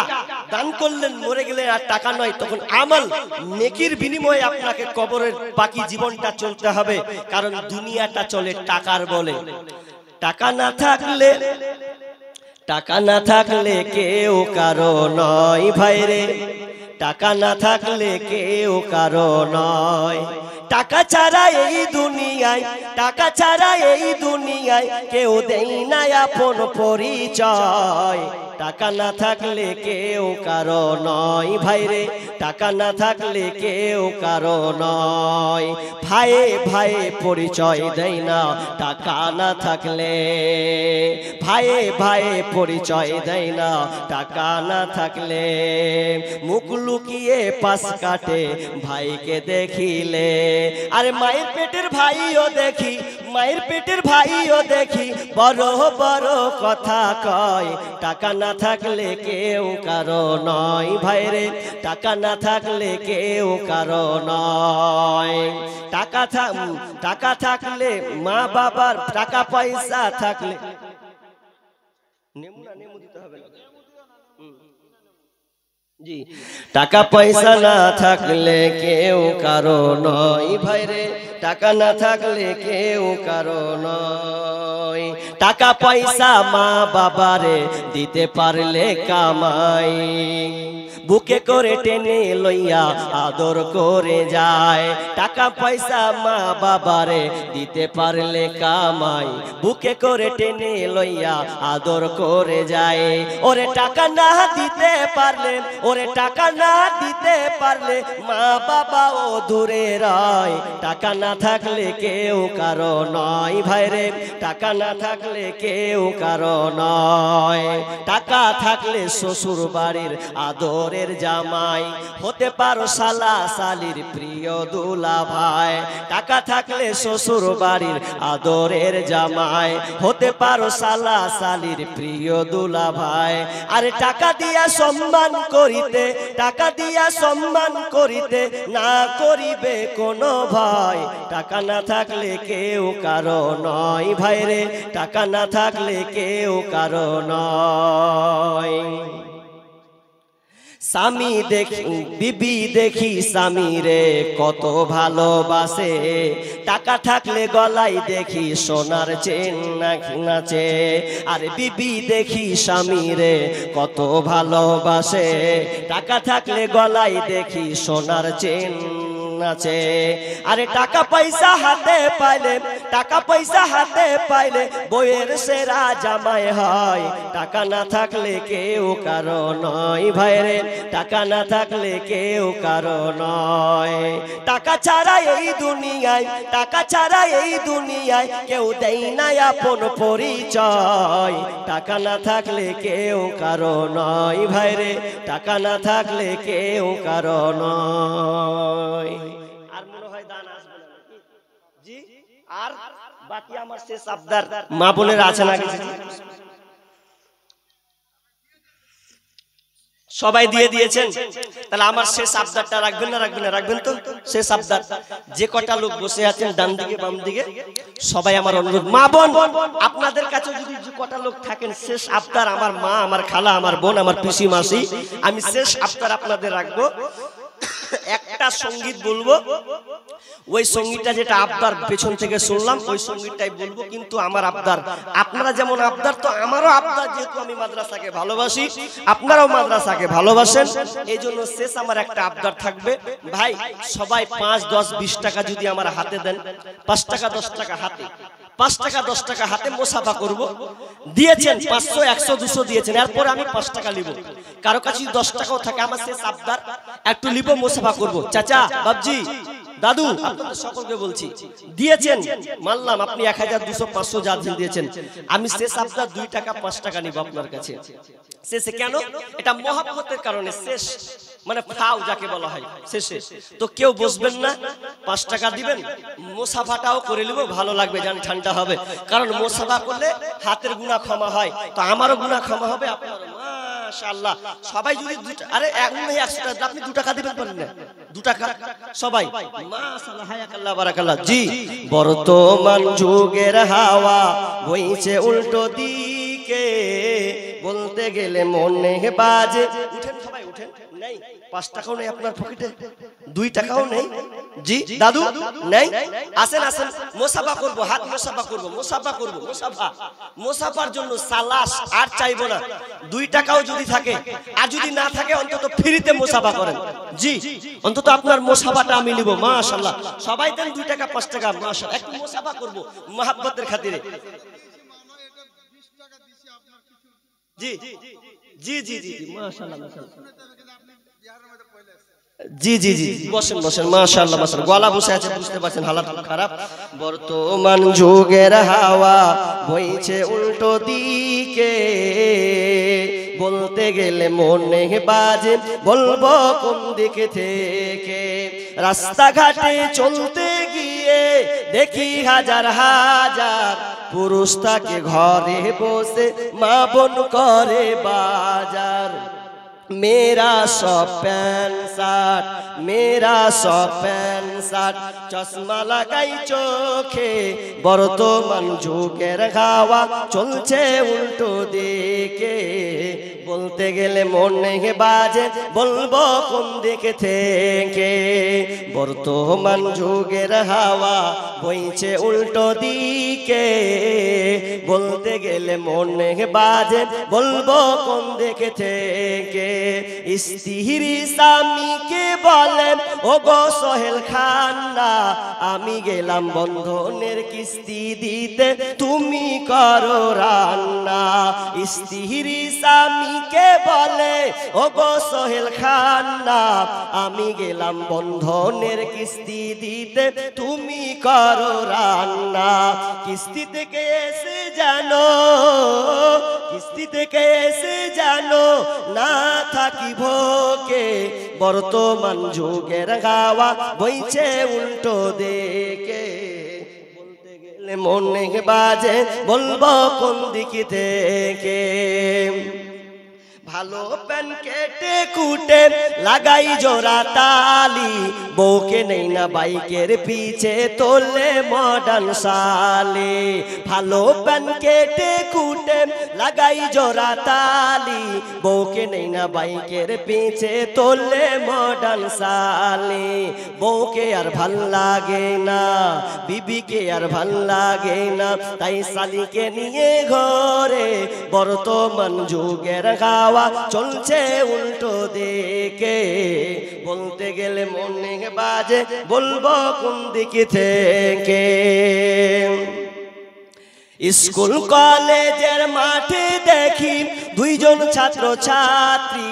দান করলেন, মরে গেলে আর টাকা নয়, তখন আমল নেকির বিনিময়ে আপনাকে কবরের বাকি জীবনটা চলতে হবে। কারণ দুনিয়াটা চলে টাকার বলে। টাকা না থাকলে, টাকা না থাকলে কেউ কারো নয় ভাইরে, টাকা না থাকলে কেউ কারো নয়। টাকা ছাড়া এই দুনিয়ায়, টাকা ছাড়া এই দুনিয়ায় কেউ দেই না আপন পরিচয়। টাকা না থাকলে কেউ কারো নয় ভাইরে, টাকা না থাকলে কেউ কারো নয়। ভাইয়ে ভাইয়ে পরিচয় দেয় না টাকা না থাকলে, ভাইয়ে ভাইয়ে পরিচয় দেয় না টাকা না থাকলে। মুখ লুকিয়ে পাশ কাটে ভাইকে দেখিলে, আরে মায়ের পেটের ভাইও দেখি, মায়ের পেটের ভাইও দেখি, বড় বড় কথা কয়। টাকা না থাকলে কেউ কারো নয় ভাইরে, টাকা না থাকলে কেউ কারো নয়। টাকা থাকলে মা বাবার, টাকা পয়সা থাকলে নেমু দিতে হবে না জি। টাকা পয়সা না থাকলে কেউ কারো নয় ভাইরে, টাকা না থাকলে কেউ কারো নয়। টাকা পয়সা মা বাবারে দিতে পারলে কামাই, বুকে করে টেনে লইয়া আদর করে যায়। টাকা পয়সা মা বাবারে দিতে পারলে কামাই, বুকে করে টেনে লইয়া আদর করে যায়। ওরে টাকা না দিতে পারলে, ওরে টাকা না দিতে পারলে মা বাবাও দূরে রয়। টাকা না থাকলে কেউ কারো নয় ভাইরে, টাকা না থাকলে কেউ কারো নয়। টাকা থাকলে শ্বশুর বাড়ির আদরের জামাই, হতে পারো শালা শালির প্রিয় দুলা ভাই। টাকা থাকলে শ্বশুর বাড়ির আদরের জামাই, হতে পারো শালা শালির প্রিয় দুলা ভাই। আরে টাকা দিয়া সম্মান করিতে, টাকা দিয়া সম্মান করিতে না করিবে কোনো ভাই। টাকা না থাকলে কেউ কারো নয় ভাইরে, টাকা না থাকলে কেউ কারো নয়। স্বামী দেখি বিবি দেখি স্বামী রে কত ভালোবাসে, টাকা থাকলে গলায় দেখি সোনার চেন নাচে। আরে বিবি দেখি স্বামী রে কত ভালোবাসে, টাকা থাকলে গলায় দেখি সোনার চেন নাচে। আরে টাকা পয়সা হাতে পাইলে, টাকা পয়সা হাতে পাইলে বইয়ের সেরা জামাই হয়। টাকা না থাকলে কেউ কারো নয় ভাইরে, টাকা না থাকলে কেউ কারো নয়। টাকা ছাড়া এই দুনিয়ায়, টাকা ছাড়া এই দুনিয়ায় কেউ দেয় না আপন পরিচয়। টাকা না থাকলে কেউ কারো নয় ভাইরে, টাকা না থাকলে কেউ কারো নয়। আর মনে হয় দান আসবে না জি। আর বাকি আমার শেষ আবদার মা বোনেরা আছে না কিছু? সবাই দিয়ে দিয়েছেন, তাহলে আমার শেষ আবদারটা রাখবেন না? রাখবেন না? রাখবেন তো শেষ আবদার। যে কটা লোক বসে আছেন ডান দিকে বাম দিকে, সবাই আমার অনুরোধ, মা বোন আপনাদের কাছে যদি যে কটা লোক থাকেন, শেষ আবদার আমার মা, আমার খালা, আমার বোন, আমার পিসি মাসি, আমি শেষ আবদার আপনাদের রাখবো। একটা সঙ্গীত বলবো, ওই সঙ্গীতটা যেটা আবদার পেছন থেকে শুনলাম ওই সঙ্গীতটাই বলবো। কিন্তু আমার আবদার, আপনারা যেমন আবদার তো আমারও আবদার, যেহেতু আমি মাদ্রাসাকে ভালোবাসি আপনারাও মাদ্রাসাকে ভালোবাসেন, এই জন্য শেষ আমার একটা আবদার থাকবে। ভাই সবাই 5, 10, 20 টাকা যদি আমার হাতে দেন, 5 টাকা 10 টাকা হাতে, 5 টাকা 10 টাকা হাতে মুসাফা করব। দিয়েছেন 500, 100, 200 দিয়েছেন, এরপর আমি 5 টাকা নিব। কারো কাছে 10 টাকাও থাকে, আমার শেষ আবদার একটু নিব, মুসাফা করব। চাচা, বাবজি, দাদু, আপনাদের সকলকে বলছি, দিয়েছেন মানলাম, আপনি 1000, 200, 500 যা দিয়েছেন, আমি শেষ আবদার 2 টাকা 5 টাকা নিব আপনার কাছে শেষে। কেন? এটা মহব্বতের কারণে শেষ, মানে ফাও যাকে বলা হয় শেষে। তো কেউ বসবেন না, 5 টাকা দিবেন, মুসাফাটাও করে নিব, ভালো লাগবে, জান ঠান্ডা হবে। কারণ মুসাফা করলে হাতের গুনাহ ক্ষমা হয়, তো আমারও গুনাহ ক্ষমা হবে, আপনারও। মাশাআল্লাহ, সবাই যদি আরে 100 টাকা আপনি 2 টাকা দিবেন, পারেন না 2 টাকা সবাই। মাশাআল্লাহ, হায়াকাল্লাহ, বারাকাল্লাহ। জি, বর্তমান যুগের হাওয়া বইছে উল্টো দিকে, বলতে গেলে মনে বাজে। উঠেন সবাই, উঠেন। নেই 5 টাকাও নেই আপনার পকেটে, 2 টাকাও নেই। জি দাদু নেই? আসেন আসেন, মুসাফা করব, হাত মুসাফা করব, মুসাফা করব, মুসাফা। মুসাফার জন্য সালাস আর চাইবো না। 2 টাকাও যদি থাকে, আর যদি না থাকে অন্তত ফ্রিতে মুসাফা করেন। জি, অন্তত আপনার মুসাফাটা আমি নিব। মাশাআল্লাহ, সবাই দেন 2 টাকা 5 টাকা। মাশাআল্লাহ, একটু মুসাফা করব মহব্বতের খাতিরে। জি জি জি জি জি, মাশাআল্লাহ, মাশাআল্লাহ। জি জি জি, বসেন বসেন। মাশাআল্লাহ, মাশাআল্লাহ, গলা বসে আছে, বুঝতে পারছেন হালাত খারাপ। বর্তমান যুগের হাওয়া বইছে উল্টো দিকে, বলতে গেলে মনে বাজে, বলবো কোন দিকে থেকে। রাস্তাঘাটে চলতে গিয়ে দেখি হাজার হাজার পুরুষ থাকে ঘরে বসে, মা বোন করে বাজার। मेरा सब पैंट शार्ट, मेरा सब पैंट शार्ट, चश्मा लगाई चोखे, बर्तमान যুগের হাওয়া চলছে উল্টো দিকে, বলতে গেলে মনে বাজে, বলবো কোন দিকে থেকে। বর্তমান যুগের হাওয়া বইছে উল্টো দিকে, বলতে গেলে মনে বাজে, বলবো কোন দিকে থেকে। স্ত্রী স্বামীকে বলে, ও গো সোহেল খান্না, আমি গেলাম বন্ধনের কিস্তি দিতে, তুমি করো রান্না। স্ত্রী স্বামীকে বলে, ও গো সোহেল খান্না, আমি গেলাম বন্ধনের কিস্তি দিতে, তুমি করো রান্না। কিস্তি থেকে এসে জানো, কিস্তি থেকে এসে জানো, না থাকি ভোকে, বর্তমান যুগের হাওয়া বইছে উল্টো দিকে, বলতে গেলে মনে বাজে, বলবো কোন দিকে থেকে। ভালো প্যান কেটে কুটে লাগাই জোড়া তালি, বউকে নেই না বাইকের পিছে তোলে মডার্ন সালে। ভালো প্যান কেটে কুটে লাগাই জোড়া তালি, বউকে নেই না বাইকের পিছে তোলে মডার্ন সালে। বউকে আর ভাল লাগে না, বিবিকে আর ভাল লাগে না, তাই শালিকে নিয়ে ঘরে বর্তমান যুগের গাওয়া চলছে উল্টো দিকে। বলতে গেলে মনে বাজে বলবো কোন দিকে থেকে। স্কুল কলেজের মাঠে দেখি দুইজন ছাত্র ছাত্রী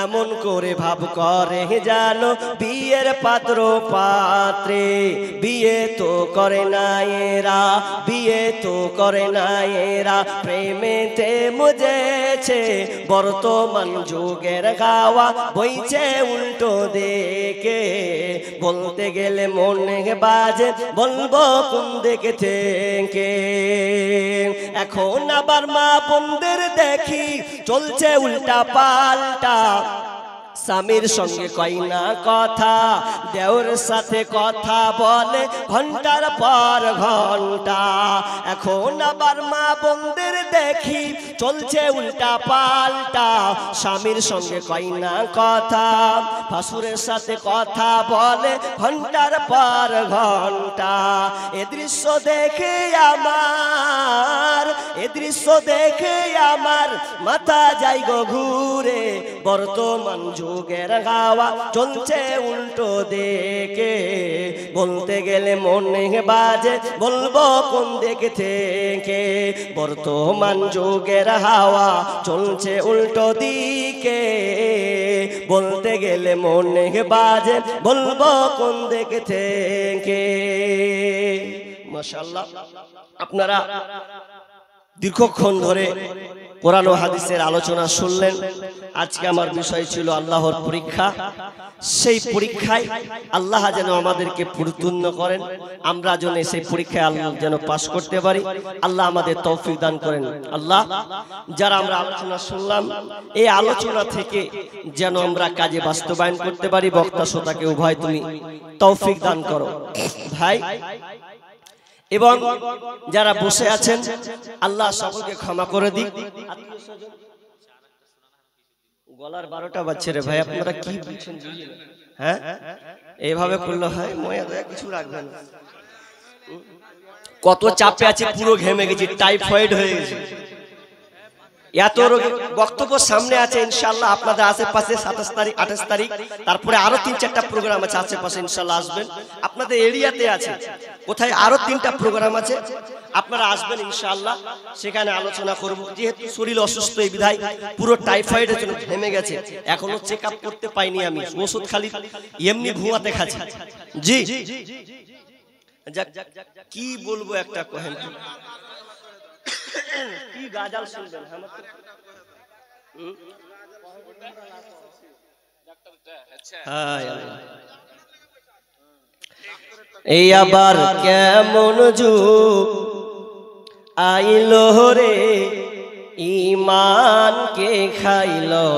এমন করে ভাব করে জানো বিয়ের পাত্র পাত্রে। বিয়ে তো করে না এরা, বিয়ে তো করে না এরা, প্রেমেতে মজেছে বর্তমান যুগের গাওয়া বইছে উল্টো দিকে। বলতে গেলে মনে বাজে বলবো কোন দিকে থেকে। এখন আবার মা বোনদের দেখি চলছে উল্টা পাল্টা, স্বামীর সঙ্গে কই না কথা, দেওর সাথে কথা বলে ঘন্টার পর ঘন্টা। এখন আবার মা বোনদের দেখি চলছে উল্টা পাল্টা, স্বামীর সঙ্গে কই না কথা, ভাসুরের সাথে কথা বলে ঘন্টার পর ঘন্টা। এ দৃশ্য দেখে আমার, এ দৃশ্য দেখে আমার মাথা যাই গো ঘুরে। বর্তমান যুগের গাওয়া চলছে উল্টো দিকে। বলতে গেলে মনে বাজে বলবো কোন দিক থেকে। বর্তমান যুগের হাওয়া চলছে উল্টো দিকে। বলতে গেলে মনে বাজে বলবো কোন দিক থেকে। মাশাআল্লাহ, আপনারা দীর্ঘক্ষণ ধরে কোরআন ও হাদিসের আলোচনা শুনলেন। আজকে আমার বিষয় ছিল আল্লাহর পরীক্ষা। সেই পরীক্ষায় আল্লাহ যেন আমাদেরকে পরিপূর্ণ করেন, আমরা যেন সেই পরীক্ষায় আল্লাহ যেন পাশ করতে পারি। আল্লাহ আমাদের তৌফিক দান করেন। আল্লাহ, যারা আমরা আলোচনা শুনলাম এই আলোচনা থেকে যেন আমরা কাজে বাস্তবায়ন করতে পারি। বক্তা শ্রোতাকে উভয় তুমি তৌফিক দান করো ভাই। এবং যারা বসে আছেন আল্লাহ সকলকে ক্ষমা করে দিক। গলার 12টা বাজছে রে ভাই, আপনারা কি বলছেন? হ্যাঁ, এইভাবে করলে হয়? ময়া দয়া কিছু রাখবেন। কত চাপে আছে, পুরো ঘেমে গেছি, টাইফয়েড হয়ে গেছে। এত বক্তব্য সামনে আছে ইনশাআল্লাহ। আপনাদের আশেপাশে 27 তারিখ 28 তারিখ তারপরে আরো 3-4টা প্রোগ্রাম আছে আশেপাশে, ইনশাআল্লাহ আসবেন। আপনাদের এরিয়াতে আছে কোথায় আরো 3টা প্রোগ্রাম আছে, আপনারা আসবেন ইনশাআল্লাহ, সেখানে আলোচনা করব। যেহেতু শরীর অসুস্থ এই বিধায় পুরো টাইফয়েডের জন্য থেমে গেছে, এখনো চেক আপ করতে পাইনি আমি, ওষুধ খালি এমনি ঘুমাতে খাচ্ছি। জি কি বলবো একটা কহেন, কি গাজাল শুনবেন? এই আবার কেমন যুগ আইলো রে, ঈমানকে খাইলো।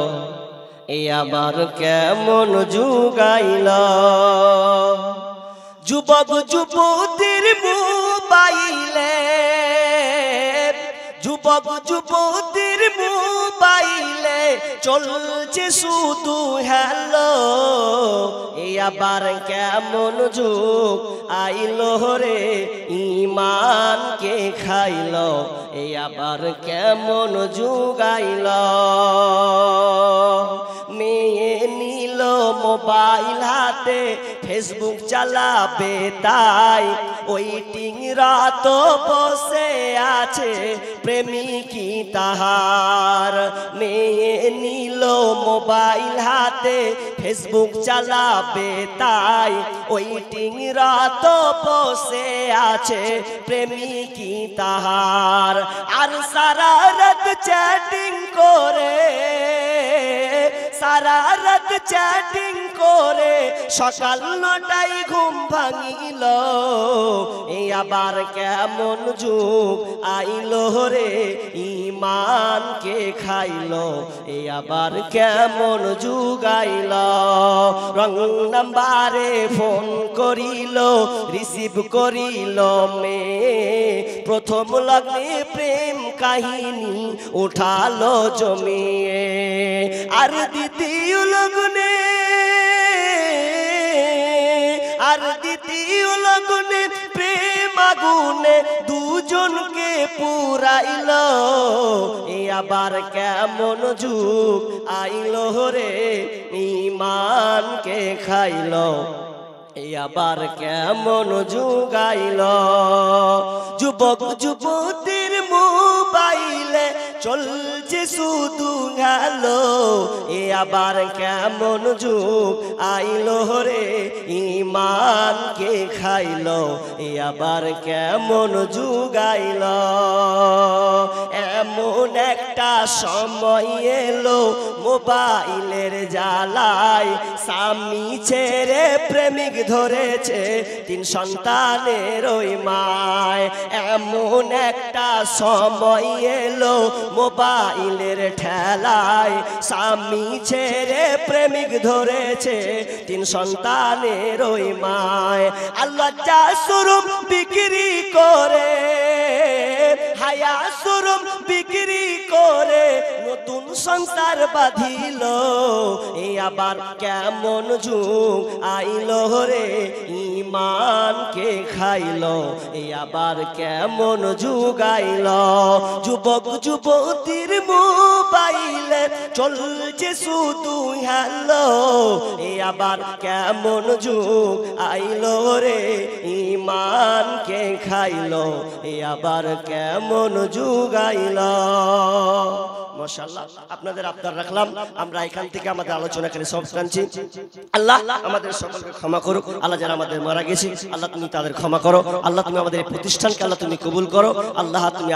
এই আবার কেমন যুগ আইলো, যুবক যুবতীর মোবাইলে, যুবক যুবতীর মোবাইলে চলছে শুধু হ্যালো। এই আবার কেমন যুগ আইলো রে, ঈমানকে খাইলো। এই আবার কেমন যুগ আইলো, মেয়ে নিল মোবাইল হাতে, ফেসবুক চালাবে তাই, ওয়েটিং রাত বসে আছে প্রেমিকি তাহার। মেয়ে নিল মোবাইল হাতে, ফেসবুক চালাবে তাই, ওয়েটিং রাত বসে আছে প্রেমিকি তাহার। আর সারা রাত চ্যাটিং করে, সারা রাত চ্যাটিং করে সকাল 9টায় ঘুম ভাঙিল এই আবার কেমন যুগ আইলো রে ইমানকে খাইলো এই আবার কেমন যুগ আইলো রং নাম্বারে ফোন করিল রিসিভ করিল মে প্রথম লগ্নে প্রেম কাহিনী উঠালো জমিয়ে আর দ্বিতীয় লগ্নে প্রেম আগুনে দুজনকে পুরাইল এ আবার কেমন যুগ আইলো রে ইমানকে খাইলো এই আবার কেমন যুগ আইলো যুবক যুবতীর মোবাইলে চলছে শুধু গেলো এ আবার কেমন যুগ আইলো রে ইমানকে খাইলো এ আবার কেমন যুগ আইলো এমন একটা সময় এলো মোবাইলের জ্বালায় স্বামী ছেড়ে প্রেমিক ধরেছে 3 সন্তানের ওই মায় এমন একটা সময় এলো মোবাইলের ঠেলায় স্বামী ছেড়ে প্রেমিক ধরেছে 3 সন্তানের ওই মায় আল্লাহ যা শরম বিক্রি করে হায়া শরম বিক্রি করে নতুন সংসার বাঁধিল এই আবার কেমন যুগ আইলো রে ইমানকে খাইলো এই আবার কেমন যুগ আইলো যুবক যুবতীর মোবাইলে চলছে শুধু হ্যালো এই আবার কেমন যুগ আইলো রে ইমানকে খাইলো এই আবার কেমন যুগ আইলো মাশাআল্লাহ আপনাদের আবদার রাখলাম আমরা এখান থেকে আমাদের আলোচনা করে সব জানছি আল্লাহ আমাদের সকলকে ক্ষমা করো আল্লাহ যারা আমাদের মারা গেছে আল্লাহ তুমি তাদের ক্ষমা করো আল্লাহ তুমি আমাদের এই প্রতিষ্ঠানকে আল্লাহ তুমি কবুল করো আল্লাহ তুমি